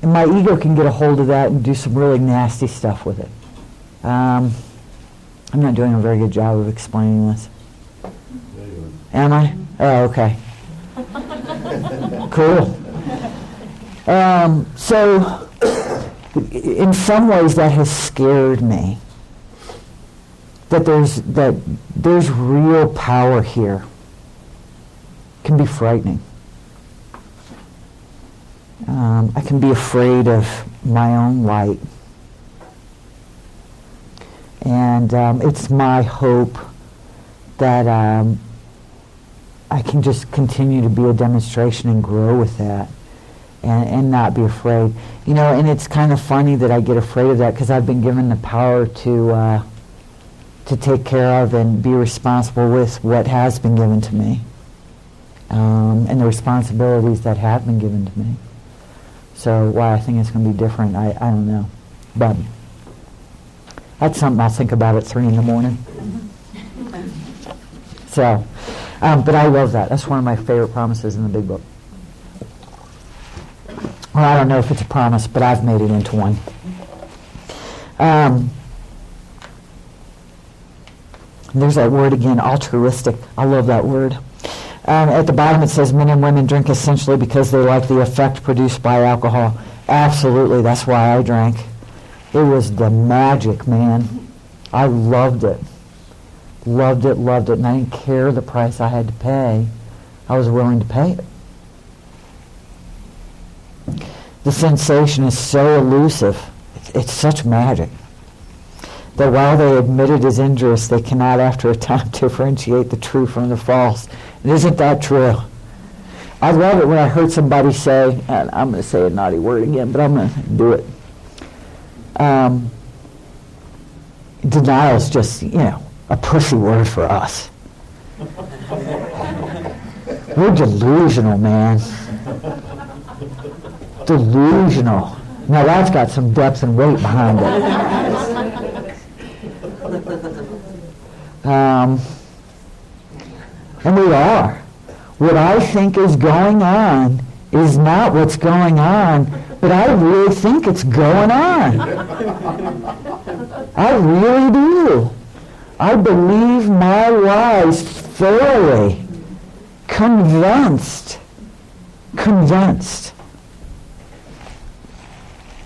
And my ego can get a hold of that and do some really nasty stuff with it. I'm not doing a very good job of explaining this. Am I? Oh, okay. Cool. So, in some ways, that has scared me. That there's real power here. It can be frightening. I can be afraid of my own light. And it's my hope that I can just continue to be a demonstration and grow with that and not be afraid. And it's kind of funny that I get afraid of that because I've been given the power to take care of and be responsible with what has been given to me and the responsibilities that have been given to me. So why I think it's going to be different, I don't know. But that's something I'll think about at 3 a.m. So, but I love that. That's one of my favorite promises in the Big Book. Well, I don't know if it's a promise, but I've made it into one. There's that word again, altruistic. I love that word. At the bottom it says men and women drink essentially because they like the effect produced by alcohol. Absolutely, that's why I drank. It was the magic, man. I loved it. loved it, and I didn't care the price I had to pay. I was willing to pay it. The sensation is so elusive. It's such magic that while they admit it is injurious, they cannot after a time differentiate the true from the false. And isn't that true? I love it when I heard somebody say, and I'm going to say a naughty word again, but I'm going to do it. Denial's just, a pussy word for us. We're delusional, man. Delusional. Now that's got some depth and weight behind it. And we are. What I think is going on is not what's going on, but I really think it's going on. I really do. I believe my lies thoroughly. Convinced.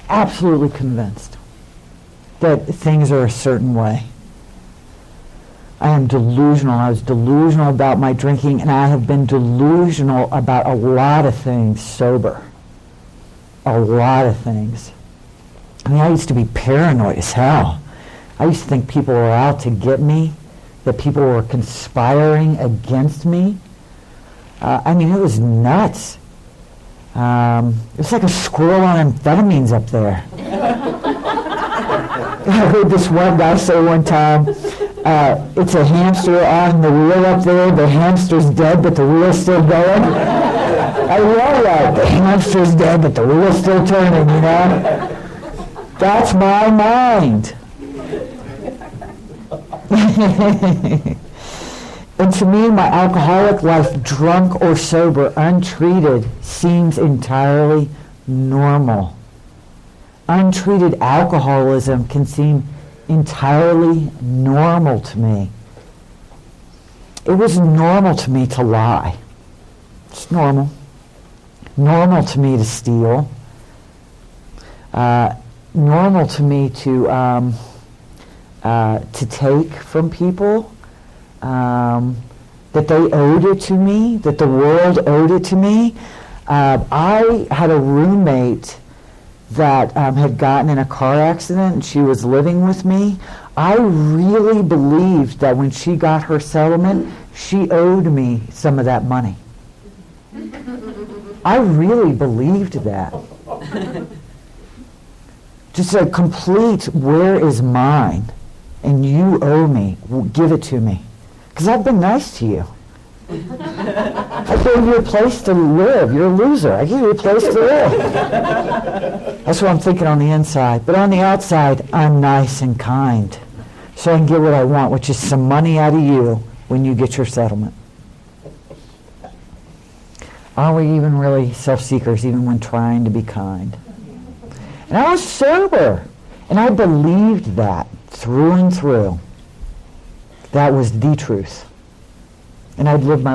Absolutely convinced that things are a certain way. I am delusional. I was delusional about my drinking, and I have been delusional about a lot of things sober. A lot of things. I mean, I used to be paranoid as hell. I used to think people were out to get me, that people were conspiring against me. It was nuts. It was like a squirrel on amphetamines up there. I heard this one guy say one time, it's a hamster on the wheel up there. The hamster's dead, but the wheel's still going. I love that. The hamster's dead, but the wheel's still turning, That's my mind. And to me, my alcoholic life, drunk or sober, untreated, seems entirely normal. Untreated alcoholism can seem entirely normal to me. It was normal to me to lie. It's normal. Normal to me to steal. Normal to me to take from people. That they owed it to me, that the world owed it to me. I had a roommate that had gotten in a car accident, and she was living with me. I really believed that when she got her settlement, she owed me some of that money. I really believed that. Just a complete, where is mine? And you owe me. Give it to me. Because I've been nice to you. I gave you a place to live. You're a loser. I gave you a place to live. That's what I'm thinking on the inside. But on the outside, I'm nice and kind. So I can get what I want, which is some money out of you when you get your settlement. Are we even really self-seekers, even when trying to be kind? And I was sober. And I believed that through and through. That was the truth. And I'd lived my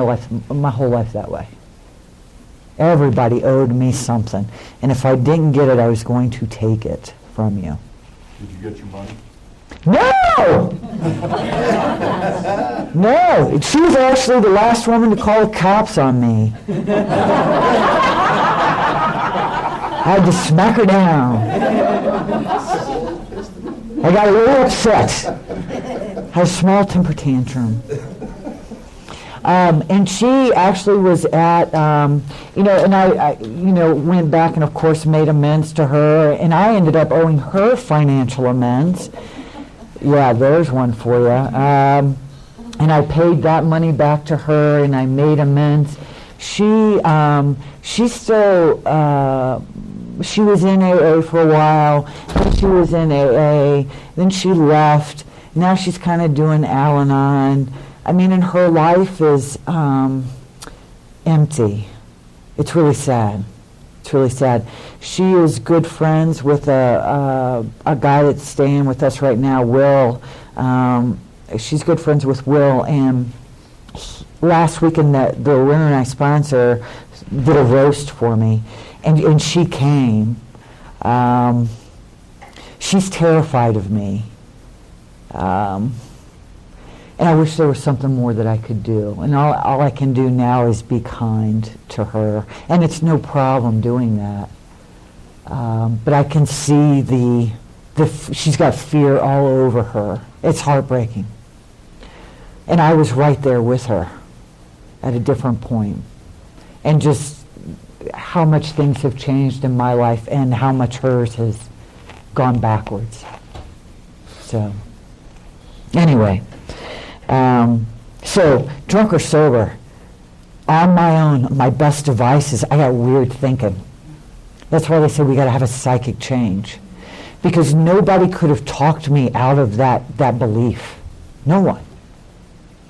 whole life that way. Everybody owed me something. And if I didn't get it, I was going to take it from you. Did you get your money? No! No. She was actually the last woman to call the cops on me. I had to smack her down. I got a little upset. Had a small temper tantrum. And she actually was at, and I went back and of course made amends to her, and I ended up owing her financial amends. Yeah, there's one for you. And I paid that money back to her, and I made amends. She still, she was in AA for a while, then she was in AA, then she left. Now she's kind of doing Al-Anon. And her life is empty. It's really sad. It's really sad. She is good friends with a guy that's staying with us right now, Will. She's good friends with Will, and last weekend the Winter Night sponsor did a roast for me, and she came. She's terrified of me. And I wish there was something more that I could do. And all I can do now is be kind to her. And it's no problem doing that. But I can see she's got fear all over her. It's heartbreaking. And I was right there with her at a different point. And just how much things have changed in my life and how much hers has gone backwards. So, anyway. So, drunk or sober, on my own, my best devices, I got weird thinking. That's why they say we got to have a psychic change. Because nobody could have talked me out of that belief. No one.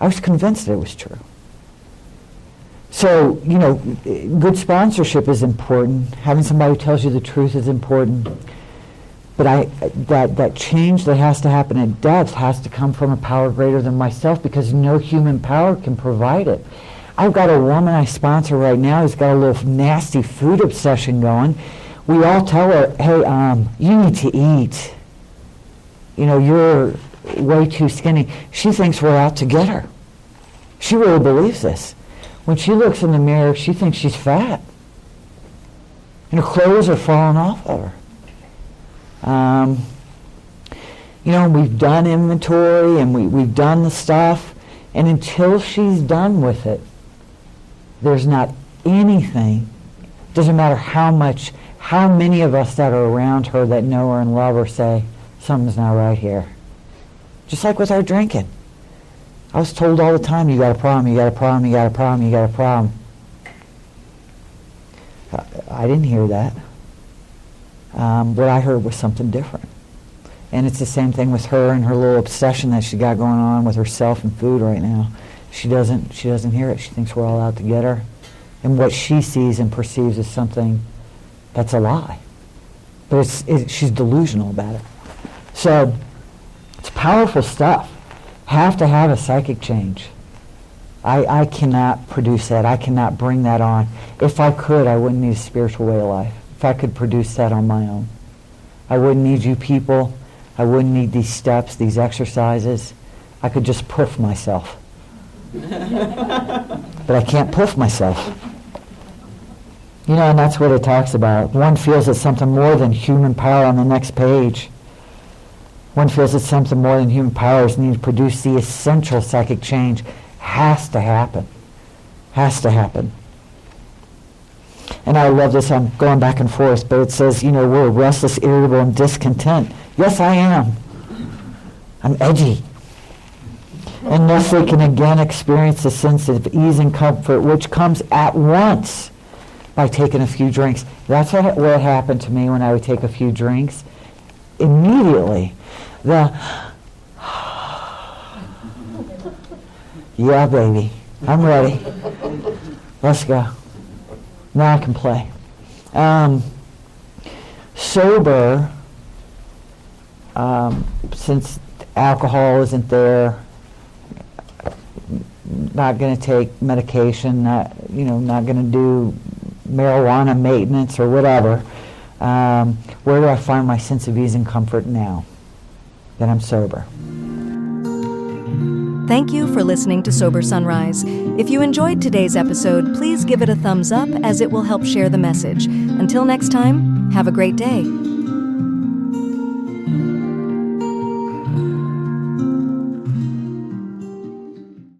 I was convinced that it was true. So, good sponsorship is important. Having somebody who tells you the truth is important. But that change that has to happen at depth has to come from a power greater than myself, because no human power can provide it. I've got a woman I sponsor right now who's got a little nasty food obsession going. We all tell her, hey, you need to eat. You're way too skinny. She thinks we're out to get her. She really believes this. When she looks in the mirror, she thinks she's fat. And her clothes are falling off of her. We've done inventory and we've done the stuff, and until she's done with it, there's not anything, doesn't matter how many of us that are around her that know her and love her say, something's not right here. Just like with our drinking. I was told all the time, you got a problem, you got a problem, you got a problem, you got a problem. I didn't hear that. What I heard was something different. And it's the same thing with her and her little obsession that she got going on with herself and food right now. She doesn't hear it. She thinks we're all out to get her. And what she sees and perceives is something that's a lie. But she's delusional about it. So it's powerful stuff. Have to have a psychic change. I cannot produce that. I cannot bring that on. If I could, I wouldn't need a spiritual way of life. If I could produce that on my own. I wouldn't need you people. I wouldn't need these steps, these exercises. I could just poof myself. But I can't poof myself. And that's what it talks about. One feels it's something more than human power on the next page. One feels it's something more than human powers need to produce the essential psychic change. Has to happen. Has to happen. And I love this, I'm going back and forth, but it says, we're restless, irritable, and discontent. Yes, I am. I'm edgy. Unless they can again experience the sense of ease and comfort, which comes at once by taking a few drinks. That's what happened to me when I would take a few drinks. Immediately, yeah, baby, I'm ready. Let's go. Now I can play. Sober, since alcohol isn't there, not going to take medication, not going to do marijuana maintenance or whatever. Where do I find my sense of ease and comfort now that I'm sober? Thank you for listening to Sober Sunrise. If you enjoyed today's episode, please give it a thumbs up, as it will help share the message. Until next time, have a great day.